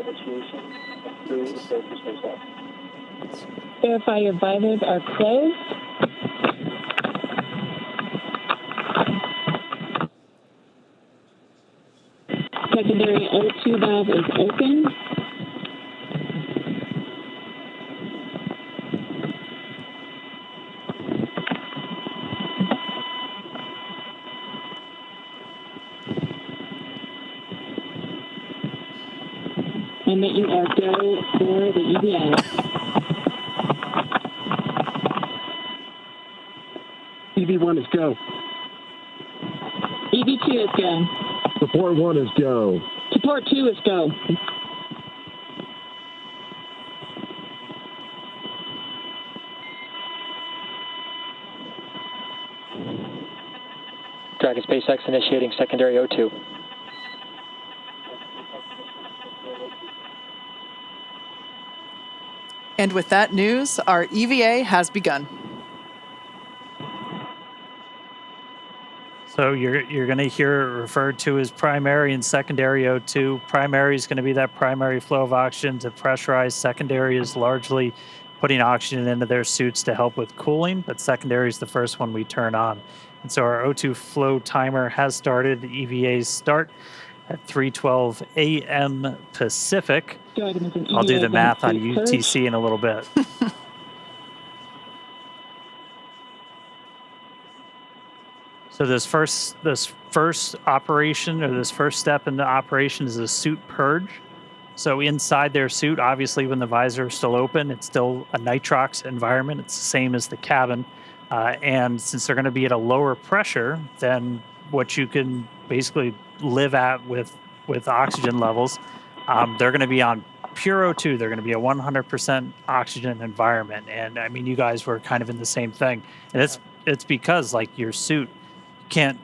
Verify your visors are closed. Secondary O2 valve is open. And that you are go for the EVA. EV1 is go. EV2 is go. Support 1 is go. Support 2 is go. Dragon SpaceX initiating secondary O2. And with that news, our EVA has begun. So you're going to hear it referred to as primary and secondary O2. Primary is going to be that primary flow of oxygen to pressurize. Secondary is largely putting oxygen into their suits to help with cooling, but secondary is the first one we turn on. And so our O2 flow timer has started. The EVAs start at 3:12 a.m. Pacific. I'll do the math on UTC in a little bit. So this first operation, or this first step in the operation, is a suit purge. So inside their suit, obviously when the visor is still open, it's still a nitrox environment. It's the same as the cabin. And since they're going to be at a lower pressure than what you can basically live at with oxygen levels, they're going to be on pure O2. They're going to be a 100% oxygen environment. And I mean, you guys were kind of in the same thing. And it's because like your suit,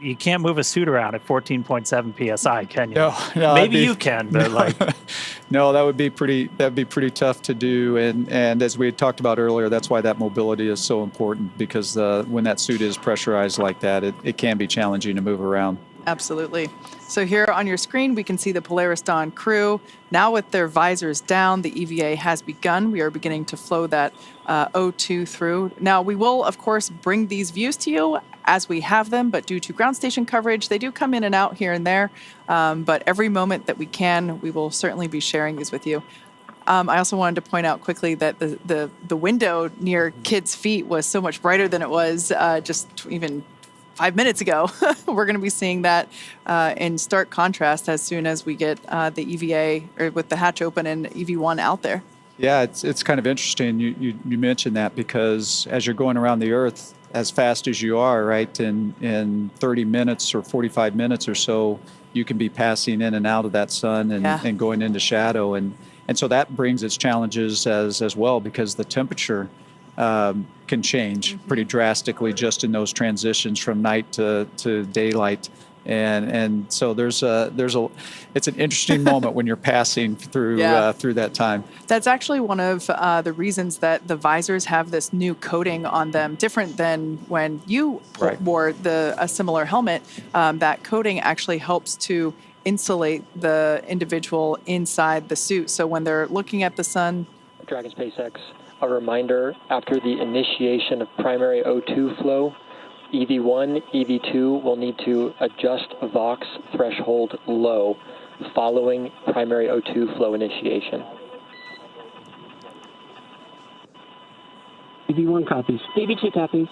you can't move a suit around at 14.7 psi, can you? No, maybe you can, but no, that'd be pretty tough to do. And as we had talked about earlier, that's why that mobility is so important, because when that suit is pressurized like that, it can be challenging to move around. Absolutely. So here on your screen, we can see the Polaris Dawn crew. Now with their visors down, the EVA has begun. We are beginning to flow that O2 through. Now, we will, of course, bring these views to you as we have them, but due to ground station coverage, they do come in and out here and there. But every moment that we can, we will certainly be sharing these with you. I also wanted to point out quickly that the window near Kid's feet was so much brighter than it was just even 5 minutes ago. We're going to be seeing that in stark contrast as soon as we get the EVA, or with the hatch open and EV1 out there. Yeah, it's kind of interesting you mentioned that, because as you're going around the Earth as fast as you are, right, in 30 minutes or 45 minutes or so, you can be passing in and out of that sun and going into shadow. And so that brings its challenges as well, because the temperature can change pretty drastically just in those transitions from night to daylight. And so it's an interesting moment when you're passing through through that time. That's actually one of the reasons that the visors have this new coating on them, different than when you wore a similar helmet. That coating actually helps to insulate the individual inside the suit. So when they're looking at the sun. Dragon SpaceX, a reminder, after the initiation of primary O2 flow, EV1, EV2 will need to adjust VOX threshold low following primary O2 flow initiation. EV1 copies. EV2 copies.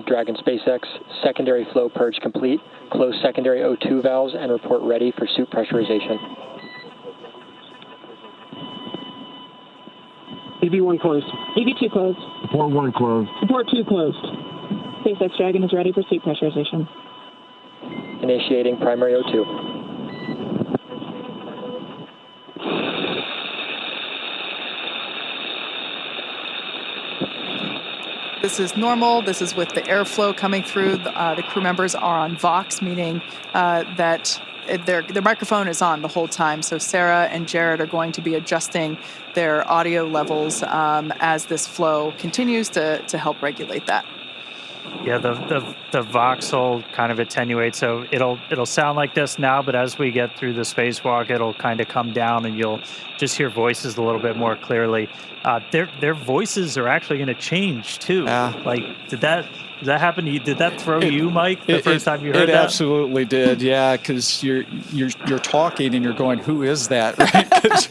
Dragon SpaceX. Secondary flow purge complete. Close secondary O2 valves and report ready for suit pressurization. EV1 closed. EV2 closed. Support 1 closed. Support 2 closed. SpaceX Dragon is ready for suit pressurization. Initiating primary O2. This is normal. This is with the airflow coming through. The crew members are on Vox, meaning that their microphone is on the whole time. So Sarah and Jared are going to be adjusting their audio levels as this flow continues to help regulate that. Yeah, the Vox will kind of attenuate, so it'll sound like this now, but as we get through the spacewalk, it'll kind of come down, and you'll just hear voices a little bit more clearly. Their voices are actually going to change too. Like, did that happen to you? Did that throw you, Mike, the first time you heard that? It absolutely did. Yeah, because you're talking and you're going, who is that? Right? 'Cause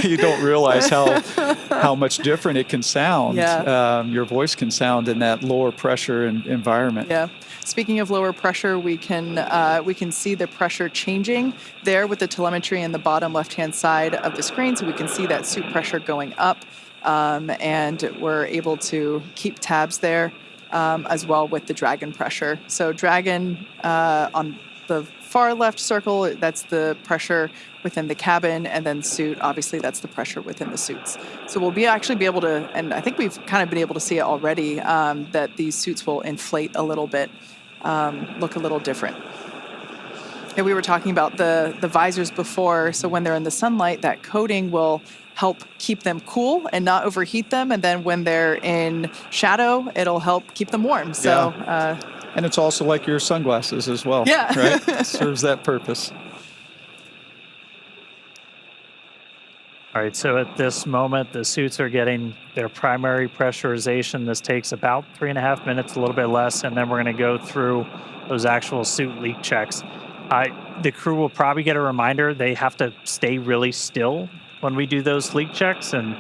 you don't realize how much different it can sound. Yeah. Your voice can sound in that lower pressure environment. Yeah. Speaking of lower pressure, we can see the pressure changing there with the telemetry in the bottom left-hand side of the screen. So we can see that suit pressure going up, and we're able to keep tabs there as well with the Dragon pressure. So Dragon on the far left circle, that's the pressure within the cabin, and then suit, obviously that's the pressure within the suits. So we'll actually be able to, and I think we've kind of been able to see it already, that these suits will inflate a little bit, look a little different. And we were talking about the visors before, so when they're in the sunlight, that coating will help keep them cool and not overheat them, and then when they're in shadow, it'll help keep them warm. So, and it's also like your sunglasses as well. Yeah. Right? Serves that purpose. All right, so at this moment, the suits are getting their primary pressurization. This takes about 3.5 minutes, a little bit less, and then we're going to go through those actual suit leak checks. The crew will probably get a reminder they have to stay really still when we do those leak checks, and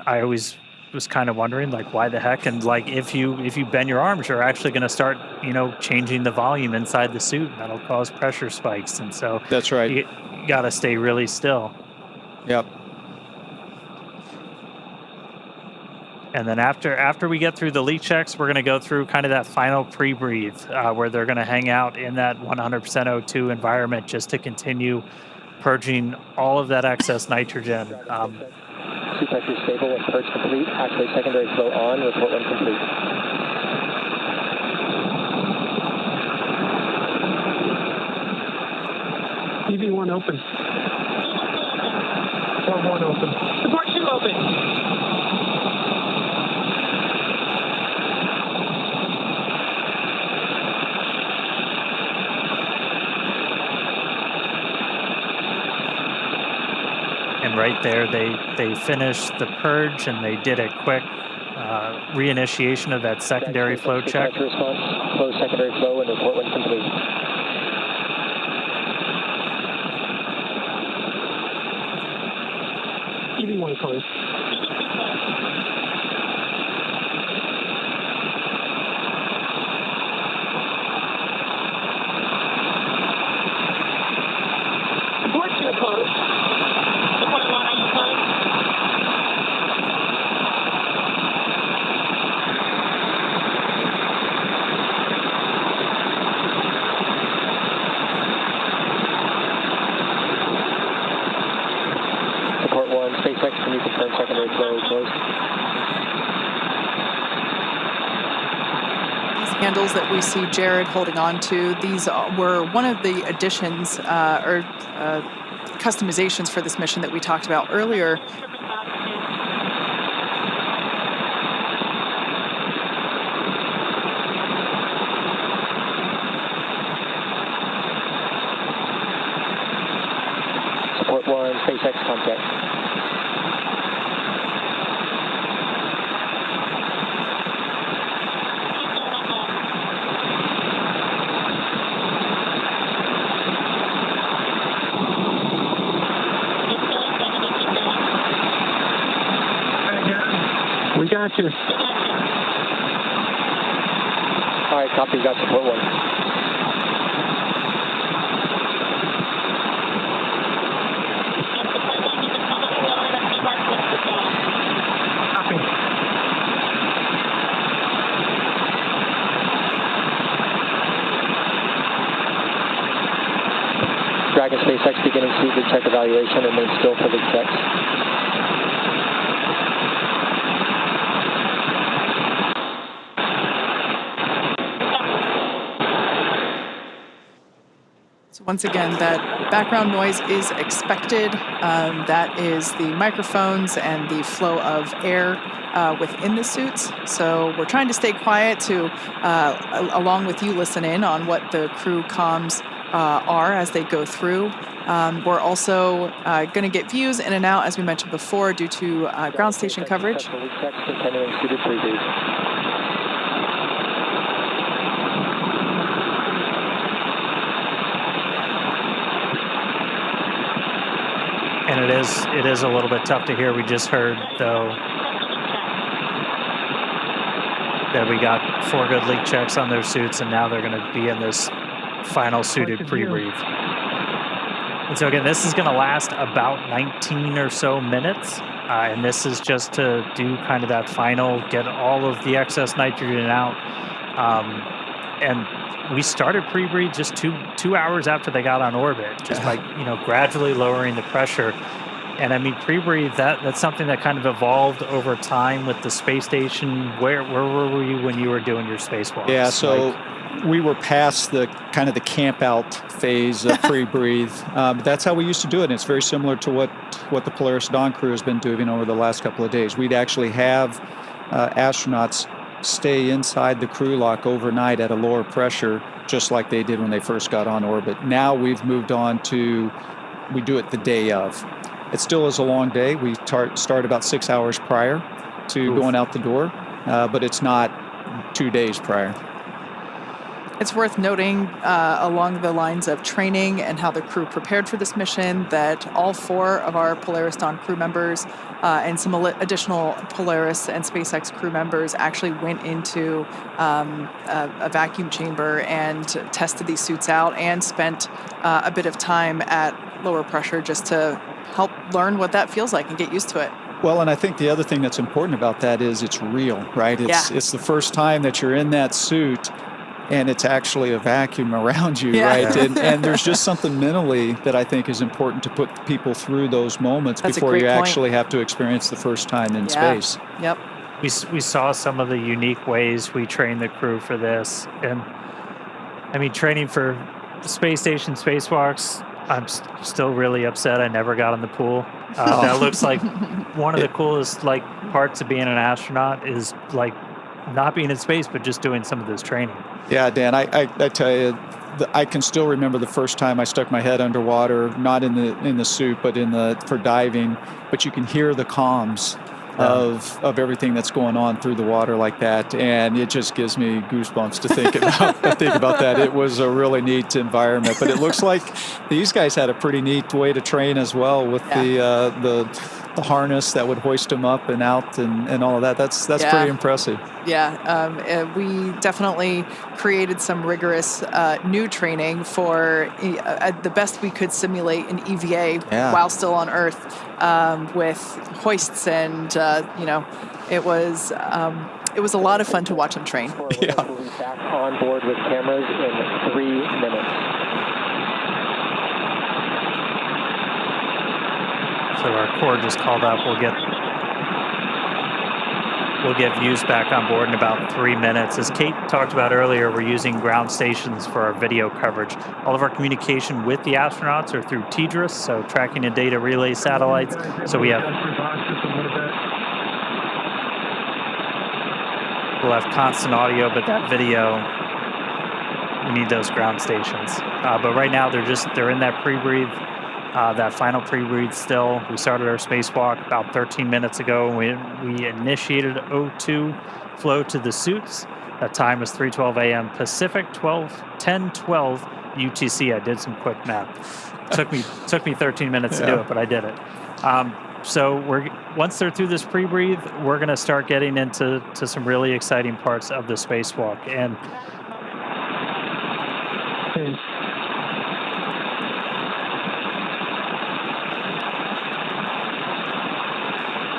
I always was kind of wondering, like, why the heck? And like, if you bend your arms, you're actually going to start, changing the volume inside the suit, and that'll cause pressure spikes. And so that's right. You got to stay really still. Yep. And then after we get through the leak checks, we're going to go through kind of that final pre-breathe where they're going to hang out in that 100% O2 environment just to continue purging all of that excess nitrogen. Suit pressure stable when purge complete. Activate secondary flow on. Report when complete. EV1 open. Support 1 open. Support 2 open. And right there, they finished the purge, and they did a quick reinitiation of that secondary flow check. Response. Close secondary flow and report when complete. EV1 closed. Support 2 closed. Support 1, are you closed? Support 1, SpaceX, can you confirm secondary flow closed? These handles that we see Jared holding on to, these were one of the additions or customizations for this mission that we talked about earlier. Support 1, SpaceX contact. We got you. right, copy, got support 1. Copy. Dragon SpaceX beginning suit leak check evaluation. Remain still for leak checks. So once again, that background noise is expected. That is the microphones and the flow of air within the suits. So we're trying to stay quiet to, along with you, listen in on what the crew comms are as they go through. We're also going to get views in and out, as we mentioned before, due to ground station coverage. Leak checks continuing suited previews. And it is a little bit tough to hear. We just heard, though, that we got 4 good leak checks on their suits, and now they're going to be in this final suited pre-brief. And so again, this is going to last about 19 or so minutes, and this is just to do kind of that final, get all of the excess nitrogen out. And we started pre-breathe just two hours after they got on orbit, just by gradually lowering the pressure. And I mean, pre-breathe, that's something that kind of evolved over time with the space station. Where were you when you were doing your spacewalks? Yeah, so we were past the kind of the camp out phase of pre-breathe. But that's how we used to do it. And it's very similar to what the Polaris Dawn crew has been doing over the last couple of days. We'd actually have astronauts stay inside the crew lock overnight at a lower pressure, just like they did when they first got on orbit. Now we've moved on to, we do it the day of. It still is a long day. We start about 6 hours prior to going out the door, but it's not 2 days prior. It's worth noting along the lines of training and how the crew prepared for this mission that all 4 of our Polaris Dawn crew members and some additional Polaris and SpaceX crew members actually went into a vacuum chamber and tested these suits out and spent a bit of time at lower pressure just to help learn what that feels like and get used to it. Well, and I think the other thing that's important about that is it's real, right? It's the first time that you're in that suit and it's actually a vacuum around you, right? And there's just something mentally that I think is important to put people through those moments before you actually have to experience the first time in space. Yep. We saw some of the unique ways we train the crew for this. And I mean, training for space station spacewalks, I'm still really upset I never got in the pool. That looks like one of the coolest parts of being an astronaut is not being in space, but just doing some of this training. Yeah, Dan, I tell you, I can still remember the first time I stuck my head underwater, not in the suit, but for diving. But you can hear the comms of everything that's going on through the water like that, and it just gives me goosebumps to think about that. It was a really neat environment, but it looks like these guys had a pretty neat way to train as well with the harness that would hoist them up and out and all of that. That's pretty impressive. Yeah, we definitely created some rigorous new training for the best we could simulate an EVA while still on Earth with hoists and it was a lot of fun to watch them train. Yeah. Back on board with cameras in 3 minutes. So our core just called up. We'll get views back on board in about 3 minutes. As Kate talked about earlier, we're using ground stations for our video coverage. All of our communication with the astronauts are through TDRS, so tracking and data relay satellites. So we'll have constant audio, but that video, we need those ground stations. But right now they're in that pre-breathe. That final pre-breathe still. We started our spacewalk about 13 minutes ago. We initiated O2 flow to the suits. That time was 3:12 a.m. Pacific, 10:12 UTC. I did some quick math. Took me 13 minutes to do it, but I did it. So once they're through this pre-breathe, we're going to start getting into some really exciting parts of the spacewalk. And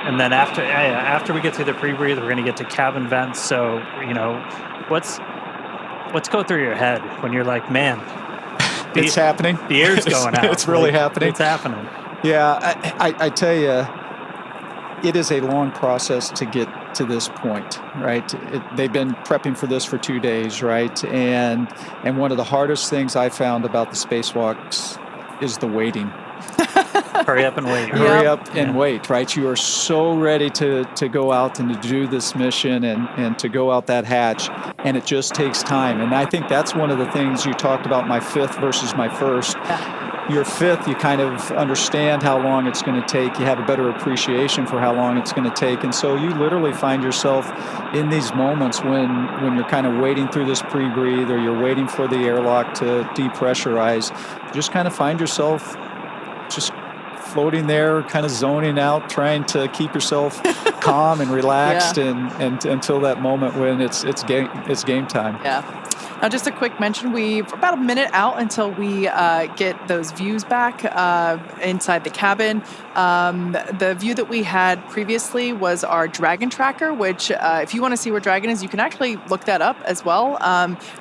And then after we get through the pre-breathe, we're going to get to cabin vents. So, what's going through your head when you're like, man, it's happening. The air's going out. It's really happening. It's happening. Yeah, I tell you, it is a long process to get to this point, right? They've been prepping for this for 2 days, right? And one of the hardest things I found about the spacewalks is the waiting. Hurry up and wait. Hurry up and wait, right? You are so ready to go out and to do this mission and to go out that hatch, and it just takes time. And I think that's one of the things you talked about, my fifth versus my first. Your fifth, you kind of understand how long it's going to take. You have a better appreciation for how long it's going to take. And so you literally find yourself in these moments when you're kind of waiting through this pre-breathe, or you're waiting for the airlock to depressurize. You just kind of find yourself just floating there, kind of zoning out, trying to keep yourself calm and relaxed, and until that moment when it's game time. Yeah. Now, just a quick mention, we're about a minute out until we get those views back inside the cabin. The view that we had previously was our Dragon tracker, which if you want to see where Dragon is, you can actually look that up as well.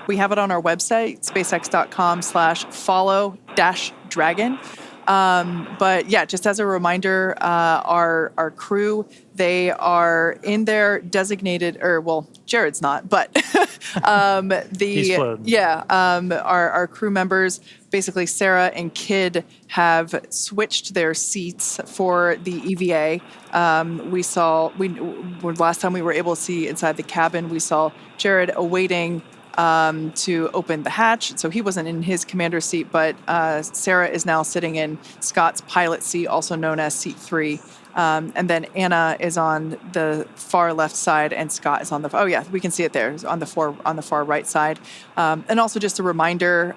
We have it on our website, spacex.com/follow-dragon. But yeah, just as a reminder, our crew, they are in their designated, Jared's not, but our crew members, basically Sarah and Kid, have switched their seats for the EVA. Last time we were able to see inside the cabin, we saw Jared awaiting to open the hatch. So he wasn't in his commander's seat, but Sarah is now sitting in Scott's pilot seat, also known as seat 3. And then Anna is on the far left side, and Scott is on the, we can see it there, it's on the far right side. And also just a reminder,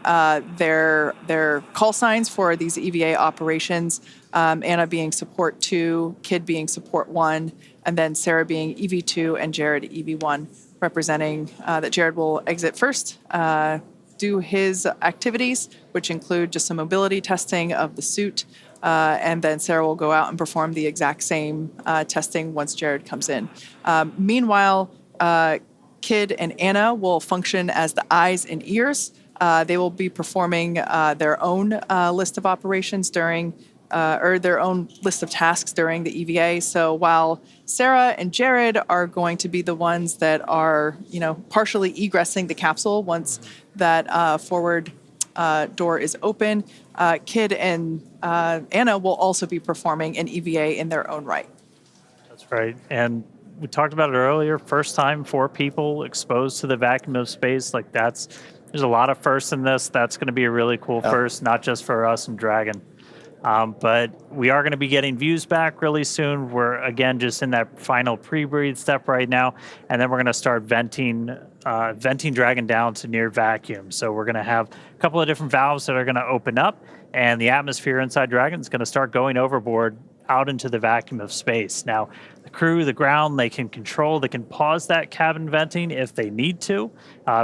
their call signs for these EVA operations, Anna being support 2, Kid being support 1, and then Sarah being EV2 and Jared EV1, representing that Jared will exit first, do his activities, which include just some mobility testing of the suit, and then Sarah will go out and perform the exact same testing once Jared comes in. Meanwhile, Kid and Anna will function as the eyes and ears. They will be performing their own list of operations during or their own list of tasks during the EVA. So while Sarah and Jared are going to be the ones that are, partially egressing the capsule once that forward door is open, Kid and Anna will also be performing an EVA in their own right. That's right. And we talked about it earlier, first time 4 people exposed to the vacuum of space. There's a lot of firsts in this. That's going to be a really cool first, not just for us and Dragon. But we are going to be getting views back really soon. We're, again, just in that final pre-breathe step right now. And then we're going to start venting Dragon down to near vacuum. So we're going to have a couple of different valves that are going to open up, and the atmosphere inside Dragon is going to start going overboard out into the vacuum of space. Now, the crew, the ground, they can pause that cabin venting if they need to.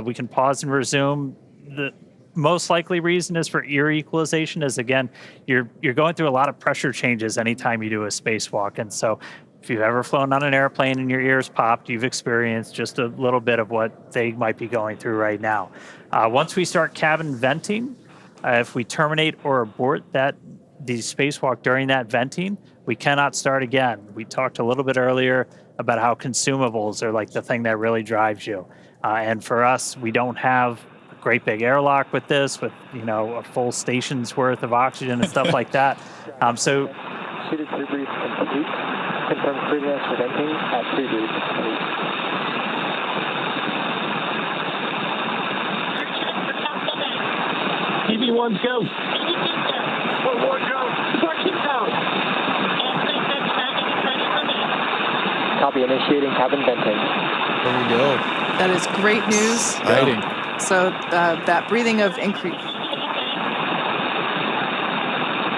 We can pause and resume. The most likely reason is for ear equalization, as again, you're going through a lot of pressure changes anytime you do a spacewalk. And so if you've ever flown on an airplane and your ears popped, you've experienced just a little bit of what they might be going through right now. Once we start cabin venting, if we terminate or abort the spacewalk during that venting, we cannot start again. We talked a little bit earlier about how consumables are the thing that really drives you. And for us, we don't have great big airlock with this, with a full station's worth of oxygen and stuff like that. So suited pre-breathe complete. Confirm clearance for venting at pre-breathe complete. EV1's go. Forward go. Parking down. Copy, initiating cabin venting. There we go. That is great news. Exciting. So that breathing of increase,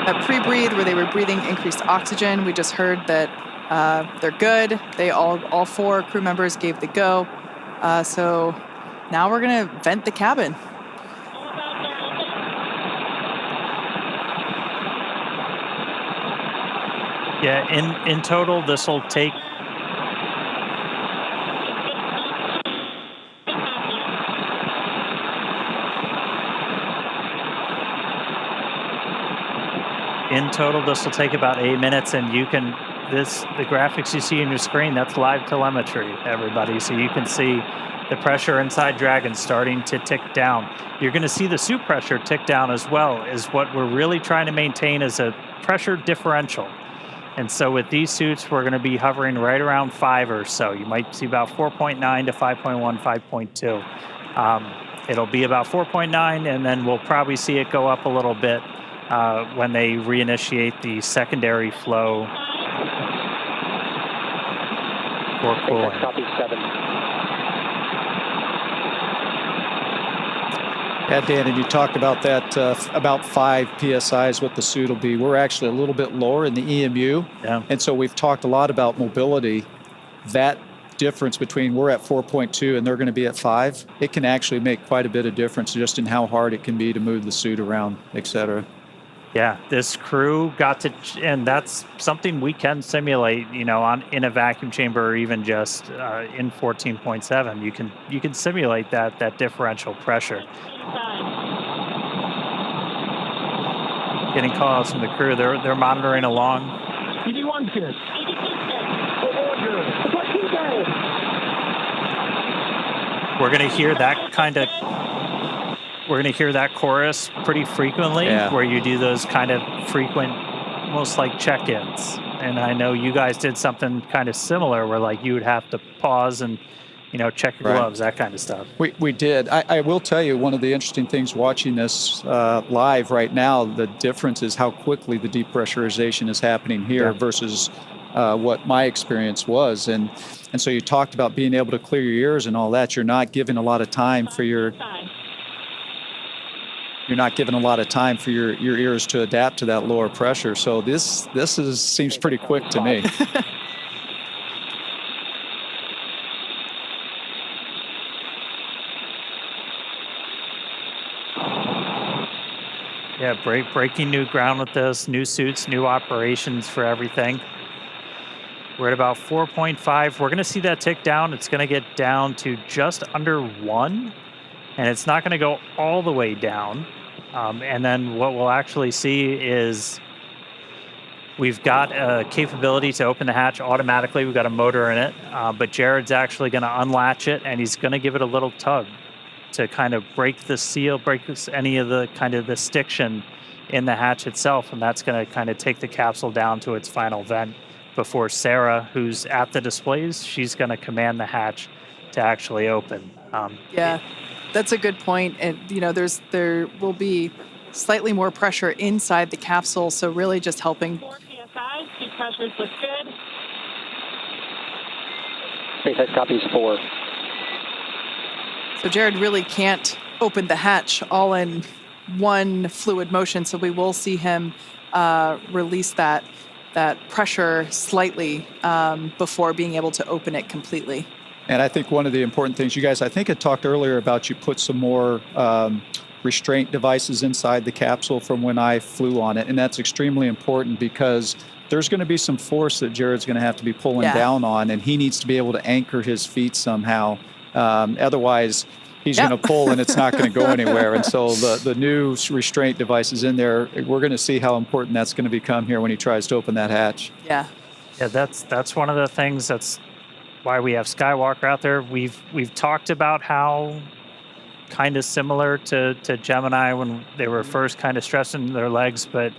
that pre-breathe where they were breathing increased oxygen, we just heard that they're good. They all 4 crew members gave the go. So now we're gonna vent the cabin. Yeah, in total, this will take. In total, this will take about 8 minutes, and you can, the graphics you see on your screen, that's live telemetry, everybody. So you can see the pressure inside Dragon starting to tick down. You're going to see the suit pressure tick down as well, is what we're really trying to maintain is a pressure differential. And so with these suits, we're going to be hovering right around 5 or so. You might see about 4.9 to 5.1, 5.2. It'll be about 4.9, and then we'll probably see it go up a little bit when they reinitiate the secondary flow for cooling. Copy 7. Yeah, Dan, and you talked about that, about 5 PSI is what the suit will be. We're actually a little bit lower in the EMU. Yeah. And so we've talked a lot about mobility. That difference between we're at 4.2 and they're going to be at 5, it can actually make quite a bit of difference just in how hard it can be to move the suit around, et cetera. Yeah, this crew got to, and that's something we can simulate, you know, in a vacuum chamber or even just in 14.7. You can simulate that differential pressure. Getting calls from the crew. They're monitoring along. EV1 good. We're going to hear that we're going to hear that chorus pretty frequently, where you do those kind of frequent, almost like check-ins. And I know you guys did something kind of similar where like you would have to pause and, you know, check your gloves, that kind of stuff. We did. I will tell you, one of the interesting things watching this live right now, the difference is how quickly the depressurization is happening here versus what my experience was. And so you talked about being able to clear your ears and all that. You're not giving a lot of time for your ears to adapt to that lower pressure. So this seems pretty quick to me. Yeah, breaking new ground with this, new suits, new operations for everything. We're at about 4.5. We're going to see that tick down. It's going to get down to just under 1, and it's not going to go all the way down. And then what we'll actually see is we've got a capability to open the hatch automatically. We've got a motor in it, but Jared's actually going to unlatch it, and he's going to give it a little tug to kind of break the seal, any of the kind of the stiction in the hatch itself, and that's going to kind of take the capsule down to its final vent before Sarah, who's at the displays, she's going to command the hatch to actually open. Yeah, that's a good point. And you know, there will be slightly more pressure inside the capsule, so really just helping. 4 PSI, seat pressures look good. SpaceX copies 4. So Jared really can't open the hatch all in one fluid motion, so we will see him release that pressure slightly before being able to open it completely. And I think one of the important things, you guys, I think I talked earlier about you put some more restraint devices inside the capsule from when I flew on it, and that's extremely important because there's going to be some force that Jared's going to have to be pulling down on, and he needs to be able to anchor his feet somehow. Otherwise, he's going to pull and it's not going to go anywhere. And so the new restraint devices in there, we're going to see how important that's going to become here when he tries to open that hatch. Yeah, that's one of the things. That's why we have Skywalker out there. We've talked about how kind of similar to Gemini when they were first kind of stressing their legs, but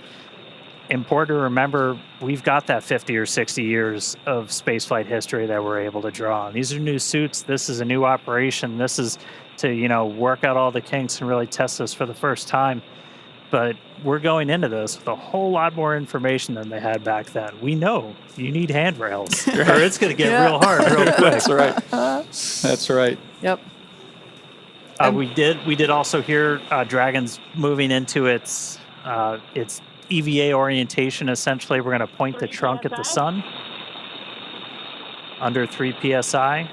important to remember, we've got that 50 or 60 years of spaceflight history that we're able to draw on. These are new suits. This is a new operation. This is to, you know, work out all the kinks and really test this for the first time. But we're going into this with a whole lot more information than they had back then. We know you need handrails or it's going to get real hard real quick. That's right. That's right. Yep. We did also hear Dragon's moving into its EVA orientation. Essentially, we're going to point the trunk at the sun under 3 PSI.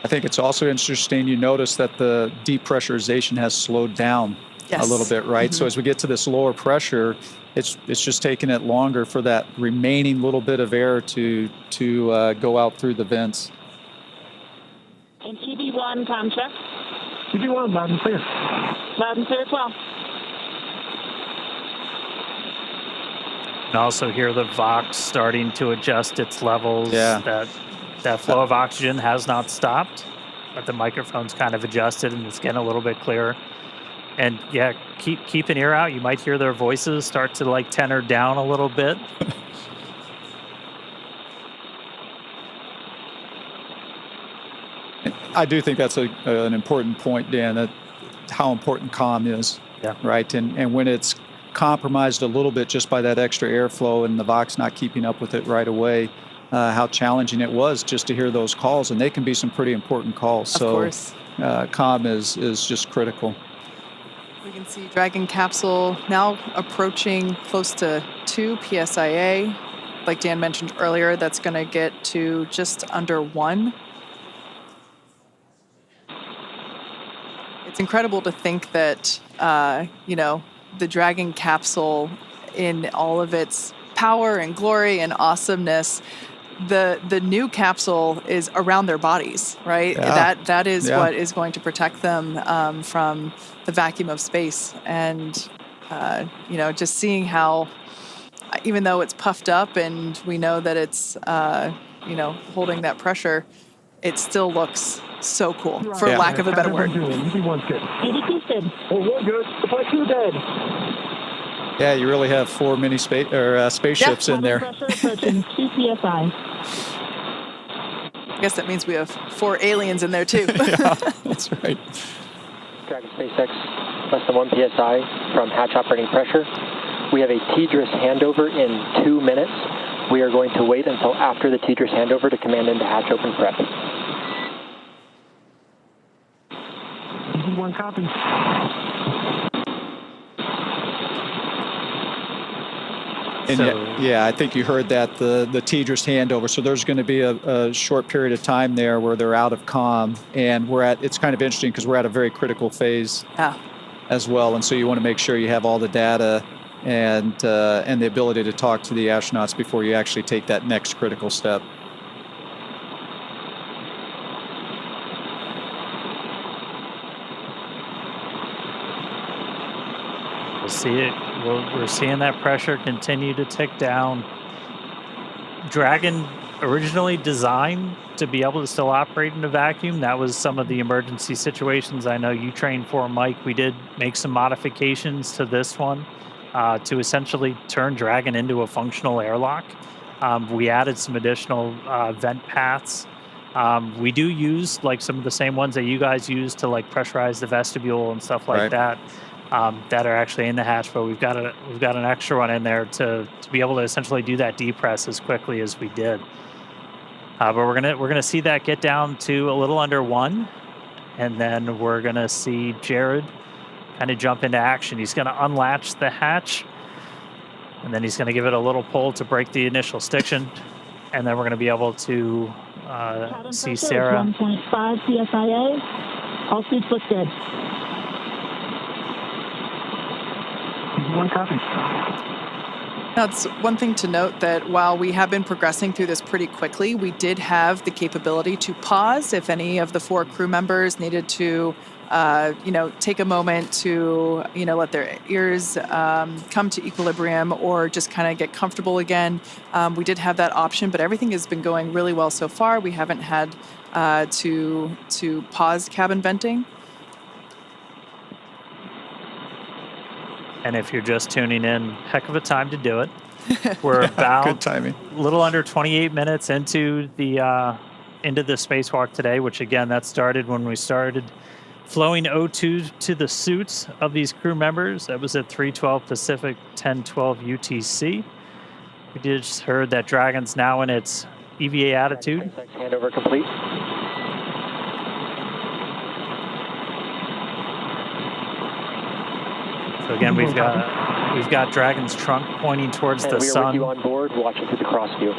I think it's also interesting you notice that the depressurization has slowed down a little bit, right? So as we get to this lower pressure, it's just taking it longer for that remaining little bit of air to go out through the vents. And EV1, com check. EV1, loud and clear. Loud and clear as well. And also hear the Vox starting to adjust its levels. Yeah. That flow of oxygen has not stopped, but the microphone's kind of adjusted and it's getting a little bit clearer. And yeah, keep an ear out. You might hear their voices start to like tenor down a little bit. I do think that's an important point, Dan, that how important comm is, right? And when it's compromised a little bit just by that extra airflow and the Vox not keeping up with it right away, how challenging it was just to hear those calls, and they can be some pretty important calls. Of course. Comm is just critical. We can see Dragon capsule now approaching close to 2 PSIA. Like Dan mentioned earlier, that's going to get to just under 1. It's incredible to think that, the Dragon capsule in all of its power and glory and awesomeness, the new capsule is around their bodies, right? Yeah. That is what is going to protect them from the vacuum of space. And, just seeing how, even though it's puffed up and we know that it's, holding that pressure, it still looks so cool, for lack of a better word. EV1's good. EV2's good. Oh, we're good. Supply 2 dead. Yeah, you really have 4 mini spaceships in there. Pressure approaching 2 PSI. I guess that means we have 4 aliens in there too. Yeah, that's right. Dragon SpaceX, less than 1 PSI from hatch operating pressure. We have a TDRS handover in 2 minutes. We are going to wait until after the TDRS handover to command into hatch open prep. EV1 copy. And I think you heard that, the TDRS handover. So there's going to be a short period of time there where they're out of comm, and it's kind of interesting because we're at a very critical phase as well. And so you want to make sure you have all the data and the ability to talk to the astronauts before you actually take that next critical step. We'll see it. We're seeing that pressure continue to tick down. Dragon originally designed to be able to still operate in a vacuum. That was some of the emergency situations I know you trained for, Mike. We did make some modifications to this one to essentially turn Dragon into a functional airlock. We added some additional vent paths. We do use like some of the same ones that you guys use to like pressurize the vestibule and stuff like that. That are actually in the hatch, but we've got an extra one in there to be able to essentially do that depress as quickly as we did. But we're gonna see that get down to a little under 1, and then we're gonna see Jared kind of jump into action. He's gonna unlatch the hatch, and then he's gonna give it a little pull to break the initial stiction, and then we're gonna be able to see Sarah. 1.5 PSIA. All suits look good. EV1 copy. That's one thing to note, that while we have been progressing through this pretty quickly, we did have the capability to pause if any of the 4 crew members needed to, take a moment to, let their ears come to equilibrium or just kind of get comfortable again. We did have that option, but everything has been going really well so far. We haven't had to pause cabin venting. And if you're just tuning in, heck of a time to do it. We're about good timing. A little under 28 minutes into the spacewalk today, which again, that started when we started flowing O2 to the suits of these crew members. That was at 3:12 Pacific, 10:12 UTC. We just heard that Dragon's now in its EVA attitude. Handover complete. So again, we've got Dragon's trunk pointing towards the sun. We are with you on board, watching through the cross view.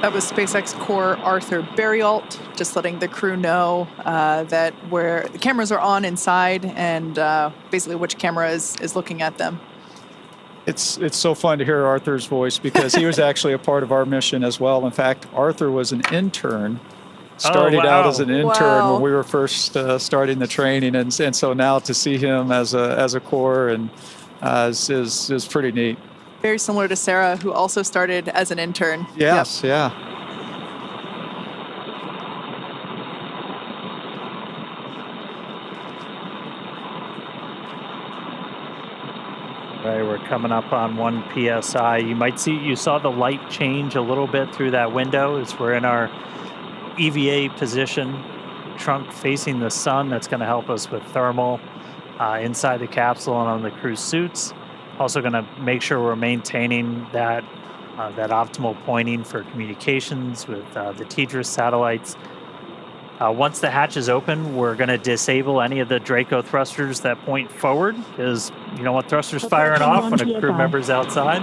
That was SpaceX Core Arthur Berrialt, just letting the crew know that where the cameras are on inside and basically which camera is looking at them. It's so fun to hear Arthur's voice because he was actually a part of our mission as well. In fact, Arthur was an intern, started out as an intern when we were first starting the training, and so now to see him as a core and is pretty neat. Very similar to Sarah, who also started as an intern. Yes, yep. Yeah. Right, we're coming up on 1 psi. You saw the light change a little bit through that window as we're in our EVA position, trunk facing the sun. That's going to help us with thermal inside the capsule and on the crew suits. Also going to make sure we're maintaining that optimal pointing for communications with the TDRS satellites. Once the hatch is open, we're going to disable any of the Draco thrusters that point forward, because you don't want thrusters firing off when a crew member's outside.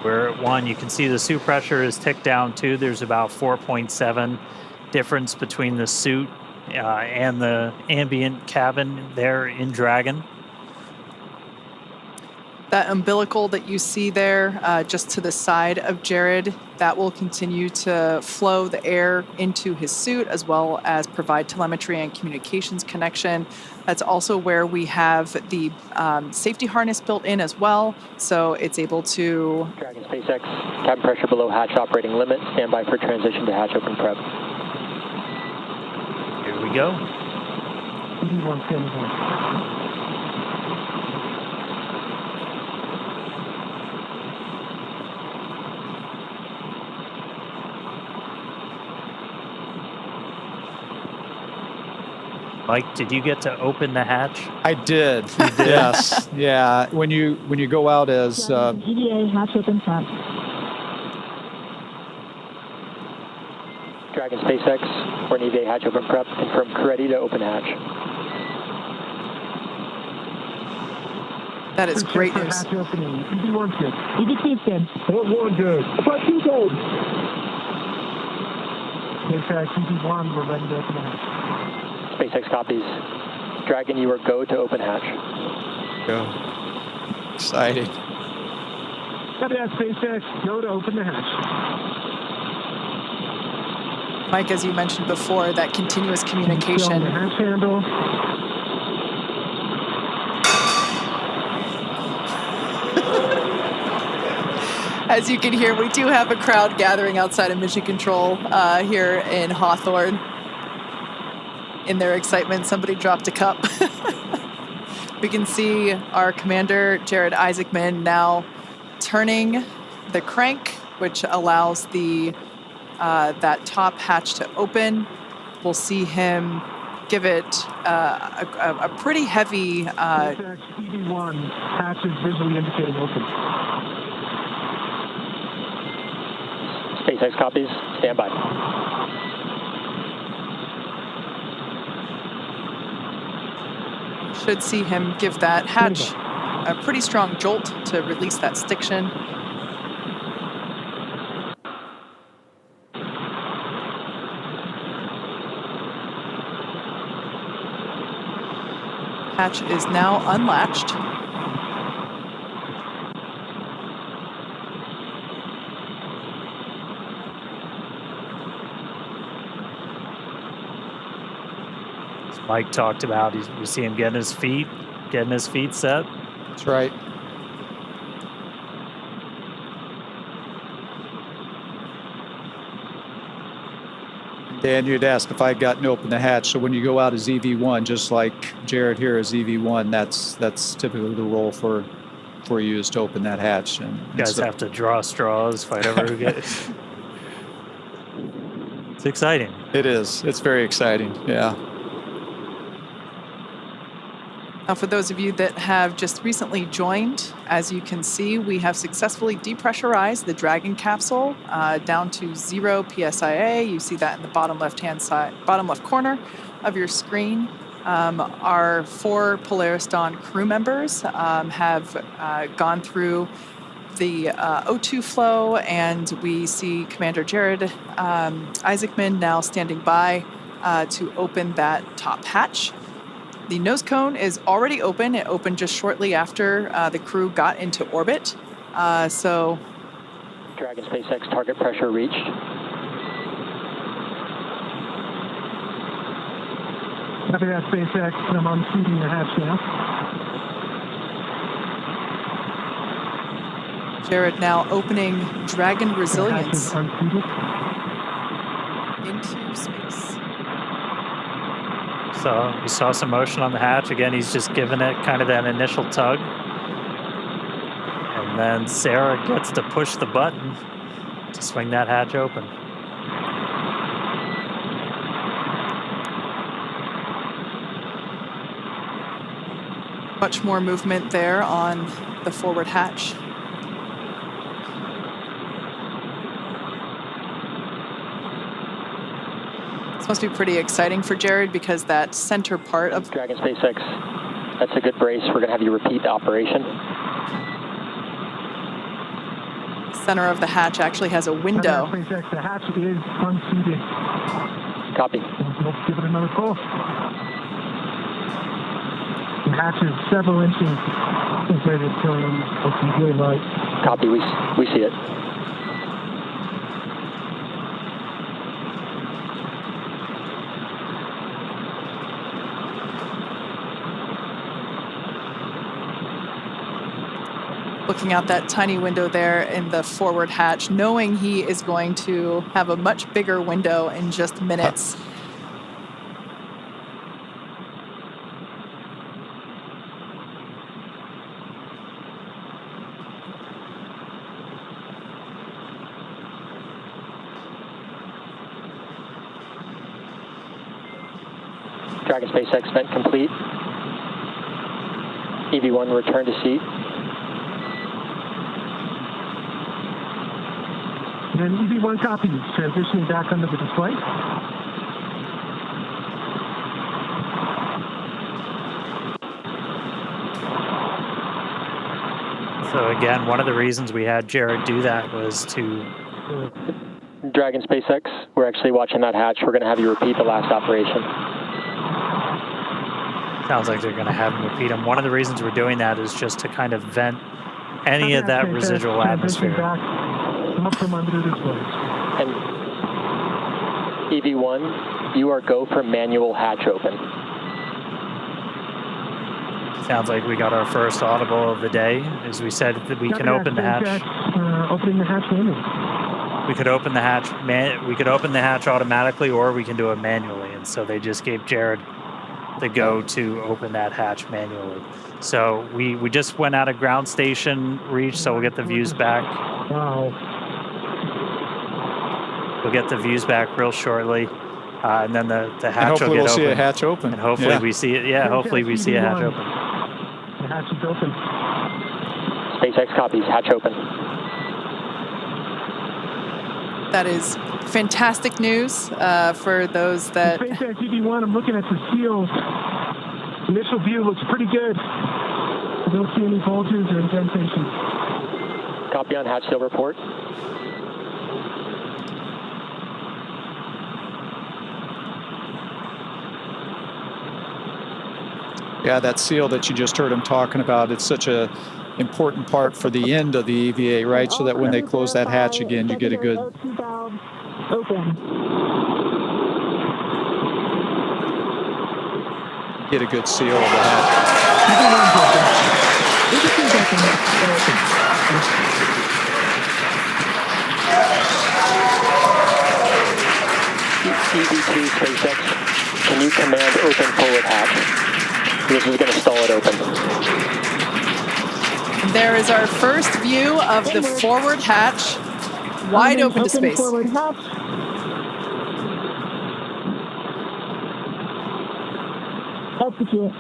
We're at 1. You can see the suit pressure is ticked down too. There's about 4.7 difference between the suit and the ambient cabin there in Dragon. That umbilical that you see there just to the side of Jared, that will continue to flow the air into his suit as well as provide telemetry and communications connection. That's also where we have the safety harness built in as well, so it's able to... Dragon SpaceX, cabin pressure below hatch operating limit. Stand by for transition to hatch open prep. Here we go. Mike, did you get to open the hatch? I did. You did? Yes. Yeah. When you go out as EVA hatch open front. Dragon SpaceX, we're in EVA hatch open prep. Confirm crew ready to open hatch. That is great news. Hatch opening. EV1 good. EV2 good. EV1 good. EV2 good. SpaceX EV1, we're ready to open the hatch. SpaceX copies. Dragon, you are go to open hatch. Go. Exciting. Copy that, SpaceX. Go to open the hatch. Mike, as you mentioned before, that continuous communication. The hatch handle. As you can hear, we do have a crowd gathering outside of Mission Control here in Hawthorne. In their excitement, somebody dropped a cup. We can see our commander, Jared Isaacman, now turning the crank, which allows the that top hatch to open. We'll see him give it a pretty heavy... EV1, hatch is visually indicating open. SpaceX copies. Stand by. Should see him give that hatch a pretty strong jolt to release that stiction. Hatch is now unlatched. Mike talked about, you see him getting his feet set. That's right. Dan, you'd asked if I'd gotten open the hatch. So when you go out as EV1, just like Jared here is EV1, that's typically the role for you is to open that hatch. And you guys have to draw straws, fight over who gets. It's exciting. It is. It's very exciting. Yeah. Now, for those of you that have just recently joined, as you can see, we have successfully depressurized the Dragon capsule down to 0 PSIA. You see that in the bottom left-hand side, bottom left corner of your screen. Our 4 Polaris Dawn crew members have gone through the O2 flow, and we see Commander Jared Isaacman now standing by to open that top hatch. The nose cone is already open. It opened just shortly after the crew got into orbit. So, Dragon SpaceX target pressure reached. Copy that, SpaceX. I'm unseating the hatch now. Jared now opening Dragon Resilience Unseated. into space. So we saw some motion on the hatch. Again, he's just giving it kind of that initial tug. And then Sarah gets to push the button to swing that hatch open. Much more movement there on the forward hatch. This must be pretty exciting for Jared because that center part of Dragon SpaceX, that's a good brace. We're going to have you repeat the operation. center of the hatch actually has a window. SpaceX, the hatch is unseated. Copy. Let's give it another pull. The hatch is several inches inside its OCJ light. Copy. We see it. Looking out that tiny window there in the forward hatch, knowing he is going to have a much bigger window in just minutes. Dragon SpaceX vent complete. EV1 return to seat. And EV1 copies, transitioning back under the display. So again, one of the reasons we had Jared do that was to... Dragon SpaceX, we're actually watching that hatch. We're going to have you repeat the last operation. Sounds like they're going to have him repeat them. One of the reasons we're doing that is just to kind of vent any of that residual atmosphere. Up from under the display. And EV1, you are go for manual hatch open. Sounds like we got our first audible of the day. As we said, that we can open the hatch. Opening the hatch manually. We could open the hatch. We could open the hatch automatically, or we can do it manually. And so they just gave Jared the go to open that hatch manually. So we just went out of ground station reach, so we'll get the views back. Wow. We'll get the views back real shortly, and then the hatch will get open. Hopefully we'll see a hatch open. And hopefully we see it. Yeah, hopefully we see a hatch open. The hatch is open. SpaceX copies. Hatch open. That is fantastic news for those that... SpaceX EV1, I'm looking at the seals. Initial view looks pretty good. I don't see any bulges or indentations. Copy on hatch seal report. Yeah, that seal that you just heard him talking about, it's such a important part for the end of the EVA, right? So that when they close that hatch again, you get a good... Get a good seal of the hatch. EV2 SpaceX, can you command open forward hatch? This is going to stall it open. There is our first view of the forward hatch, wide open to space. Forward hatch. Execute.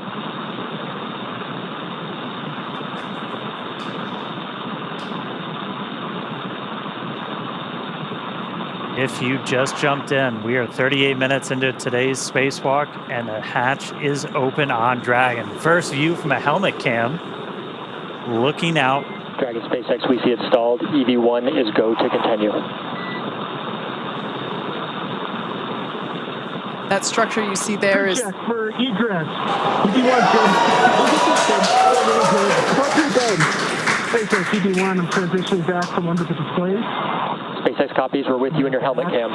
If you just jumped in, we are 38 minutes into today's spacewalk, and the hatch is open on Dragon. First view from a helmet cam, looking out. Dragon SpaceX, we see it stalled. EV1 is go to continue. That structure you see there is... Check for egress. EV1 good. SpaceX EV1, I'm transitioning back from under the displays. SpaceX copies, we're with you in your helmet cam.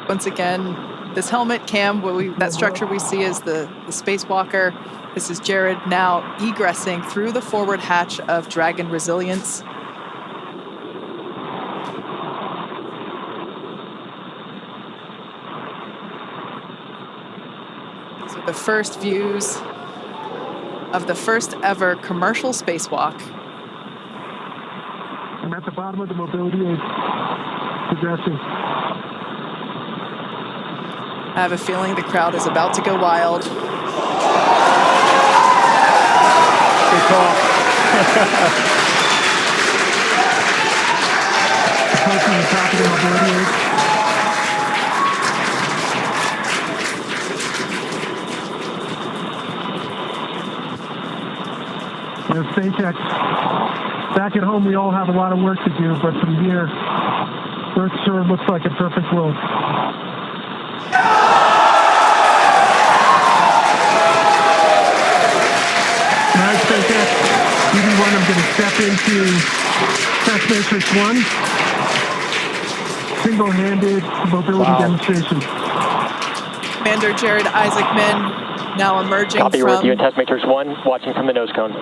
Once again, this helmet cam, that structure we see is the spacewalker. This is Jared now egressing through the forward hatch of Dragon Resilience. These are the first views of the first ever commercial spacewalk. I'm at the bottom of the mobility aid, progressing. I have a feeling the crowd is about to go wild. Good call. Approaching the top of the mobility aid. SpaceX. Back at home, we all have a lot of work to do, but from here, Earth sure looks like a perfect world. All right, SpaceX, EV1, I'm going to step into Test Matrix 1. Single-handed mobility demonstration. Commander Jared Isaacman now emerging Copy, from... we're with you in Test Matrix 1, watching from the nose cone.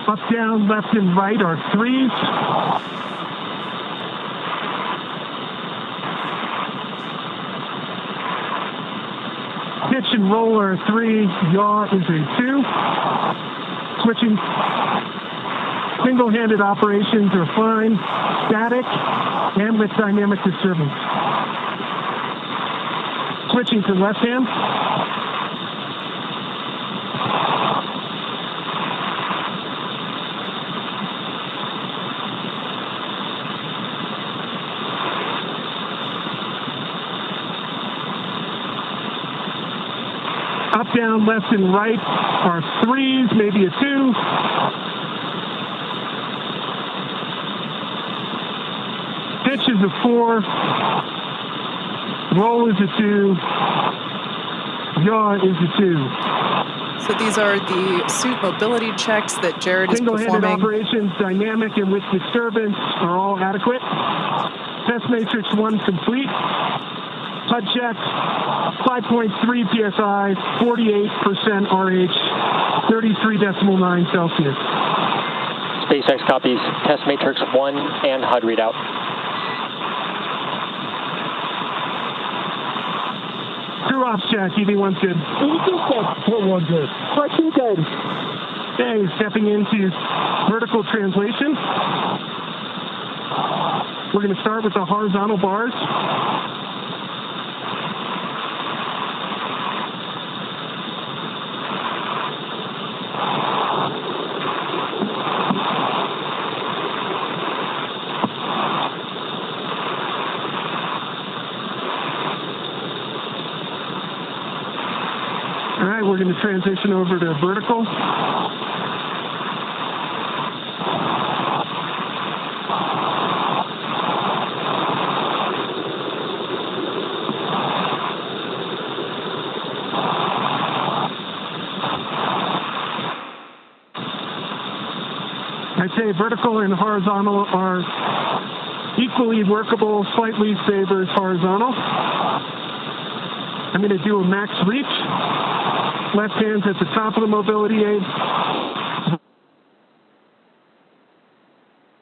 Up, down, left, and right are threes. Pitch and roll are 3. Yaw is a 2. Switching. Single-handed operations are fine. Static and with dynamic disturbance. Switching to left hand. Up, down, left, and right are 3s, maybe a 2. Pitch is a 4. Roll is a 2. Yaw is a 2. So these are the suit mobility checks that Jared is Single-handed performing. operations, dynamic and with disturbance, are all adequate. Test Matrix 1 complete. HUD check, 5.3 PSI, 48% RH, 33.9 Celsius. SpaceX copies Test Matrix 1 and HUD readout. Crew ops check, EV1's good. EV2's good. Port 1 good. Port 2 good. Okay, stepping into vertical translation. We're going to start with the horizontal bars. All right, we're going to transition over to vertical. I'd say vertical and horizontal are equally workable, slight least favors horizontal. I'm going to do a max reach. Left hand's at the top of the mobility aid.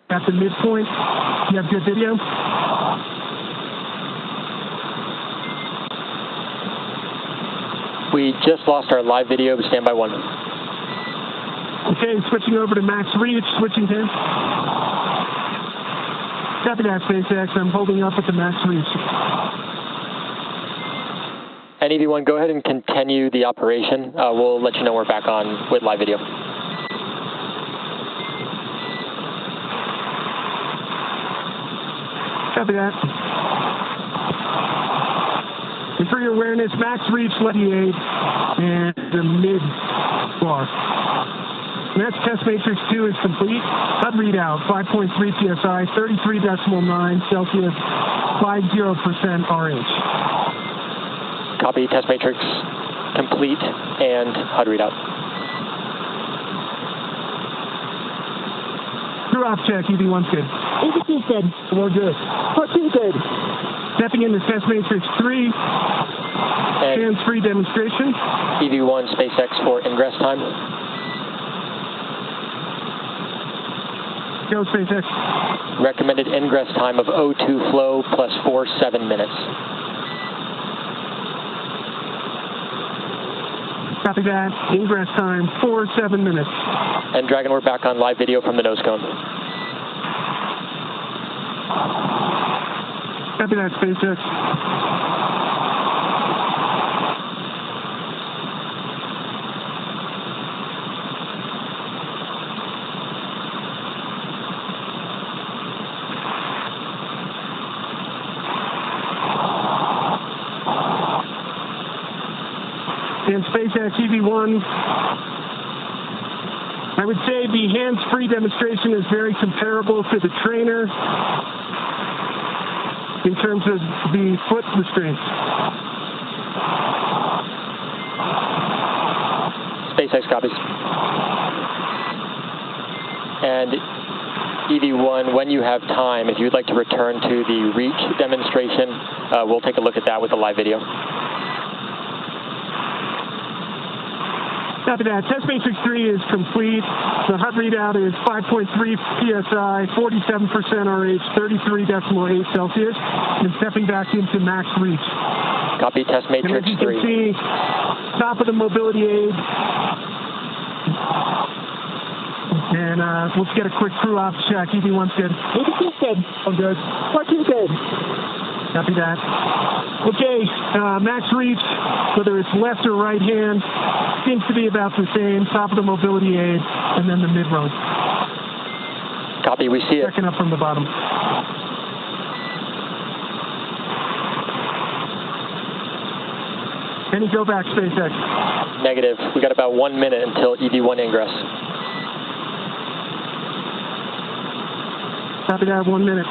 At the midpoint. You have good video? We just lost our live video, but stand by 1. Okay, switching over to max reach, switching hands. Copy that, SpaceX. I'm holding up at the max reach. And EV1, go ahead and continue the operation. We'll let you know we're back on with live video. Copy that. And for your awareness, max reach, left aid, and the mid bar. And that's test matrix 2 is complete. HUD readout, 5.3 PSI, 33.9 Celsius, 50% RH. Copy, test matrix complete and HUD readout. Crew op check, EV1's good. EV2's good. We're good. Part 2's good. Stepping into test matrix 3, hands-free demonstration. EV1 SpaceX for ingress time. Go SpaceX. Recommended ingress time of O2 flow plus 47 minutes. Copy that. Ingress time, 47 minutes. And Dragon, we're back on live video from the nose cone. Copy that, SpaceX. And SpaceX EV1, I would say the hands-free demonstration is very comparable to the trainer in terms of the foot restraints. SpaceX copies. And EV1, when you have time, if you'd like to return to the reach demonstration, we'll take a look at that with the live video. Copy that. Test matrix 3 is complete. The HUD readout is 5.3 PSI, 47% RH, 33.8 Celsius, and stepping back into max reach. Copy, test matrix 3. And as you can see, top of the mobility aid. And let's get a quick crew ops check. EV1's good. EV2's good. I'm good. Part 2's good. Copy that. Okay, max reach, whether it's left or right hand, seems to be about the same. Top of the mobility aid, and then the mid rung. Copy, we see it. Checking up from the bottom. Any go back, SpaceX? Negative. We got about 1 minute until EV1 ingress. Copy that, 1 minute.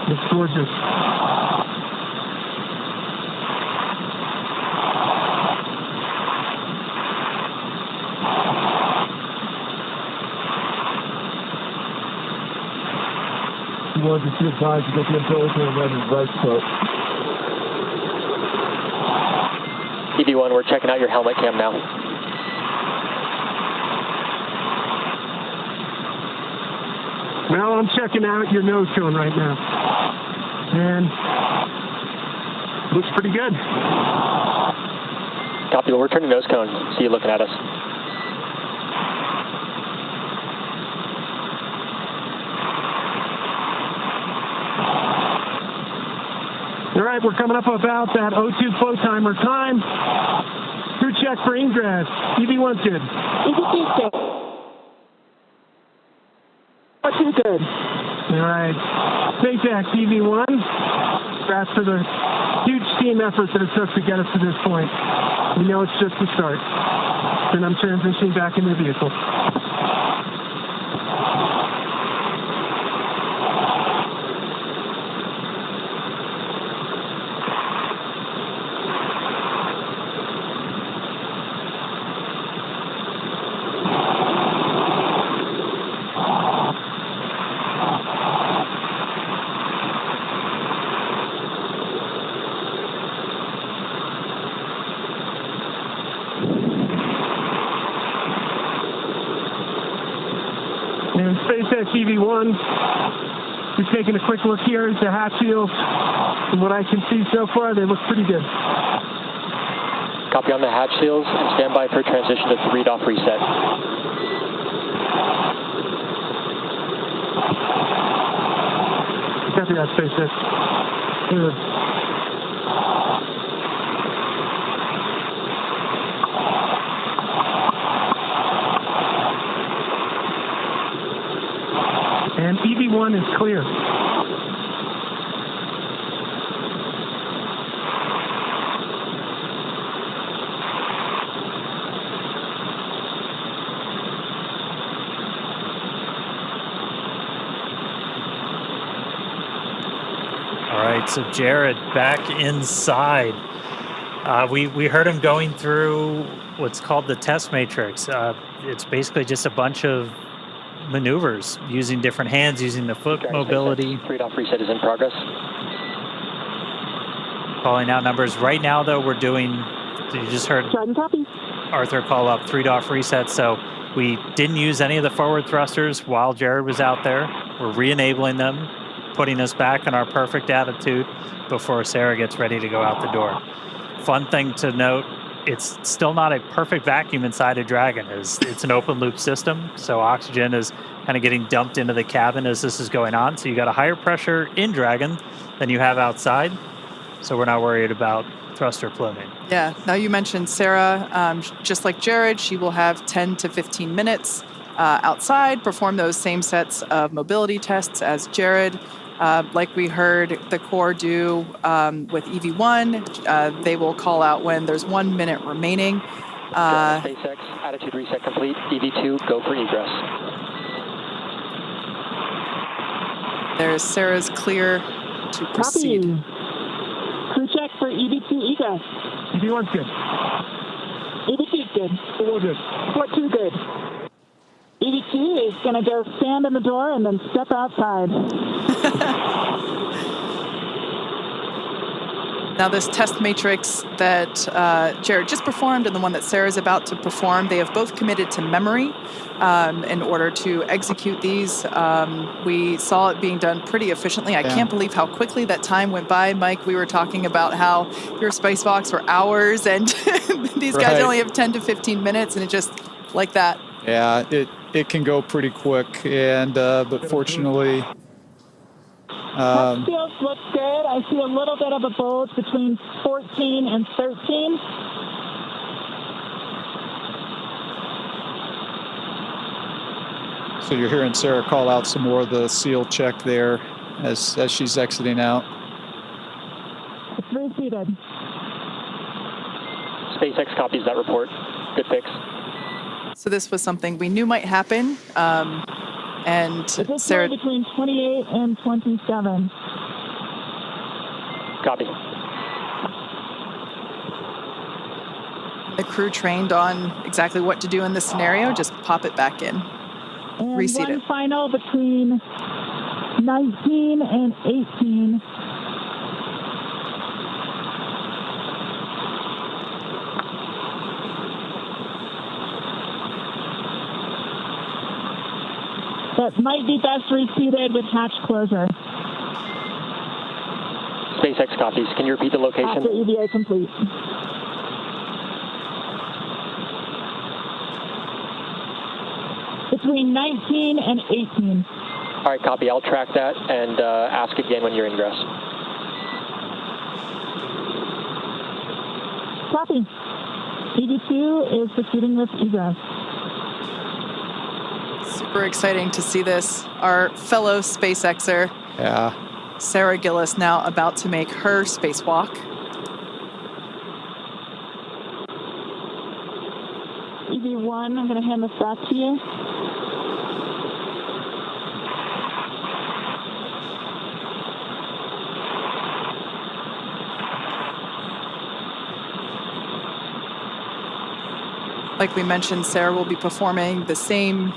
It's gorgeous. You want to see advised to get the umbilical and right foot. EV1, we're checking out your helmet cam now. Well, I'm checking out your nose cone right now. And looks pretty good. Copy, we'll return to nose cone. See you looking at us. All right, we're coming up about that O2 flow timer time. Crew check for ingress. EV1's good. EV2's good. Part 2's good. All right. SpaceX EV1. Congrats for the huge team effort that it took to get us to this point. We know it's just the start. And I'm transitioning back into the vehicle. And SpaceX EV1, just taking a quick look here at the hatch seals. From what I can see so far, they look pretty good. Copy on the hatch seals and stand by for transition to read off reset. Copy that, SpaceX. Good. And EV1 is clear. All right, so Jared back inside. We heard him going through what's called the test matrix. It's basically just a bunch of maneuvers using different hands, using the foot mobility. Freed-off reset is in progress. Calling out numbers. Right now, though, we're doing, you just heard Arthur call up 3-off reset, so we didn't use any of the forward thrusters while Jared was out there. We're re-enabling them, putting us back in our perfect attitude before Sarah gets ready to go out the door. Fun thing to note, it's still not a perfect vacuum inside a Dragon. It's an open loop system, so oxygen is kind of getting dumped into the cabin as this is going on. So you got a higher pressure in Dragon than you have outside. So we're not worried about thruster pluming. Yeah, now you mentioned Sarah, just like Jared, she will have 10 to 15 minutes outside, perform those same sets of mobility tests as Jared. Like we heard the Corps do with EV1, they will call out when there's 1 minute remaining. SpaceX, attitude reset complete. EV2, go for egress. There's Sarah's clear to proceed. Copy. Crew check for EV2 egress. EV1's good. EV2's good. All good. What 2 good? EV2 is going to go stand in the door and then step outside. Now this test matrix that Jared just performed and the one that Sarah's about to perform, they have both committed to memory in order to execute these. We saw it being done pretty efficiently. I can't believe how quickly that time went by. Mike, we were talking about how your spacewalks were hours and these guys only have 10 to 15 minutes and it just like that. Yeah, it can go pretty quick, and but fortunately, Capsule looks good. I see a little bit of a bulge between 14 and 13. so you're hearing Sarah call out some more of the seal check there as she's exiting out. It's reseated. SpaceX copies that report. Good fix. So this was something we knew might happen. And It's Sarah, between 28 and 27. Copy. the crew trained on exactly what to do in this scenario, just pop it back in. And Reseat one it. final between 19 and 18. That might be best reseated with hatch closure. SpaceX copies. Can you repeat the location? After EVA complete. Between 19 and 18. All right, copy. I'll track that and ask again when you're ingress. Copy. EV2 is proceeding with egress. Super exciting to see this. Our fellow SpaceXer, Yeah. Sarah Gillis, now about to make her spacewalk. EV1, I'm going to hand this back to you. Like we mentioned, Sarah will be performing the same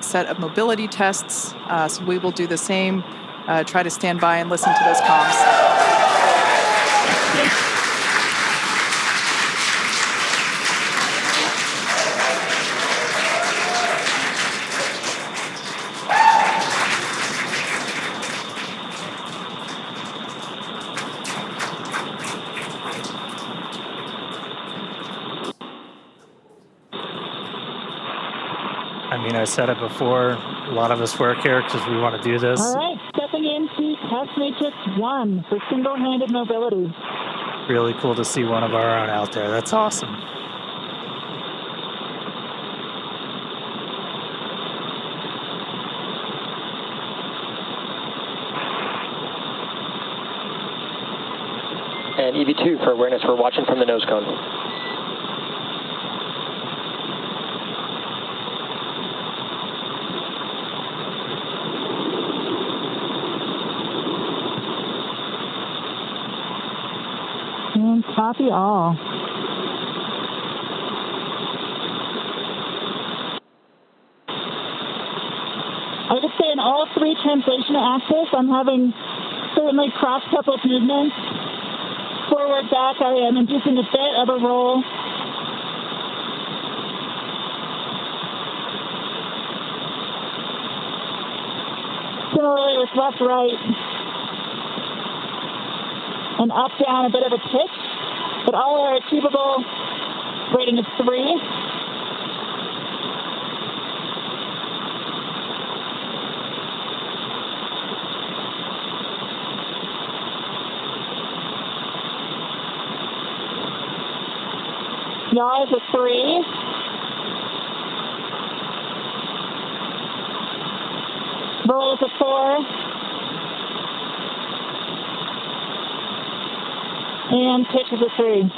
set of mobility tests. So we will do the same. Try to stand by and listen to those comms. I mean, I said it before, a lot of us work here because we want to do this. All right, stepping into test matrix 1 for single-handed mobility. Really cool to see one of our own out there. That's awesome. And EV2 for awareness, we're watching from the nose cone. And copy all. I would say in all three translation axes, I'm having certainly cross-coupled movements. Forward, back, I am inducing a bit of a roll. Similarly with left, right, and up, down, a bit of a pitch, but all are achievable. Rating of 3. Yaw is a 3. Roll is a 4. And pitch is a 3.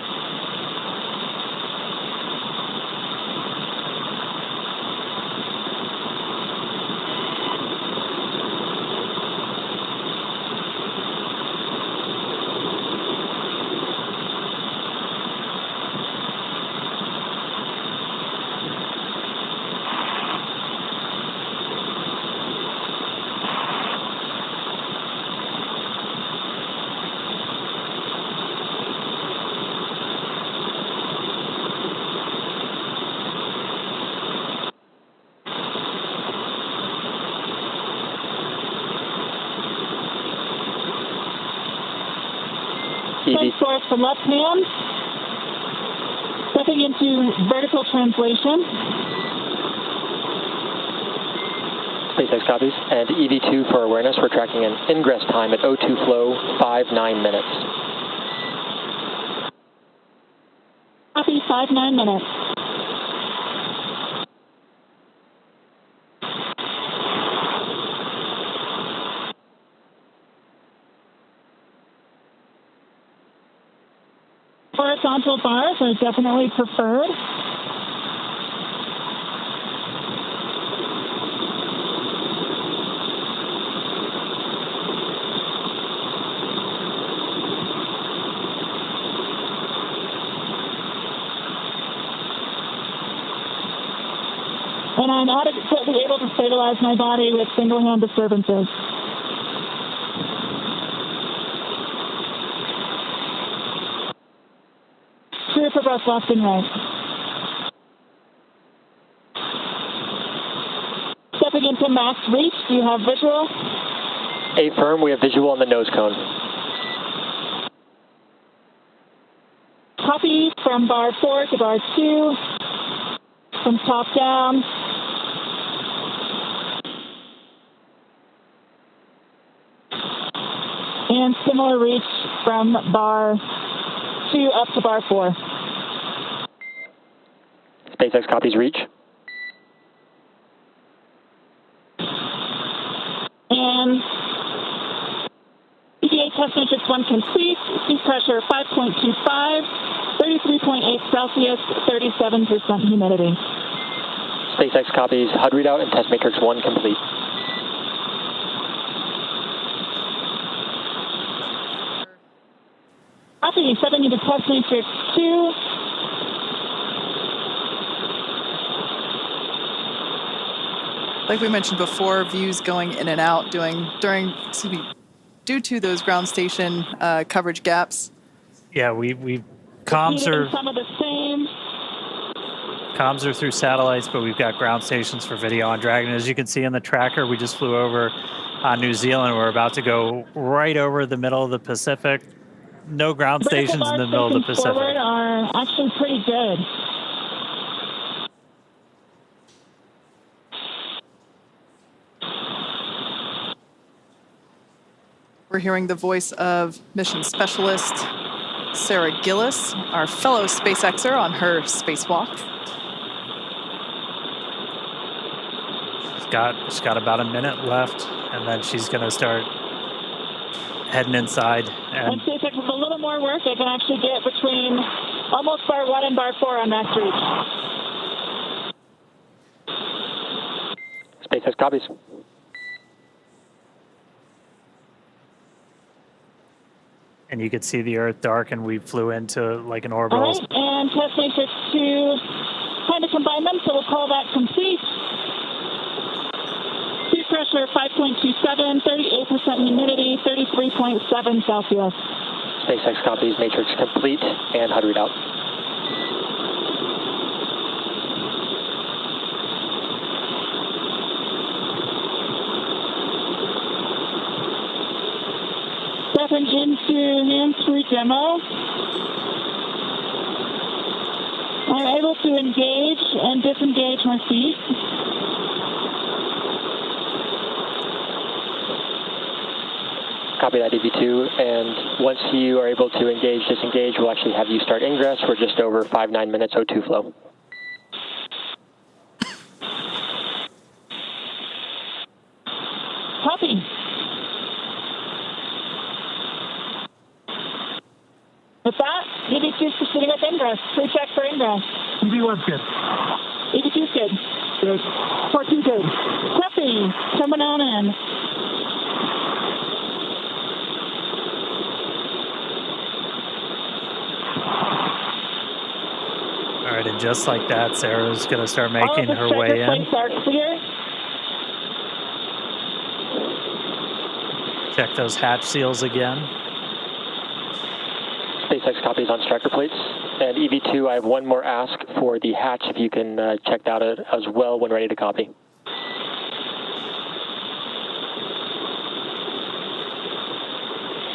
Source for left hand. Stepping into vertical translation. SpaceX copies. And EV2 for awareness, we're tracking an ingress time at O2 flow, 5-9 minutes. Copy, 5-9 minutes. Horizontal bars are definitely preferred. And I'm adequately able to stabilize my body with single-hand disturbances. For both left and right. Stepping into max reach, do you have visual? A firm, we have visual on the nose cone. Copy from bar 4 to bar 2, from top down. And similar reach from bar 2 up to bar 4. SpaceX copies reach. And EVA test matrix 1 complete. Seat pressure 5.25, 33.8 Celsius, 37% humidity. SpaceX copies HUD readout and test matrix 1 complete. Copy, stepping into test matrix 2. Like we mentioned before, views going in and out due to those ground station coverage gaps. Yeah, we comms are Some of the same. Comms are through satellites, but we've got ground stations for video on Dragon. As you can see in the tracker, we just flew over New Zealand. We're about to go right over the middle of the Pacific. No ground stations in the middle of the Pacific. Forward are actually pretty good. We're hearing the voice of mission specialist Sarah Gillis, our fellow SpaceXer on her spacewalk. She's got about a minute left, and then she's going to start heading inside. And SpaceX with a little more work, they can actually get between almost bar 1 and bar 4 on max reach. SpaceX copies. And you could see the Earth dark, and we flew into like an All orbital. right, and test matrix to kind of combine them, so we'll call that complete. Seat pressure 5.27, 38% humidity, 33.7 Celsius. SpaceX copies, matrix complete, and HUD readout. Stepping into hands-free demo. I'm able to engage and disengage my feet. Copy that, EV2, and once you are able to engage, disengage, we'll actually have you start ingress. We're just over 5-9 minutes O2 flow. Copy. With that, EV2 is proceeding with ingress. Pre-check for ingress. EV1's good. EV2's good. Good. 14 good. Copy. Coming on in. All right, and just like that, Sarah's going to start All making of the her way striker in. plates are clear. Check those hatch seals again. SpaceX copies on striker plates. And EV2, I have one more ask for the hatch, if you can check that out as well when ready to copy.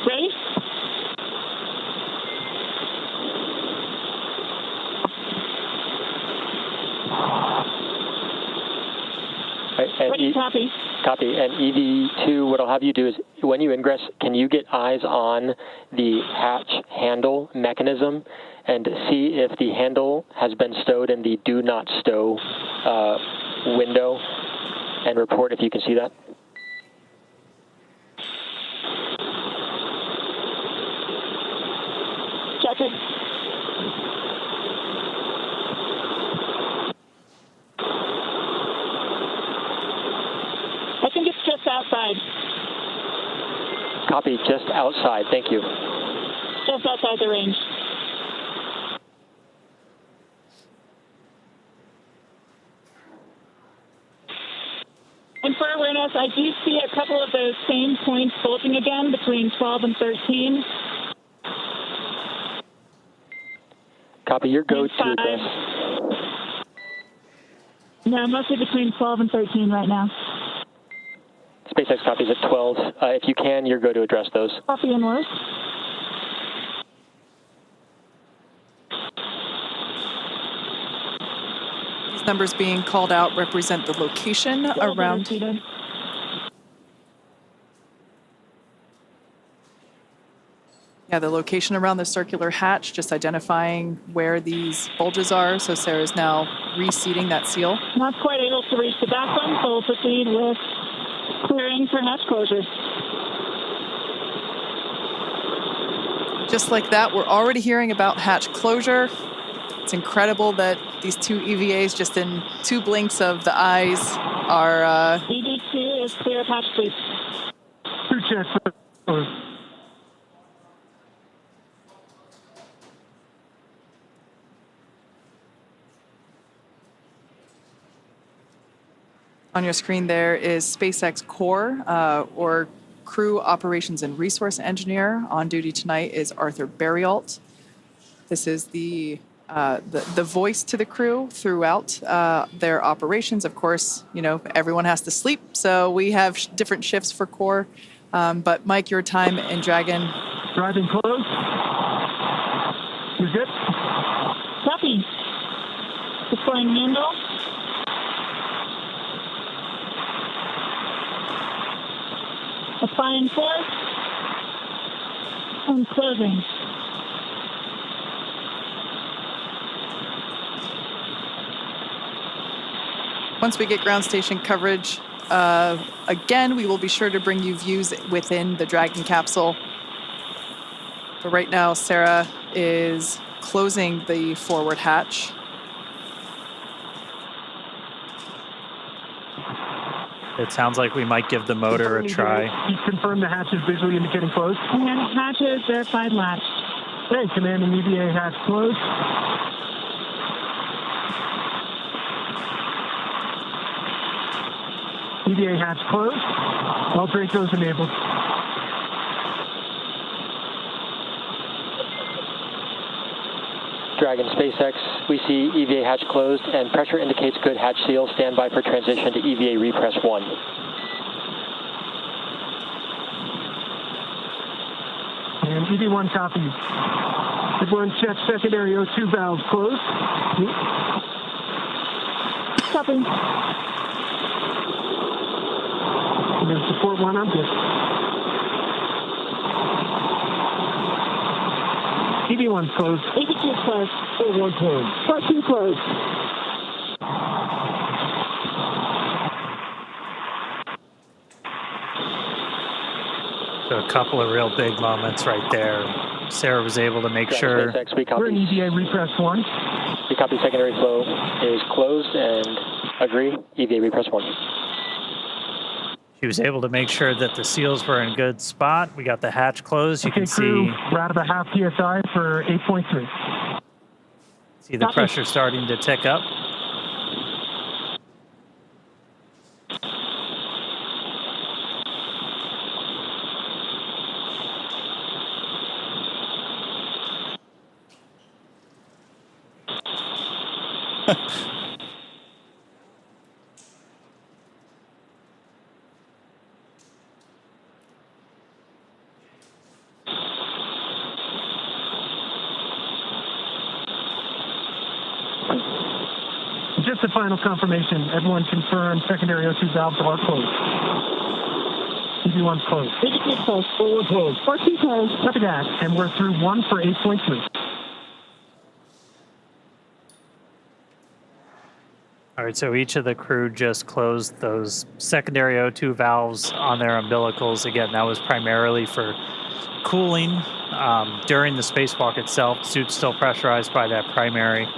Ready? Right, and Ready, copy. Copy. And EV2, what I'll have you do is, when you ingress, can you get eyes on the hatch handle mechanism and see if the handle has been stowed in the do not stow window, and report if you can see that? Check it. I think it's just outside. Copy, just outside. Thank you. Just outside the range. And for awareness, I do see a couple of those same points bulging again between 12 and 13. Copy, your go to Five. address. No, mostly between 12 and 13 right now. SpaceX copies at 12. If you can, your go to address those. Copy and worse. These numbers being called out represent the location around. Yeah, the location around the circular hatch, just identifying where these bulges are. So Sarah's now reseating that seal. Not quite able to reach the back one, so we'll proceed with clearing for hatch closure. Just like that, we're already hearing about hatch closure. It's incredible that these two EVAs, just in 2 blinks of the eyes, are... EV2 is clear of hatch, please. 2 checks. On your screen there is SpaceX Core, or Crew Operations and Resource Engineer. On duty tonight is Arthur Berrialt. This is the voice to the crew throughout their operations. Of course, you know, everyone has to sleep, so we have different shifts for Core. But Mike, your time in Dragon. Driving close. You're good? Copy. Deploying handle. Applying force. and closing. Once we get ground station coverage, again, we will be sure to bring you views within the Dragon capsule. But right now, Sarah is closing the forward hatch. It sounds like we might give the motor a try. He's confirmed the hatch is visually indicating closed. Command hatches verified latch. Okay, commanding EVA hatch closed. EVA hatch closed. All Dracos enabled. Dragon SpaceX, we see EVA hatch closed and pressure indicates good hatch seal. Stand by for transition to EVA repress 1. And EV1 copies. EV1 check secondary O2 valves closed. Copy. We're going to support 1 on this. EV1 closed. EV2 closed. 41 closed. 42 closed. So a couple of real big moments right there. Sarah was able to make sure. SpaceX, we We're in copy. EVA repress 1. We copy secondary flow is closed and agree. EVA repress 1. She was able to make sure that the seals were in good spot. We got the hatch closed. You Okay, can crew, see we're out of a half PSI for 8.3. the pressure starting to tick up. Just a final confirmation. Everyone confirmed secondary O2 valves are closed. EV1's closed. EV2 closed. 41 closed. 42 closed. Copy that. And we're through 1 for 8.3. All right, so each of the crew just closed those secondary O2 valves on their umbilicals. Again, that was primarily for cooling. During the spacewalk itself, the suit's still pressurized by that primary.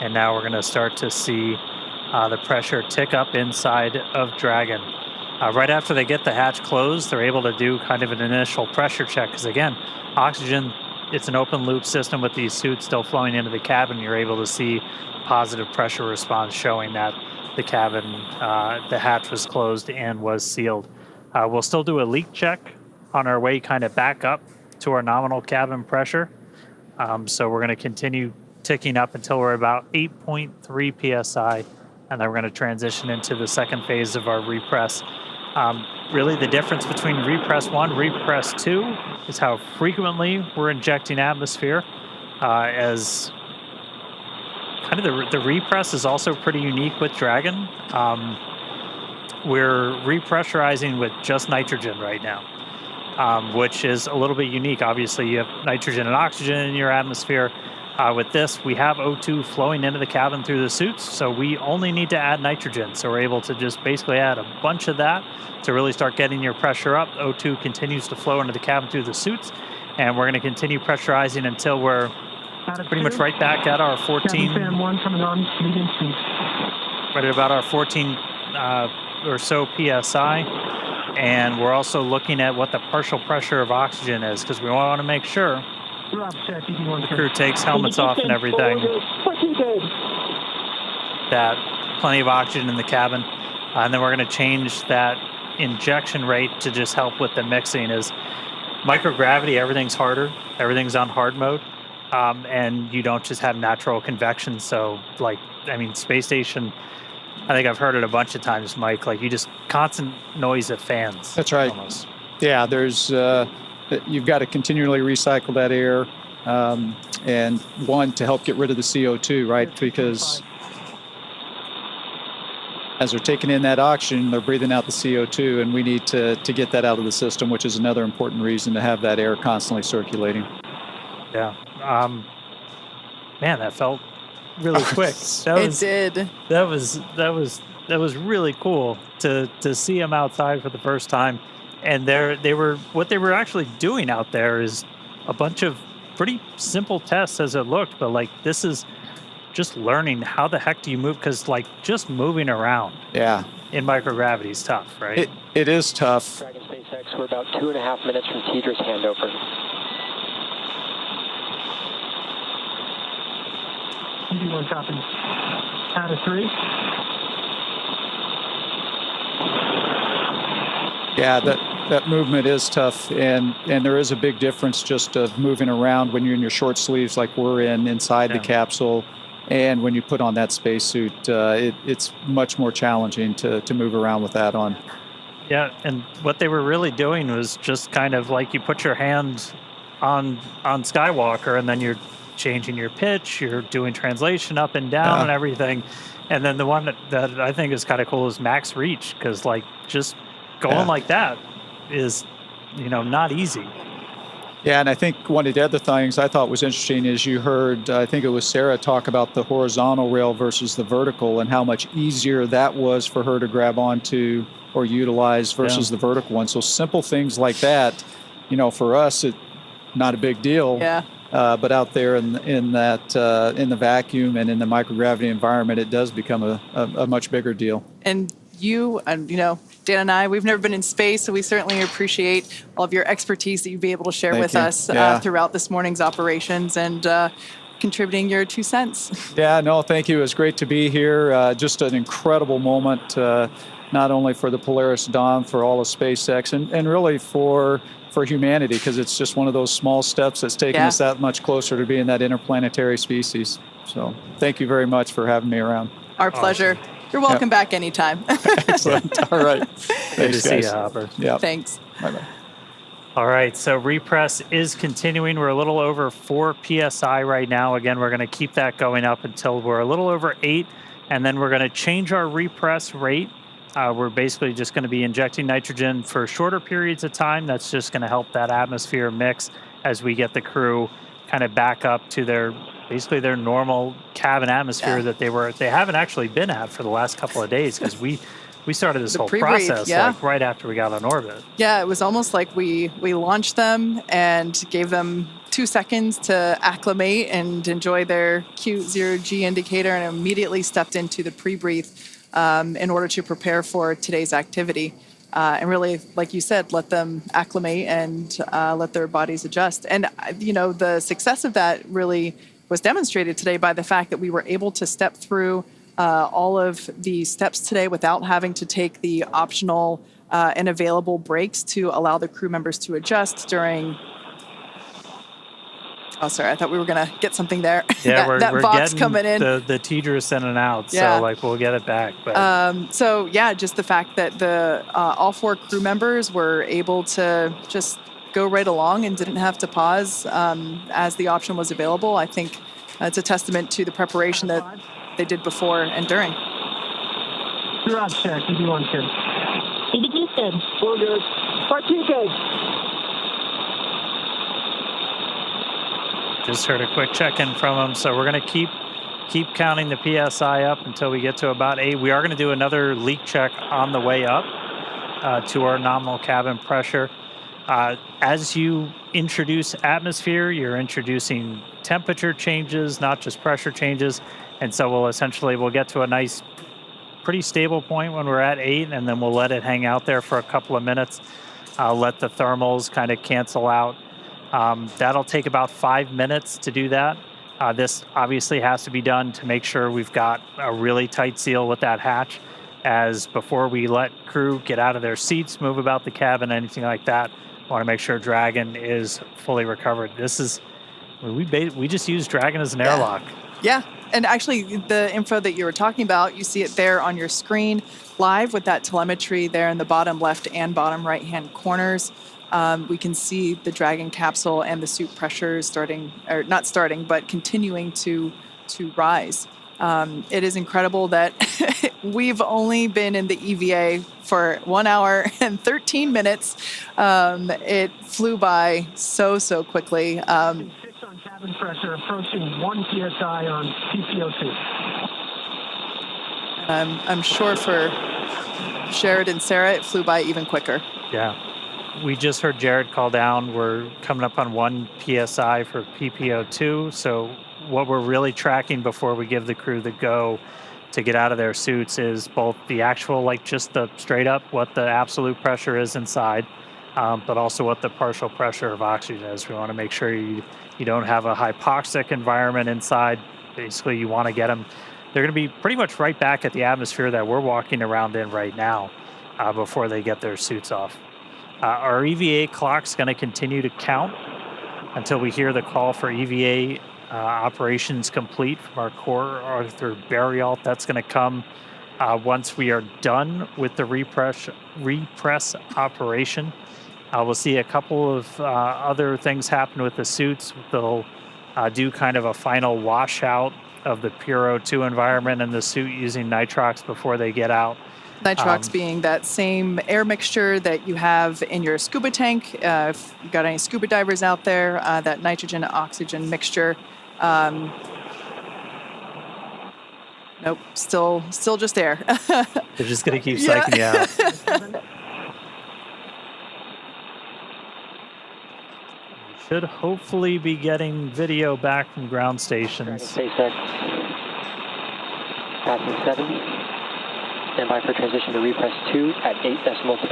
And now we're going to start to see the pressure tick up inside of Dragon. Right after they get the hatch closed, they're able to do kind of an initial pressure check. Because again, oxygen, it's an open loop system with these suits still flowing into the cabin. You're able to see positive pressure response showing that the cabin, the hatch was closed and was sealed. We'll still do a leak check on our way kind of back up to our nominal cabin pressure. So we're going to continue ticking up until we're about 8.3 psi, and then we're going to transition into the second phase of our repress. Really the difference between repress 1, repress 2 is how frequently we're injecting atmosphere, as kind of the repress is also pretty unique with Dragon. We're repressurizing with just nitrogen right now, which is a little bit unique. Obviously you have nitrogen and oxygen in your atmosphere. With this, we have O2 flowing into the cabin through the suits, so we only need to add nitrogen. So we're able to just basically add a bunch of that to really start getting your pressure up. O2 continues to flow into the cabin through the suits, and we're going to continue pressurizing until we're pretty much right back at our 14. Fan 1 coming on, medium speed. Right at about our 14 or so PSI. And we're also looking at what the partial pressure of oxygen is, because we want to make sure the crew takes helmets off and everything, that plenty of oxygen in the cabin. And then we're going to change that injection rate to just help with the mixing. Is microgravity, everything's harder, everything's on hard mode, and you don't just have natural convection. So like, I mean, space station, I think I've heard it a bunch of times, Mike, like you just constant noise of fans. That's right. Almost. Yeah, there's you've got to continually recycle that air, and one, to help get rid of the CO2, right? Because as they're taking in that oxygen, they're breathing out the CO2, and we need to get that out of the system, which is another important reason to have that air constantly circulating. Yeah. Man, that felt really quick. It did. That was really cool to see them outside for the first time. And what they were actually doing out there is a bunch of pretty simple tests as it looked, but like this is just learning how the heck do you move, because like just moving around in microgravity is tough, right? It is tough. Dragon SpaceX, we're about 2.5 minutes from Tedra's handover. EV1 copy. Out of 3. Yeah, that movement is tough, and there is a big difference just of moving around when you're in your short sleeves like we're inside the capsule, and when you put on that spacesuit, it's much more challenging to move around with that on. Yeah, and what they were really doing was just kind of like you put your hand on Skywalker, and then you're changing your pitch, you're doing translation up and down and everything. And then the one that I think is kind of cool is max reach, because like just going like that is, not easy. Yeah, and I think one of the other things I thought was interesting is you heard, I think it was Sarah, talk about the horizontal rail versus the vertical and how much easier that was for her to grab onto or utilize versus the vertical one. So simple things like that, for us, it not a big deal. Yeah. But out there in the vacuum and in the microgravity environment, it does become a much bigger deal. And you and Dan and I, we've never been in space, so we certainly appreciate all of your expertise that you'd be able to share with us throughout this morning's operations and contributing your 2 cents. Yeah, no, thank you. It was great to be here. Just an incredible moment, not only for the Polaris Dawn, for all of SpaceX, and really for humanity, because it's just one of those small steps that's taken us that much closer to being that interplanetary species. So thank you very much for having me around. Our pleasure. Awesome. You're welcome back anytime. Excellent. All right. Good to see you, Hopper. Yeah. Thanks. Bye-bye. All right, so repress is continuing. We're a little over 4 PSI right now. Again, we're going to keep that going up until we're a little over 8, and then we're going to change our repress rate. We're basically just going to be injecting nitrogen for shorter periods of time. That's just going to help that atmosphere mix as we get the crew kind of back up to their normal cabin atmosphere that they haven't actually been at for the last couple of days, because we started this whole process like right after we got on orbit. Yeah, it was almost like we launched them and gave them 2 seconds to acclimate and enjoy their cute 0G indicator, and immediately stepped into the pre-breathe in order to prepare for today's activity. And really, like you said, let them acclimate and let their bodies adjust. And, the success of that really was demonstrated today by the fact that we were able to step through all of the steps today without having to take the optional and available breaks to allow the crew members to adjust during... Oh, sorry, I thought we were going to get something there. Yeah, we're box getting coming in. The Tedra's in and out, so we'll get it back. But. So just the fact that the all 4 crew members were able to just go right along and didn't have to pause as the option was available, I think it's a testament to the preparation that they did before and during. Garage check, EV1 good. EV2 good. 4 good. 4-2 good. Just heard a quick check-in from them, so we're going to keep counting the PSI up until we get to about 8. We are going to do another leak check on the way up to our nominal cabin pressure. As you introduce atmosphere, you're introducing temperature changes, not just pressure changes, and so we'll get to a nice, pretty stable point when we're at 8, and then we'll let it hang out there for a couple of minutes, let the thermals kind of cancel out. That'll take about 5 minutes to do that. This obviously has to be done to make sure we've got a really tight seal with that hatch, as before we let crew get out of their seats, move about the cabin, anything like that. I want to make sure Dragon is fully recovered. We just use Dragon as an airlock. Yeah, and actually the info that you were talking about, you see it there on your screen live with that telemetry there in the bottom left and bottom right hand corners. We can see the Dragon capsule and the suit pressures continuing to rise. It is incredible that we've only been in the EVA for 1 hour and 13 minutes. It flew by so quickly. 6 on cabin pressure, approaching 1 psi on PCO2. I'm sure for Jared and Sarah, it flew by even quicker. Yeah. We just heard Jared call down. We're coming up on 1 psi for PPO2. So what we're really tracking before we give the crew the go to get out of their suits is both the actual, like just the straight up, what the absolute pressure is inside, but also what the partial pressure of oxygen is. We want to make sure you don't have a hypoxic environment inside. Basically, you want to get them. They're going to be pretty much right back at the atmosphere that we're walking around in right now before they get their suits off. Our EVA clock's going to continue to count until we hear the call for EVA operations complete from our core Arthur Burial. That's going to come once we are done with the repress operation. We'll see a couple of other things happen with the suits. They'll do kind of a final washout of the pure O2 environment in the suit using nitrox before they get out. Nitrox being that same air mixture that you have in your scuba tank. If you've got any scuba divers out there, that nitrogen oxygen mixture. Nope, still just air. They're just going to keep psyching you out. We should hopefully be getting video back from ground stations. SpaceX passing 7. Stand by for transition to repress 2 at 8.3.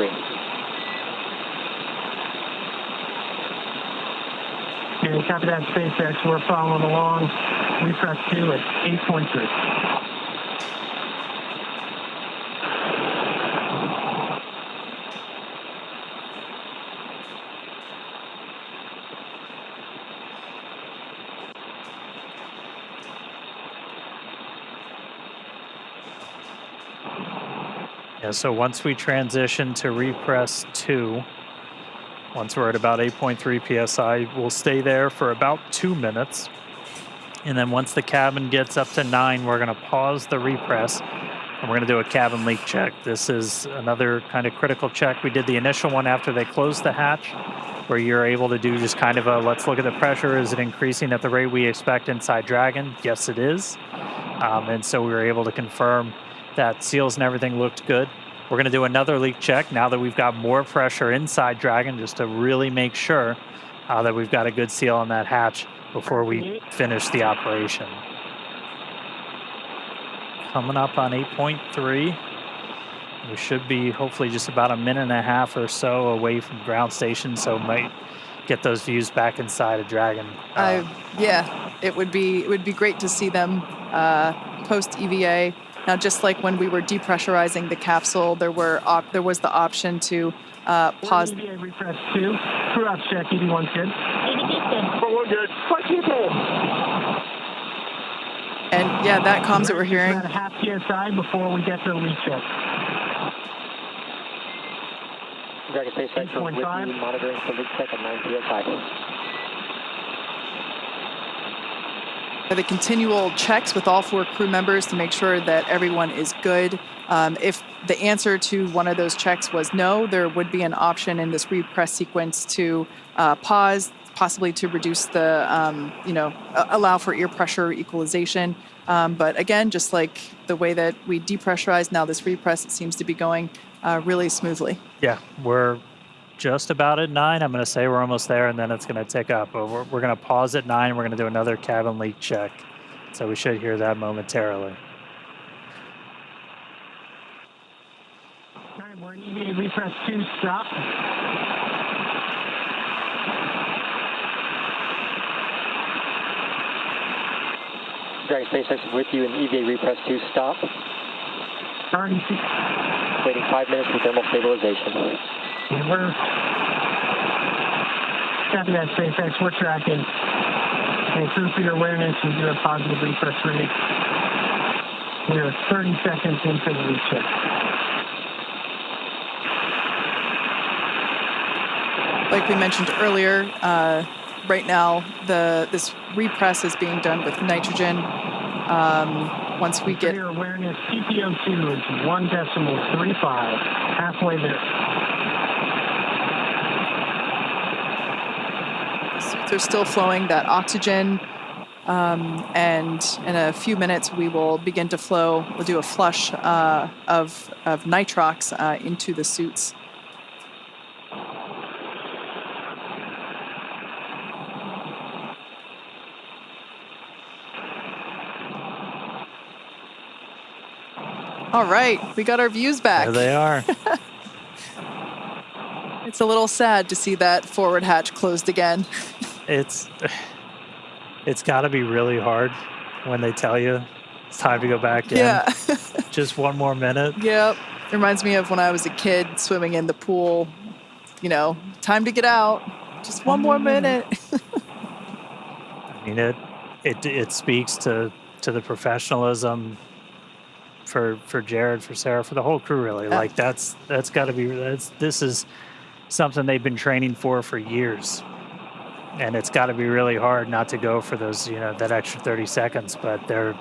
Okay, copy that, SpaceX. We're following along. Repress 2 at 8.3. Yeah, so once we transition to repress 2, once we're at about 8.3 psi, we'll stay there for about 2 minutes. And then once the cabin gets up to 9, we're going to pause the repress and we're going to do a cabin leak check. This is another kind of critical check. We did the initial one after they closed the hatch, where you're able to do just kind of a, let's look at the pressure. Is it increasing at the rate we expect inside Dragon? Yes, it is. And so we were able to confirm that seals and everything looked good. We're going to do another leak check now that we've got more pressure inside Dragon, just to really make sure that we've got a good seal on that hatch before we finish the operation. Coming up on 8.3. We should be hopefully just about a minute and a half or so away from ground station, so might get those views back inside of Dragon. Yeah, it would be great to see them post-EVA. Now, just like when we were depressurizing the capsule, there was the option to pause. EVA repress 2. Crew ops check, EV1 good. We're good. And yeah, that comms that we're hearing. About a half psi before we get to the leak check. Dragon SpaceX with you, monitoring for leak check at 9 psi. The continual checks with all 4 crew members to make sure that everyone is good. If the answer to one of those checks was no, there would be an option in this repress sequence to pause, possibly to reduce the, allow for ear pressure equalization. But again, just like the way that we depressurized, now this repress, it seems to be going really smoothly. Yeah, we're just about at 9. I'm going to say we're almost there, and then it's going to tick up. But we're going to pause at 9. We're going to do another cabin leak check. So we should hear that momentarily. All right, we're in EVA repress 2, stop. Dragon SpaceX with you in EVA repress 2, stop. Waiting 5 minutes for thermal stabilization. And we're copy that, SpaceX. We're tracking. And crew for your awareness, we do a positive repress rate. We are 30 seconds into the leak check. Like we mentioned earlier, right now this repress is being done with nitrogen. once we For get... your awareness, TPO2 is 1.35, halfway there. The suits are still flowing that oxygen, and in a few minutes we will begin to flow. We'll do a flush of nitrox into the suits. All right, we got our views back. There they are. It's a little sad to see that forward hatch closed again. It's got to be really hard when they tell you it's time to go back in. Yeah. Just one more minute. Yep. It reminds me of when I was a kid swimming in the pool. You know, time to get out. Just one more minute. I mean, it speaks to the professionalism for Jared, for Sarah, for the whole crew, really. Yeah. Like that's got to be, this is something they've been training for years. And it's got to be really hard not to go for those, that extra 30 seconds, but they're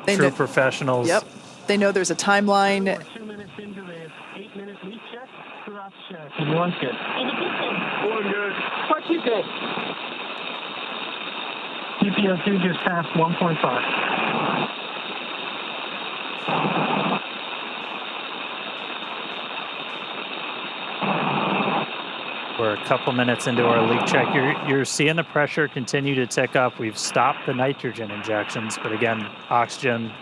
true professionals. Yep. They know there's a timeline. We're 2 minutes into the 8-minute leak check. Throughout the check. Everyone's good. Everyone's good. What's you good? TPO2 just passed 1.5. We're a couple minutes into our leak check. You're seeing the pressure continue to tick up. We've stopped the nitrogen injections, but again, oxygen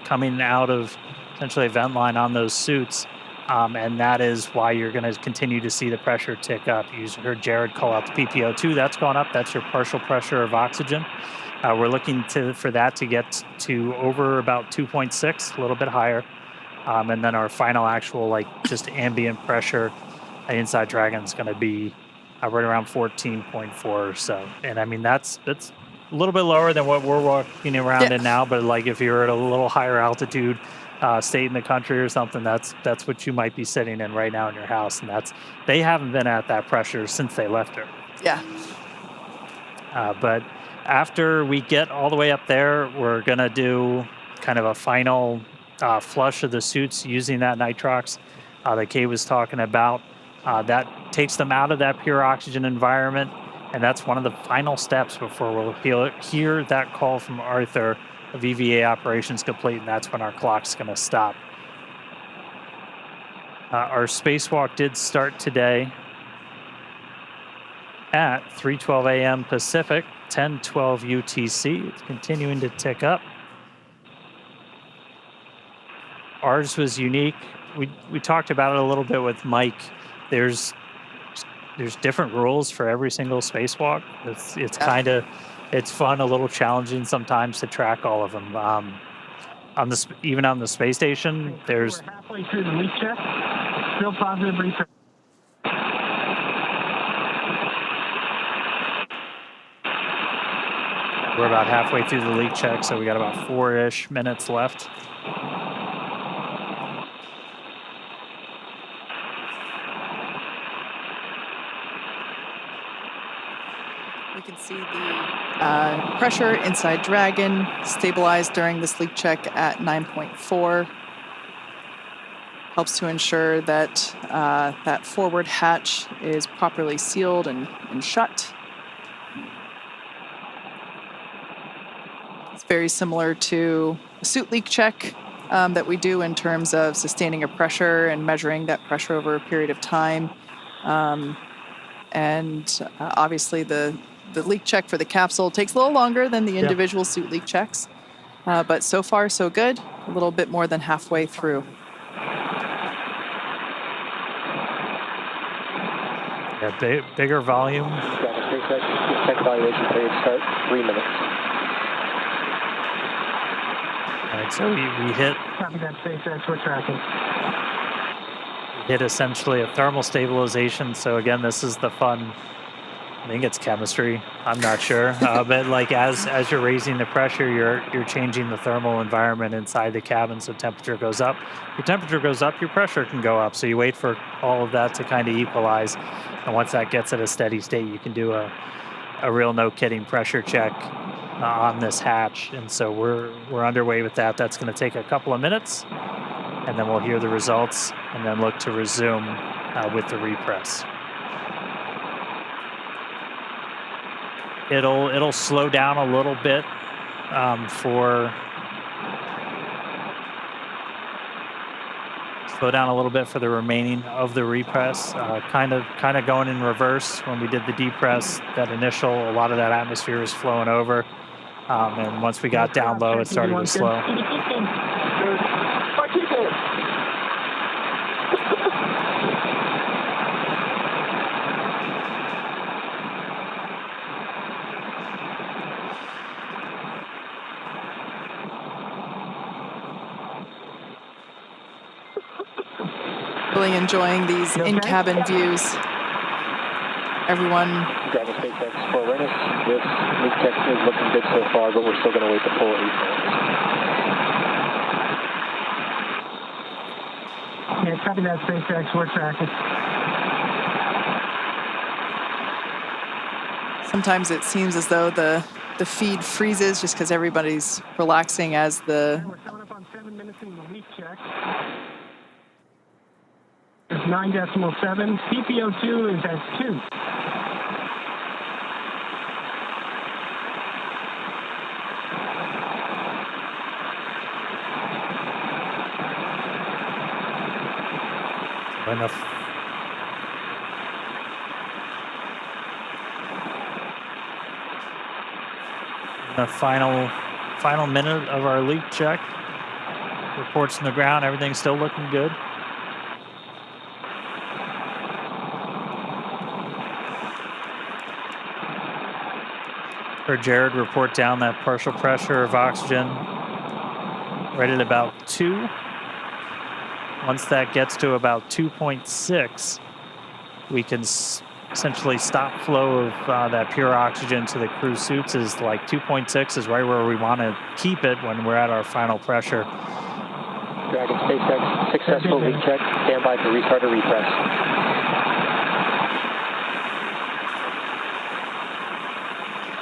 coming out of essentially a vent line on those suits. And that is why you're going to continue to see the pressure tick up. You heard Jared call out the PPO2. That's gone up. That's your partial pressure of oxygen. We're looking for that to get to over about 2.6, a little bit higher. And then our final actual, just ambient pressure inside Dragon is going to be right around 14.4 or so. And I mean, that's a little bit lower than what we're walking around in now. But if you're at a little higher altitude state in the country or something, that's what you might be sitting in right now in your house. And they haven't been at that pressure since they left her. Yeah. But after we get all the way up there, we're going to do kind of a final flush of the suits using that nitrox that Kay was talking about. That takes them out of that pure oxygen environment, and that's one of the final steps before we'll hear that call from Arthur of EVA operations complete, and that's when our clock's going to stop. Our spacewalk did start today at 3:12 a.m. Pacific, 10:12 UTC. It's continuing to tick up. Ours was unique. We talked about it a little bit with Mike. There's different rules for every single spacewalk. It's kind of, it's fun, a little challenging sometimes to track all of them. Even on the space station, there's... We're halfway through the leak check. Still positive repress. We're about halfway through the leak check, so we got about 4-ish minutes left. We can see the pressure inside Dragon stabilized during this leak check at 9.4. Helps to ensure that that forward hatch is properly sealed and shut. It's very similar to a suit leak check that we do in terms of sustaining a pressure and measuring that pressure over a period of time. Obviously the leak check for the capsule takes a little longer than the individual suit leak checks. But so far, so good. A little bit more than halfway through. Yeah, bigger volume. Check evaluation period start 3 minutes. All right, so we hit... Copy that, SpaceX. We're tracking. Hit essentially a thermal stabilization. So again, this is the fun... I think it's chemistry. I'm not sure, but as you're raising the pressure, you're changing the thermal environment inside the cabin, so temperature goes up. Your temperature goes up, your pressure can go up. So you wait for all of that to kind of equalize, and once that gets at a steady state, you can do a real no kidding pressure check on this hatch, and so we're underway with that. That's going to take a couple of minutes, and then we'll hear the results, and then look to resume with the repress. It'll slow down a little bit for the remaining of the repress. Kind of going in reverse. When we did the depress, that initial, a lot of that atmosphere was flowing over, and once we got down low, it started to slow. Really enjoying these in-cabin views. Everyone. Dragon SpaceX for awareness. This leak check is looking good so far, but we're still going to wait the full 8 minutes. Yeah, copy that, SpaceX. We're tracking. Sometimes it seems as though the feed freezes just because everybody's relaxing as the. We're coming up on 7 minutes in the leak check. It's 9.7. PPO2 is at 2. Enough. The final minute of our leak check. Reports from the ground, everything's still looking good. Heard Jared report down that partial pressure of oxygen right at about 2. Once that gets to about 2.6, we can essentially stop flow of that pure oxygen to the crew suits. Is like 2.6 is right where we want to keep it when we're at our final pressure. Dragon SpaceX, successful leak check. Stand by for restart or repress.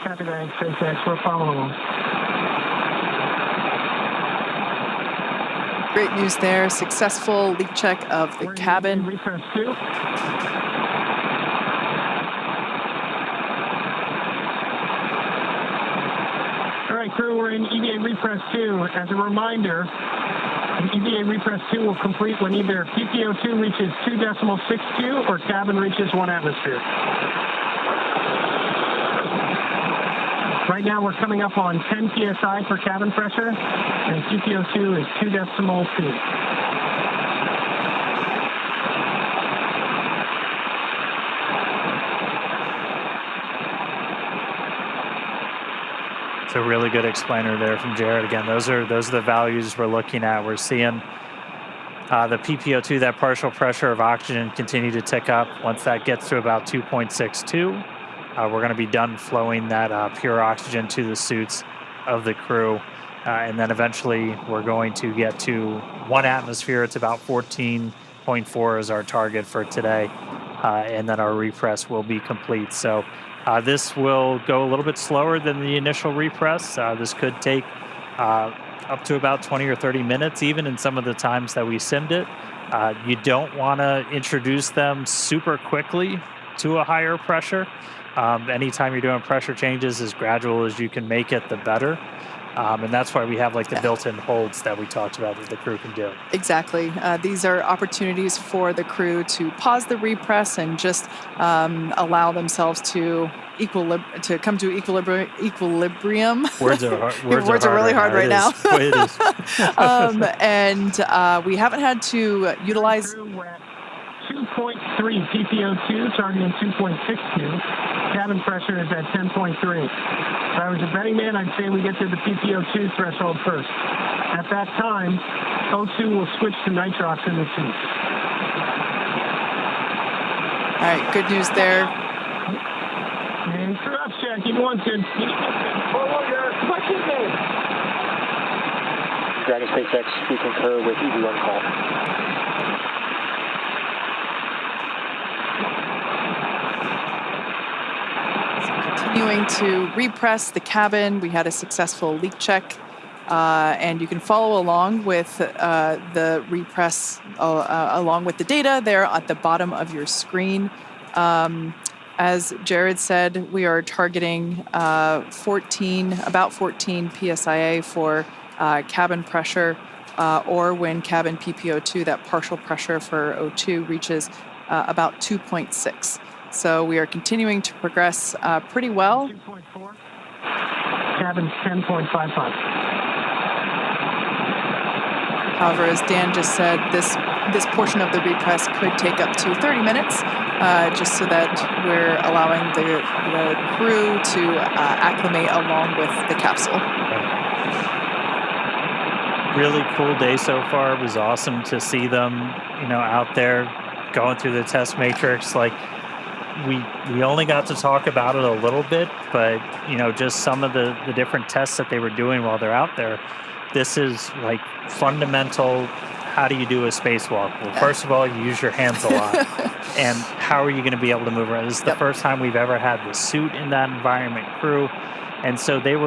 Copy that, SpaceX. We're following. Great news there. Successful leak check of the cabin. Repress 2. All right, crew, we're in EVA repress 2. As a reminder, EVA repress 2 will complete when either PPO2 reaches 2.62 or cabin reaches 1 atmosphere. Right now we're coming up on 10 psi for cabin pressure, and PPO2 is 2.2. It's a really good explainer there from Jared. Again, those are the values we're looking at. We're seeing the PPO2, that partial pressure of oxygen, continue to tick up. Once that gets to about 2.62, we're going to be done flowing that pure oxygen to the suits of the crew. And then eventually we're going to get to 1 atmosphere. It's about 14.4 is our target for today. And then our repress will be complete. So this will go a little bit slower than the initial repress. This could take up to about 20 or 30 minutes, even in some of the times that we simmed it. You don't want to introduce them super quickly to a higher pressure. Anytime you're doing pressure changes, as gradual as you can make it, the better. And that's why we have like the built-in holds that we talked about that the crew can do. Exactly. These are opportunities for the crew to pause the repress and just allow themselves to come to equilibrium. Words are really hard right now. It is. And we haven't had to utilize. 2.3 PPO2, targeting 2.62. Cabin pressure is at 10.3. If I was a betting man, I'd say we get to the PPO2 threshold first. At that time, O2 will switch to nitrox in the suit. All right, good news there. And cross check, you want to. Dragon SpaceX, we concur with EV1 call. continuing to repress the cabin. We had a successful leak check. And you can follow along with the repress along with the data there at the bottom of your screen. As Jared said, we are targeting about 14 psia for cabin pressure, or when cabin PPO2, that partial pressure for O2, reaches about 2.6. So we are continuing to progress pretty well. 2.4. Cabin's 10.55. However, as Dan just said, this portion of the repress could take up to 30 minutes, just so that we're allowing the crew to acclimate along with the capsule. Really cool day so far. It was awesome to see them, out there going through the test matrix. Like, we only got to talk about it a little bit, but just some of the different tests that they were doing while they're out there. This is like fundamental. How do you do a spacewalk? Well, first of all, you use your hands a lot. And how are you going to be able to move around? This is the first time we've ever had the suit in that environment crew. And so they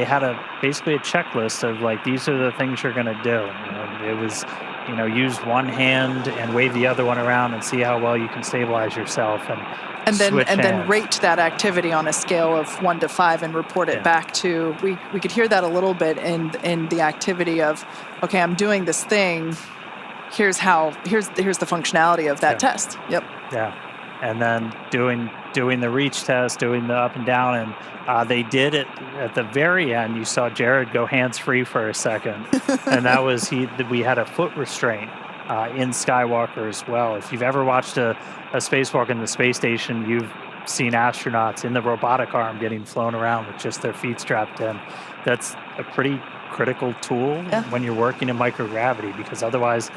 had basically a checklist of like, these are the things you're going to do. And it was, use one hand and wave the other one around and see how well you can stabilize yourself. And then rate that activity on a scale of 1 to 5 and report it back to. We could hear that a little bit in the activity of, okay, I'm doing this thing. Here's the functionality of that test. Yep. Yeah, and then doing the reach test, doing the up and down, and they did it at the very end. You saw Jared go hands free for a second, and that was we had a foot restraint in Skywalker as well. If you've ever watched a spacewalk in the space station, you've seen astronauts in the robotic arm getting flown around with just their feet strapped in. That's a pretty critical tool when you're working in microgravity, because otherwise,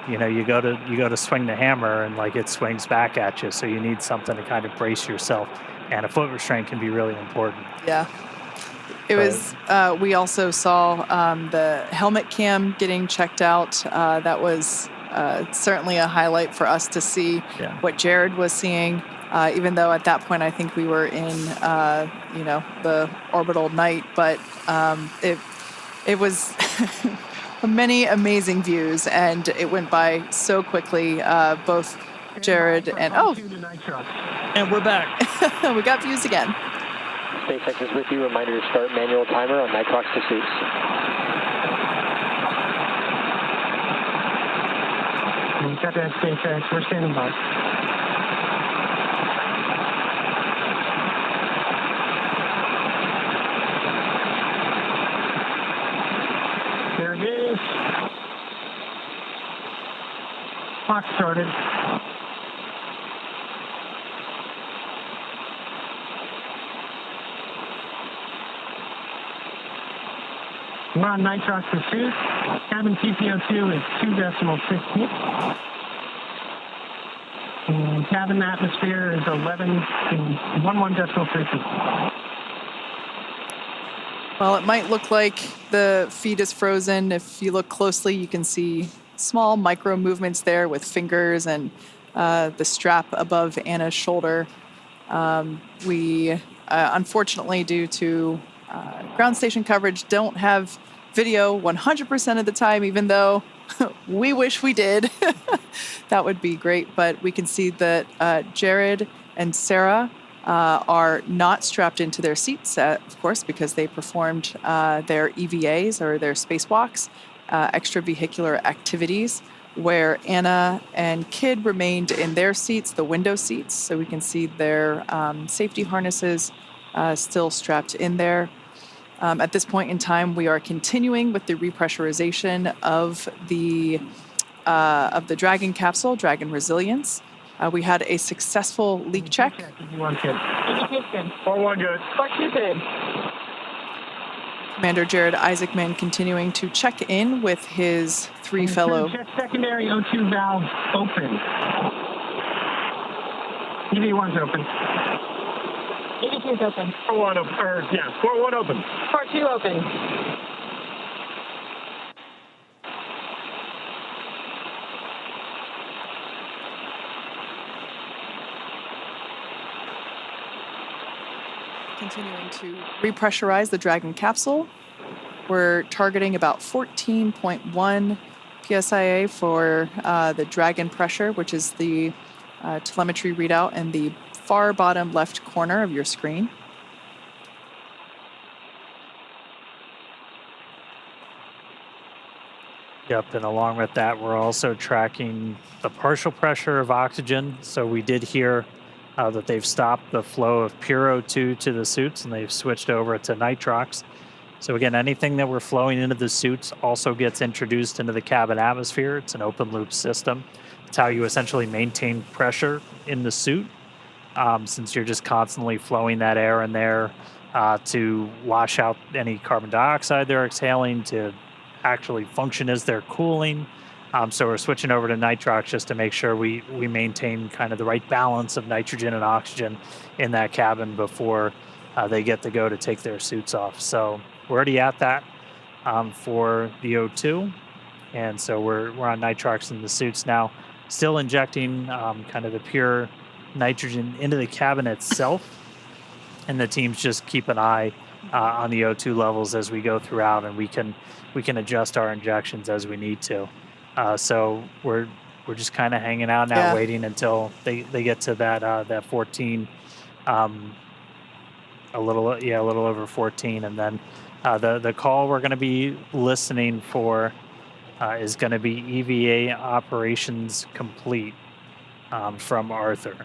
you go to swing the hammer and like it swings back at you. So you need something to kind of brace yourself, and a foot restraint can be really important. Yeah. We also saw the helmet cam getting checked out. That was certainly a highlight for us to see what Jared was seeing, even though at that point I think we were in, the orbital night. But it was many amazing views, and it went by so quickly. Both Jared and and we're back. We got views again. SpaceX is with you. Reminder to start manual timer on nitrox to suits. Got that, SpaceX. We're standing by. There it is. Clock started. We're on nitrox pursuit. Cabin PPO2 is 2.16. And cabin atmosphere is 11.11.32. Well, it might look like the feed is frozen. If you look closely, you can see small micro movements there with fingers and the strap above Anna's shoulder. We, unfortunately, due to ground station coverage, don't have video 100% of the time, even though we wish we did. That would be great. But we can see that Jared and Sarah are not strapped into their seats, of course, because they performed their EVAs, or their spacewalks, extravehicular activities, where Anna and Kid remained in their seats, the window seats, so we can see their safety harnesses still strapped in there. At this point in time, we are continuing with the repressurization of the Dragon capsule, Dragon Resilience. We had a successful leak check. 4-1 good. 4-2 good. Commander Jared Isaacman continuing to check in with his three fellow. Check secondary O2 valve open. EV1's open. EV2's open. 4-1 open. 4-1 open. 4-2 open. Continuing to repressurize the Dragon capsule. We're targeting about 14.1 psia for the Dragon pressure, which is the telemetry readout in the far bottom left corner of your screen. Yep, and along with that, we're also tracking the partial pressure of oxygen. So we did hear that they've stopped the flow of pure O2 to the suits, and they've switched over to nitrox. So again, anything that we're flowing into the suits also gets introduced into the cabin atmosphere. It's an open loop system. It's how you essentially maintain pressure in the suit, since you're just constantly flowing that air in there to wash out any carbon dioxide they're exhaling, to actually function as they're cooling. So we're switching over to nitrox just to make sure we maintain kind of the right balance of nitrogen and oxygen in that cabin before they get to go to take their suits off. So we're already at that for the O2. And so we're on nitrox in the suits now, still injecting kind of the pure nitrogen into the cabin itself. And the teams just keep an eye on the O2 levels as we go throughout, and we can adjust our injections as we need to. So we're just kind of hanging out now, waiting until they get to that 14, a little over 14, and then the call we're going to be listening for is going to be EVA operations complete from Arthur.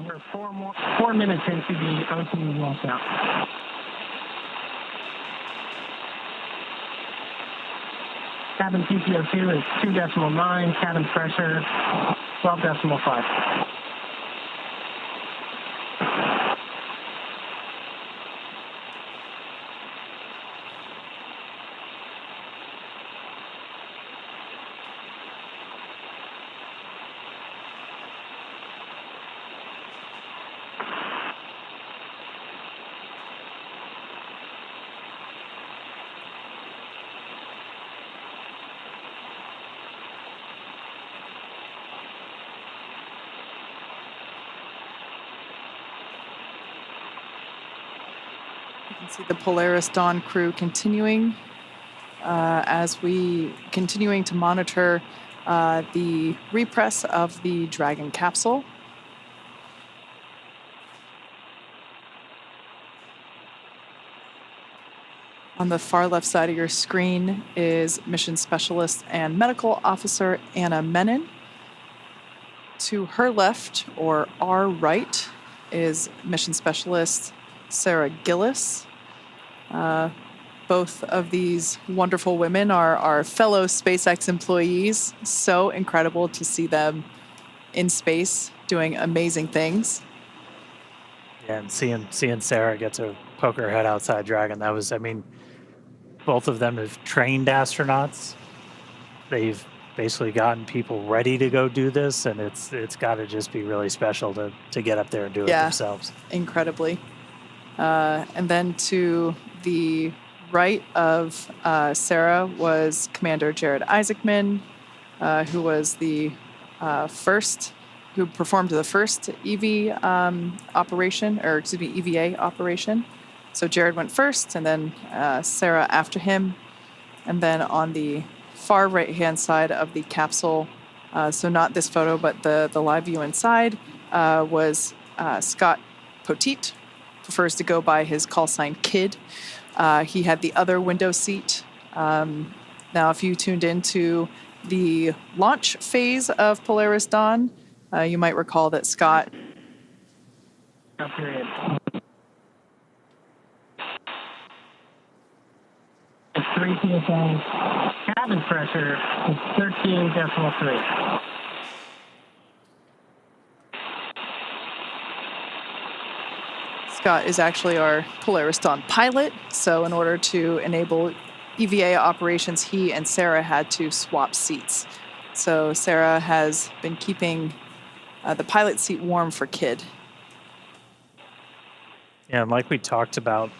We're 4 minutes into the O2 washout. Cabin TPO2 is 2.9, cabin pressure 12.5. You can see the Polaris Dawn crew continuing as we continuing to monitor the repress of the Dragon capsule. On the far left side of your screen is Mission Specialist and Medical Officer Anna Menon. To her left, or our right, is Mission Specialist Sarah Gillis. Both of these wonderful women are our fellow SpaceX employees. So incredible to see them in space doing amazing things. Yeah, and seeing Sarah get to poke her head outside Dragon, that was, I mean, both of them have trained astronauts. They've basically gotten people ready to go do this, and it's got to just be really special to get up there and do it themselves. Incredibly. And then to the right of Sarah was Commander Jared Isaacman, who was the who performed the first EVA operation, or excuse me, EVA operation. So Jared went first, and then Sarah after him. And then on the far right-hand side of the capsule, so not this photo, but the live view inside, was Scott Poteet, prefers to go by his call sign Kid. He had the other window seat. Now, if you tuned into the launch phase of Polaris Dawn, you might recall that Scott... Period. 3 psi. Cabin pressure is 13.3. Scott is actually our Polaris Dawn pilot. So in order to enable EVA operations, he and Sarah had to swap seats. So Sarah has been keeping the pilot seat warm for Kid. Yeah, and like we talked about,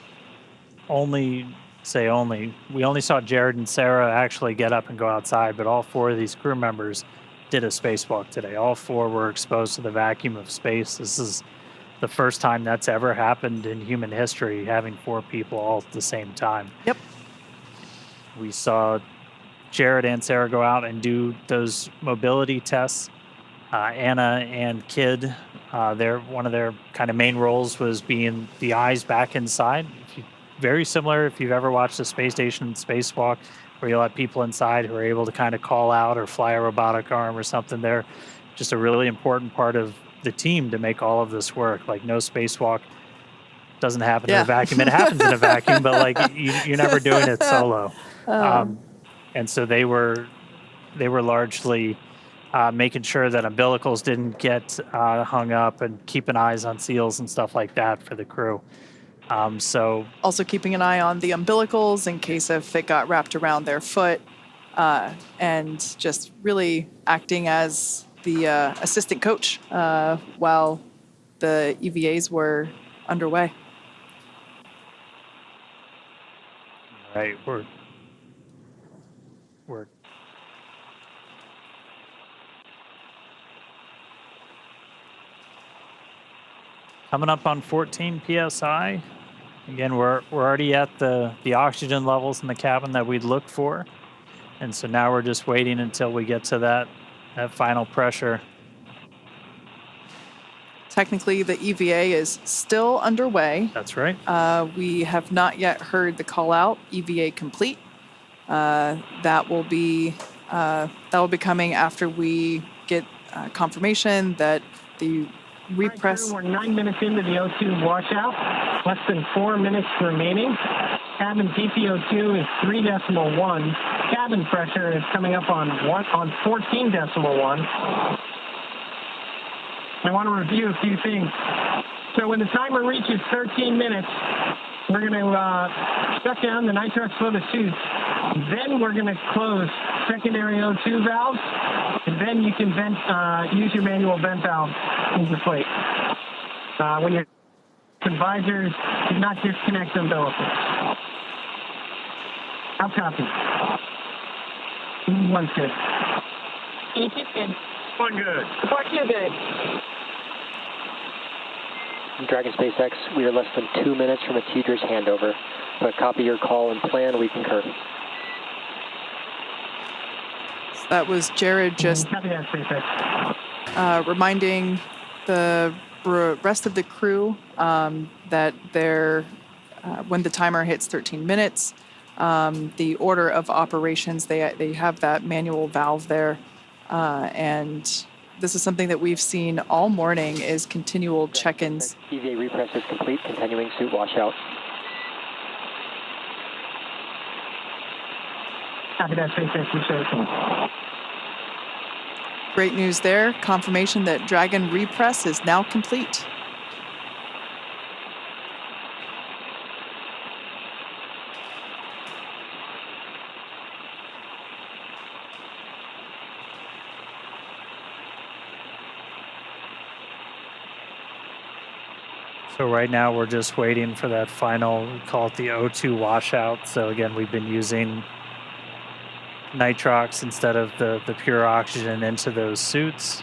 we only saw Jared and Sarah actually get up and go outside, but all 4 of these crew members did a spacewalk today. All 4 were exposed to the vacuum of space. This is the first time that's ever happened in human history, having 4 people all at the same time. Yep. We saw Jared and Sarah go out and do those mobility tests. Anna and Kid, one of their kind of main roles was being the eyes back inside. Very similar if you've ever watched a space station spacewalk, where you'll have people inside who are able to kind of call out or fly a robotic arm or something. They're just a really important part of the team to make all of this work. Like, no spacewalk doesn't happen in a vacuum. It happens in a vacuum, but like you're never doing it solo. And so they were largely making sure that umbilicals didn't get hung up and keeping eyes on seals and stuff like that for the crew. So also keeping an eye on the umbilicals in case if it got wrapped around their foot, and just really acting as the assistant coach while the EVAs were underway. Right, we're coming up on 14 psi. Again, we're already at the oxygen levels in the cabin that we'd look for, and so now we're just waiting until we get to that final pressure. Technically, the EVA is still underway. That's right. We have not yet heard the call out, EVA complete. That will be coming after we get confirmation that the repress. We're 9 minutes into the O2 washout, less than 4 minutes remaining. Cabin PPO2 is 3.1. Cabin pressure is coming up on 14.1. I want to review a few things. So when the timer reaches 13 minutes, we're going to shut down the nitrox flow the chutes. Then we're going to close secondary O2 valves, and then you can use your manual vent valve into the plate. When your visors, do not disconnect umbilicals. How copy? One's good. Each is good. One good. Report 2 good. Dragon SpaceX, we are less than 2 minutes from a teacher's handover. But copy your call and plan, we concur. So that was Jared just Copy that, SpaceX. reminding the rest of the crew that when the timer hits 13 minutes, the order of operations, they have that manual valve there, and this is something that we've seen all morning is continual check-ins. EVA repress is complete, continuing suit washout. Copy that, SpaceX. Great news there. Confirmation that Dragon repress is now complete. So right now we're just waiting for that final, we call it the O2 washout. So again, we've been using nitrox instead of the pure oxygen into those suits.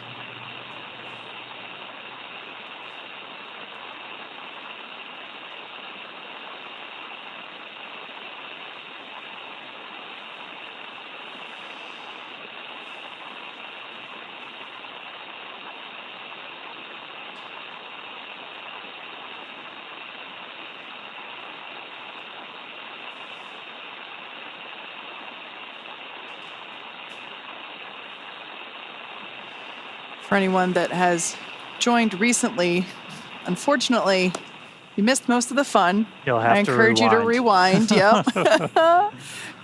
For anyone that has joined recently, unfortunately, you missed most of the fun. You'll have I encourage you to rewind. Yep.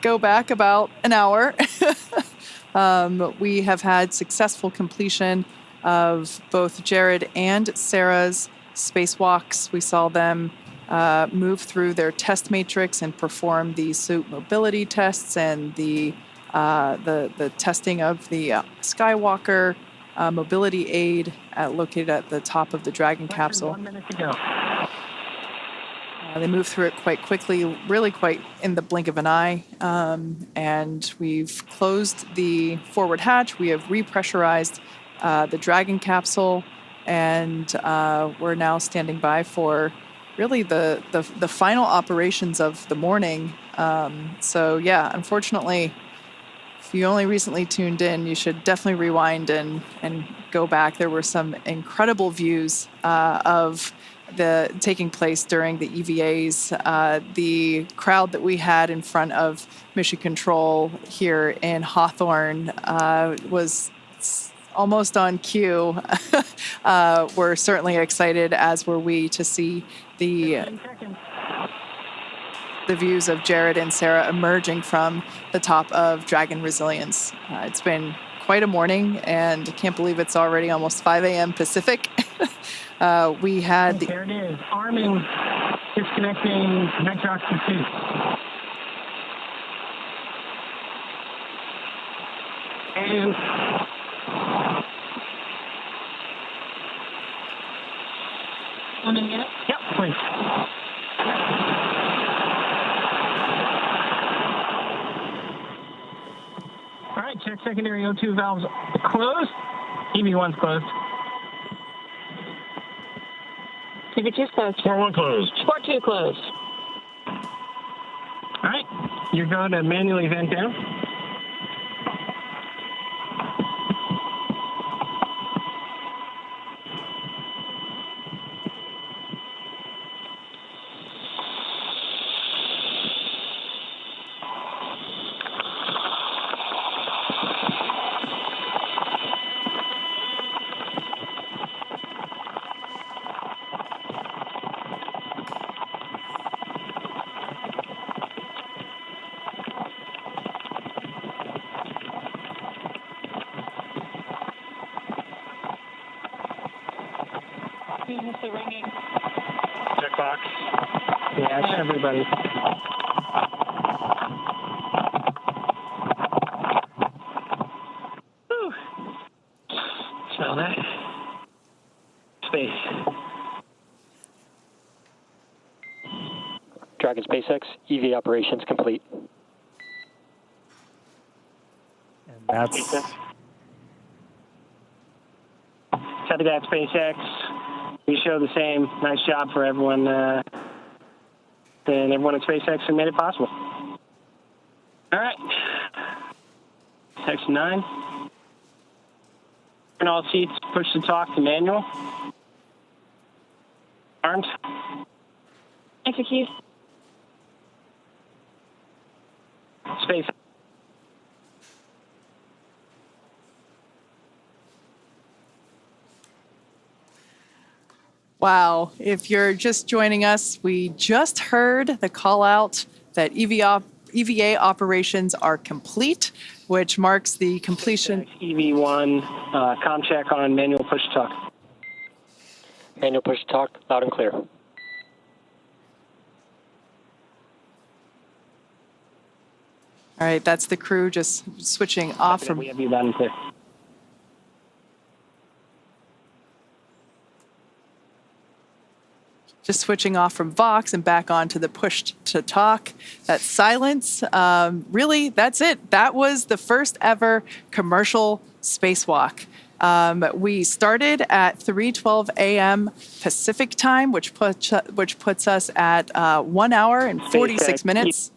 Go back about an hour. We have had successful completion of both Jared and Sarah's spacewalks. We saw them move through their test matrix and perform the suit mobility tests and the testing of the Skywalker mobility aid located at the top of the Dragon capsule. 1 minute to go. They moved through it quite quickly, really quite in the blink of an eye. And we've closed the forward hatch. We have repressurized the Dragon capsule, and we're now standing by for really the final operations of the morning. So yeah, unfortunately, if you only recently tuned in, you should definitely rewind and go back. There were some incredible views of the taking place during the EVAs. The crowd that we had in front of Mission Control here in Hawthorne was almost on cue. We're certainly excited, as were we, to see the views of Jared and Sarah emerging from the top of Dragon Resilience. It's been quite a morning, and I can't believe it's already almost 5 a.m. Pacific. We had the... There it is. Arming, disconnecting nitroxin 2. And... One in yet? Yep, please. All right, check secondary O2 valves closed. EV1's closed. EV2's closed. 4-1 closed. 4-2 closed. All right, you're going to manually vent down. Checkbox. Yeah, it's everybody. Whew. Smell that. Space. Dragon SpaceX, EVA operations complete. And that's Tell the guy at SpaceX, we show the same. Nice job for everyone, and everyone at SpaceX who made it possible. All right. Section 9. Turn all seats, push to talk to manual. Arms. Execute. Space. Wow. If you're just joining us, we just heard the call out that EVA operations are complete, which marks the completion. EV1, comm check on manual push to talk. Manual push to talk, loud and clear. All right, that's the crew just switching off from. We have you loud and clear. Just switching off from Vox and back on to the push to talk. That silence, really, that's it. That was the first ever commercial spacewalk. We started at 3:12 a.m. Pacific time, which puts us at 1 hour and 46 minutes.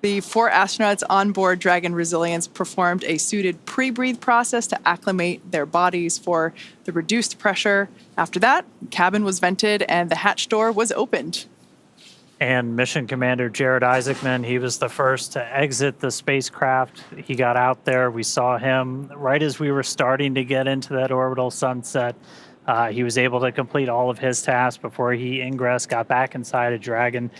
The 4 astronauts on board Dragon Resilience performed a suited pre-breathe process to acclimate their bodies for the reduced pressure. After that, the cabin was vented and the hatch door was opened. And Mission Commander Jared Isaacman, he was the first to exit the spacecraft. He got out there. We saw him right as we were starting to get into that orbital sunset. He was able to complete all of his tasks before he ingressed, got back inside a Dragon.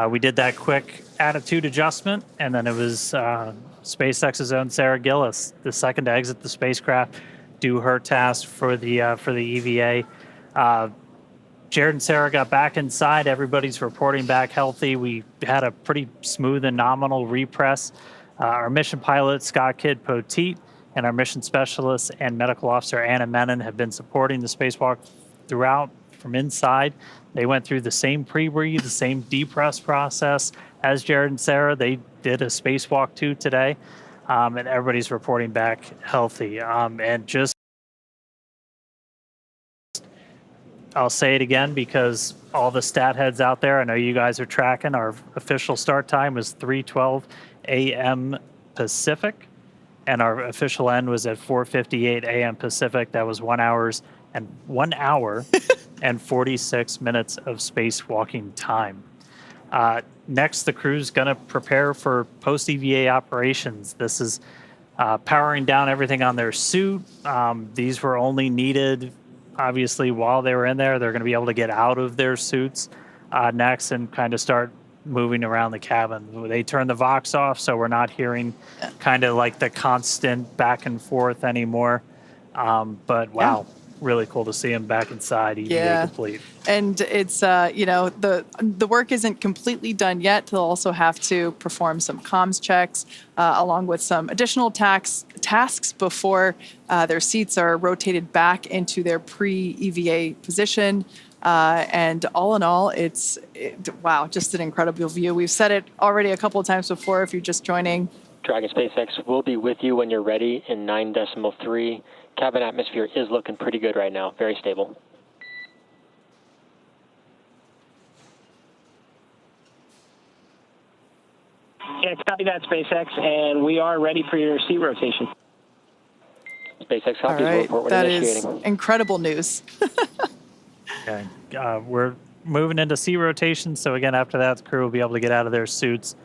We did that quick attitude adjustment, and then it was SpaceX's own Sarah Gillis, the second to exit the spacecraft. do her task for the EVA. Jared and Sarah got back inside. Everybody's reporting back healthy. We had a pretty smooth and nominal repress. Our mission pilot, Scott Kidd Poteet, and our mission specialist and medical officer, Anna Menon, have been supporting the spacewalk throughout from inside. They went through the same pre-breathe, the same depress process as Jared and Sarah. They did a spacewalk too today, and everybody's reporting back healthy. And just, I'll say it again because all the stat heads out there, I know you guys are tracking, our official start time was 3:12 a.m. Pacific, and our official end was at 4:58 a.m. Pacific. That was 1 hour and 46 minutes of spacewalking time. Next, the crew's going to prepare for post-EVA operations. This is powering down everything on their suit. These were only needed, obviously, while they were in there. They're going to be able to get out of their suits next and kind of start moving around the cabin. They turn the Vox off, so we're not hearing kind of like the constant back and forth anymore. But wow. Yeah. Really cool to see him back inside, EVA complete. And it's, the work isn't completely done yet. They'll also have to perform some comms checks along with some additional tasks before their seats are rotated back into their pre-EVA position. And all in all, wow, just an incredible view. We've said it already a couple of times before if you're just joining. Dragon SpaceX will be with you when you're ready in 9.3. Cabin atmosphere is looking pretty good right now, very stable. Yeah, copy that, SpaceX, and we are ready for your seat rotation. SpaceX copies. All right, report when that initiating. is incredible news. Okay, we're moving into seat rotation, so again, after that, the crew will be able to get out of their suits,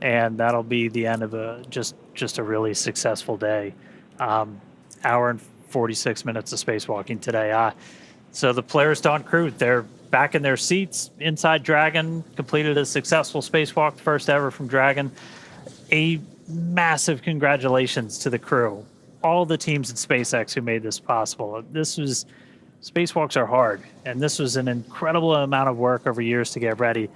and that'll be the end of just a really successful day. Hour and 46 minutes of spacewalking today. So the Polaris Dawn crew, they're back in their seats inside Dragon, completed a successful spacewalk, first ever from Dragon. A massive congratulations to the crew, all the teams at SpaceX who made this possible. Spacewalks are hard, and this was an incredible amount of work over years to get ready.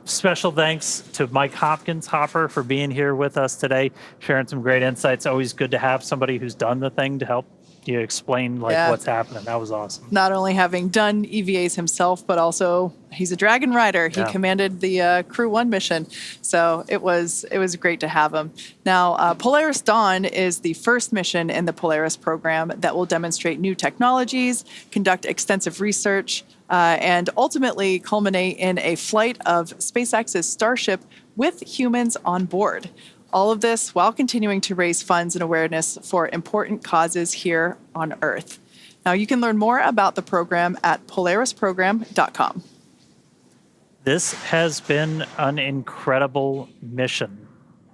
Special thanks to Mike Hopper for being here with us today, sharing some great insights. Always good to have somebody who's done the thing to help you explain what's happening. That was awesome. Not only having done EVAs himself, but also he's a Dragon rider. He commanded the Crew 1 mission. So it was great to have him. Now, Polaris Dawn is the first mission in the Polaris program that will demonstrate new technologies, conduct extensive research, and ultimately culminate in a flight of SpaceX's Starship with humans on board. All of this while continuing to raise funds and awareness for important causes here on Earth. Now, you can learn more about the program at polarisprogram.com. This has been an incredible mission.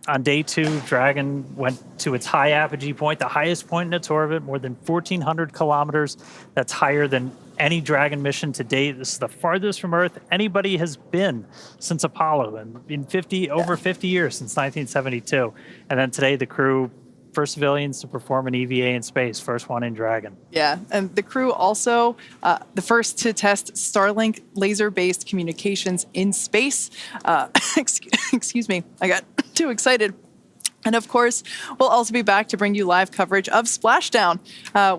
On day 2, Dragon went to its high apogee point, the highest point in its orbit, more than 1,400 kilometers. That's higher than any Dragon mission to date. This is the farthest from Earth anybody has been since Apollo, and in over 50 years, since 1972. And then today, the crew, first civilians to perform an EVA in space, first one in Dragon. Yeah, and the crew also the first to test Starlink laser-based communications in space. Excuse me, I got too excited. And of course, we'll also be back to bring you live coverage of Splashdown,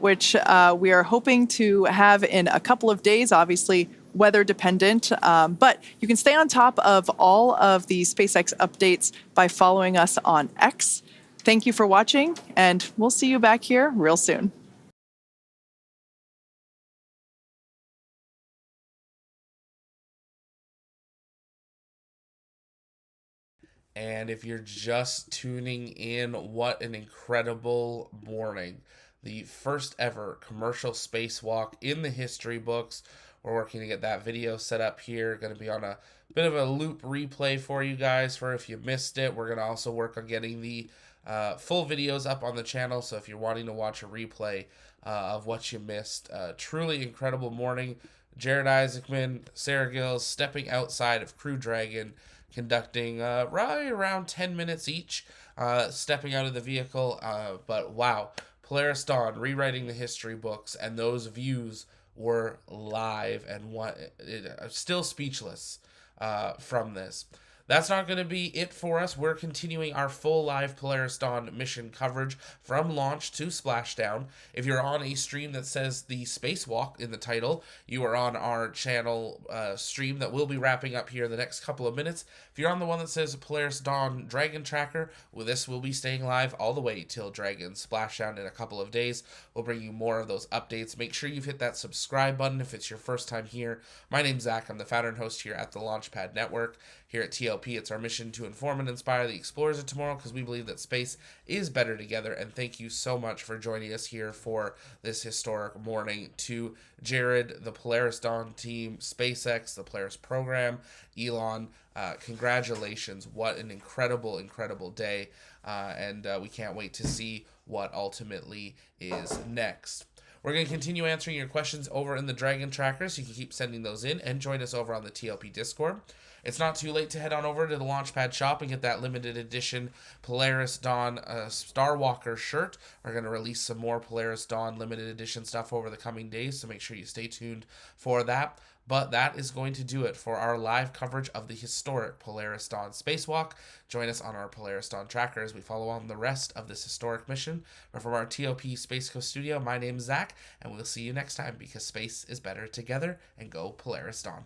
which we are hoping to have in a couple of days, obviously weather dependent. But you can stay on top of all of the SpaceX updates by following us on X. Thank you for watching, and we'll see you back here real soon. And if you're just tuning in, what an incredible morning. The first ever commercial spacewalk in the history books. We're working to get that video set up here. Going to be on a bit of a loop replay for you guys for if you missed it. We're going to also work on getting the full videos up on the channel. So if you're wanting to watch a replay of what you missed, truly incredible morning. Jared Isaacman, Sarah Gillis stepping outside of Crew Dragon, conducting right around 10 minutes each, stepping out of the vehicle. But wow, Polaris Dawn, rewriting the history books, and those views were live, and still speechless from this. That's not going to be it for us. We're continuing our full live Polaris Dawn mission coverage from launch to splashdown. If you're on a stream that says the Spacewalk in the title, you are on our channel stream that will be wrapping up here in the next couple of minutes. If you're on the one that says Polaris Dawn Dragon Tracker, well, this will be staying live all the way till Dragon splashdown in a couple of days. We'll bring you more of those updates. Make sure you've hit that subscribe button if it's your first time here. My name's Zach. I'm the founder and host here at the Launchpad Network. Here at TLP, it's our mission to inform and inspire the explorers of tomorrow, because we believe that space is better together. And thank you so much for joining us here for this historic morning. To Jared, the Polaris Dawn team, SpaceX, the Polaris program, Elon, congratulations. What an incredible, incredible day. And we can't wait to see what ultimately is next. We're going to continue answering your questions over in the Dragon Tracker, so you can keep sending those in and join us over on the TLP Discord. It's not too late to head on over to the Launchpad shop and get that limited edition Polaris Dawn Starwalker shirt. We're going to release some more Polaris Dawn limited edition stuff over the coming days, so make sure you stay tuned for that. But that is going to do it for our live coverage of the historic Polaris Dawn Spacewalk. Join us on our Polaris Dawn tracker as we follow on the rest of this historic mission. But from our TLP Space Coast studio, my name is Zach, and we'll see you next time, because space is better together, and go Polaris Dawn.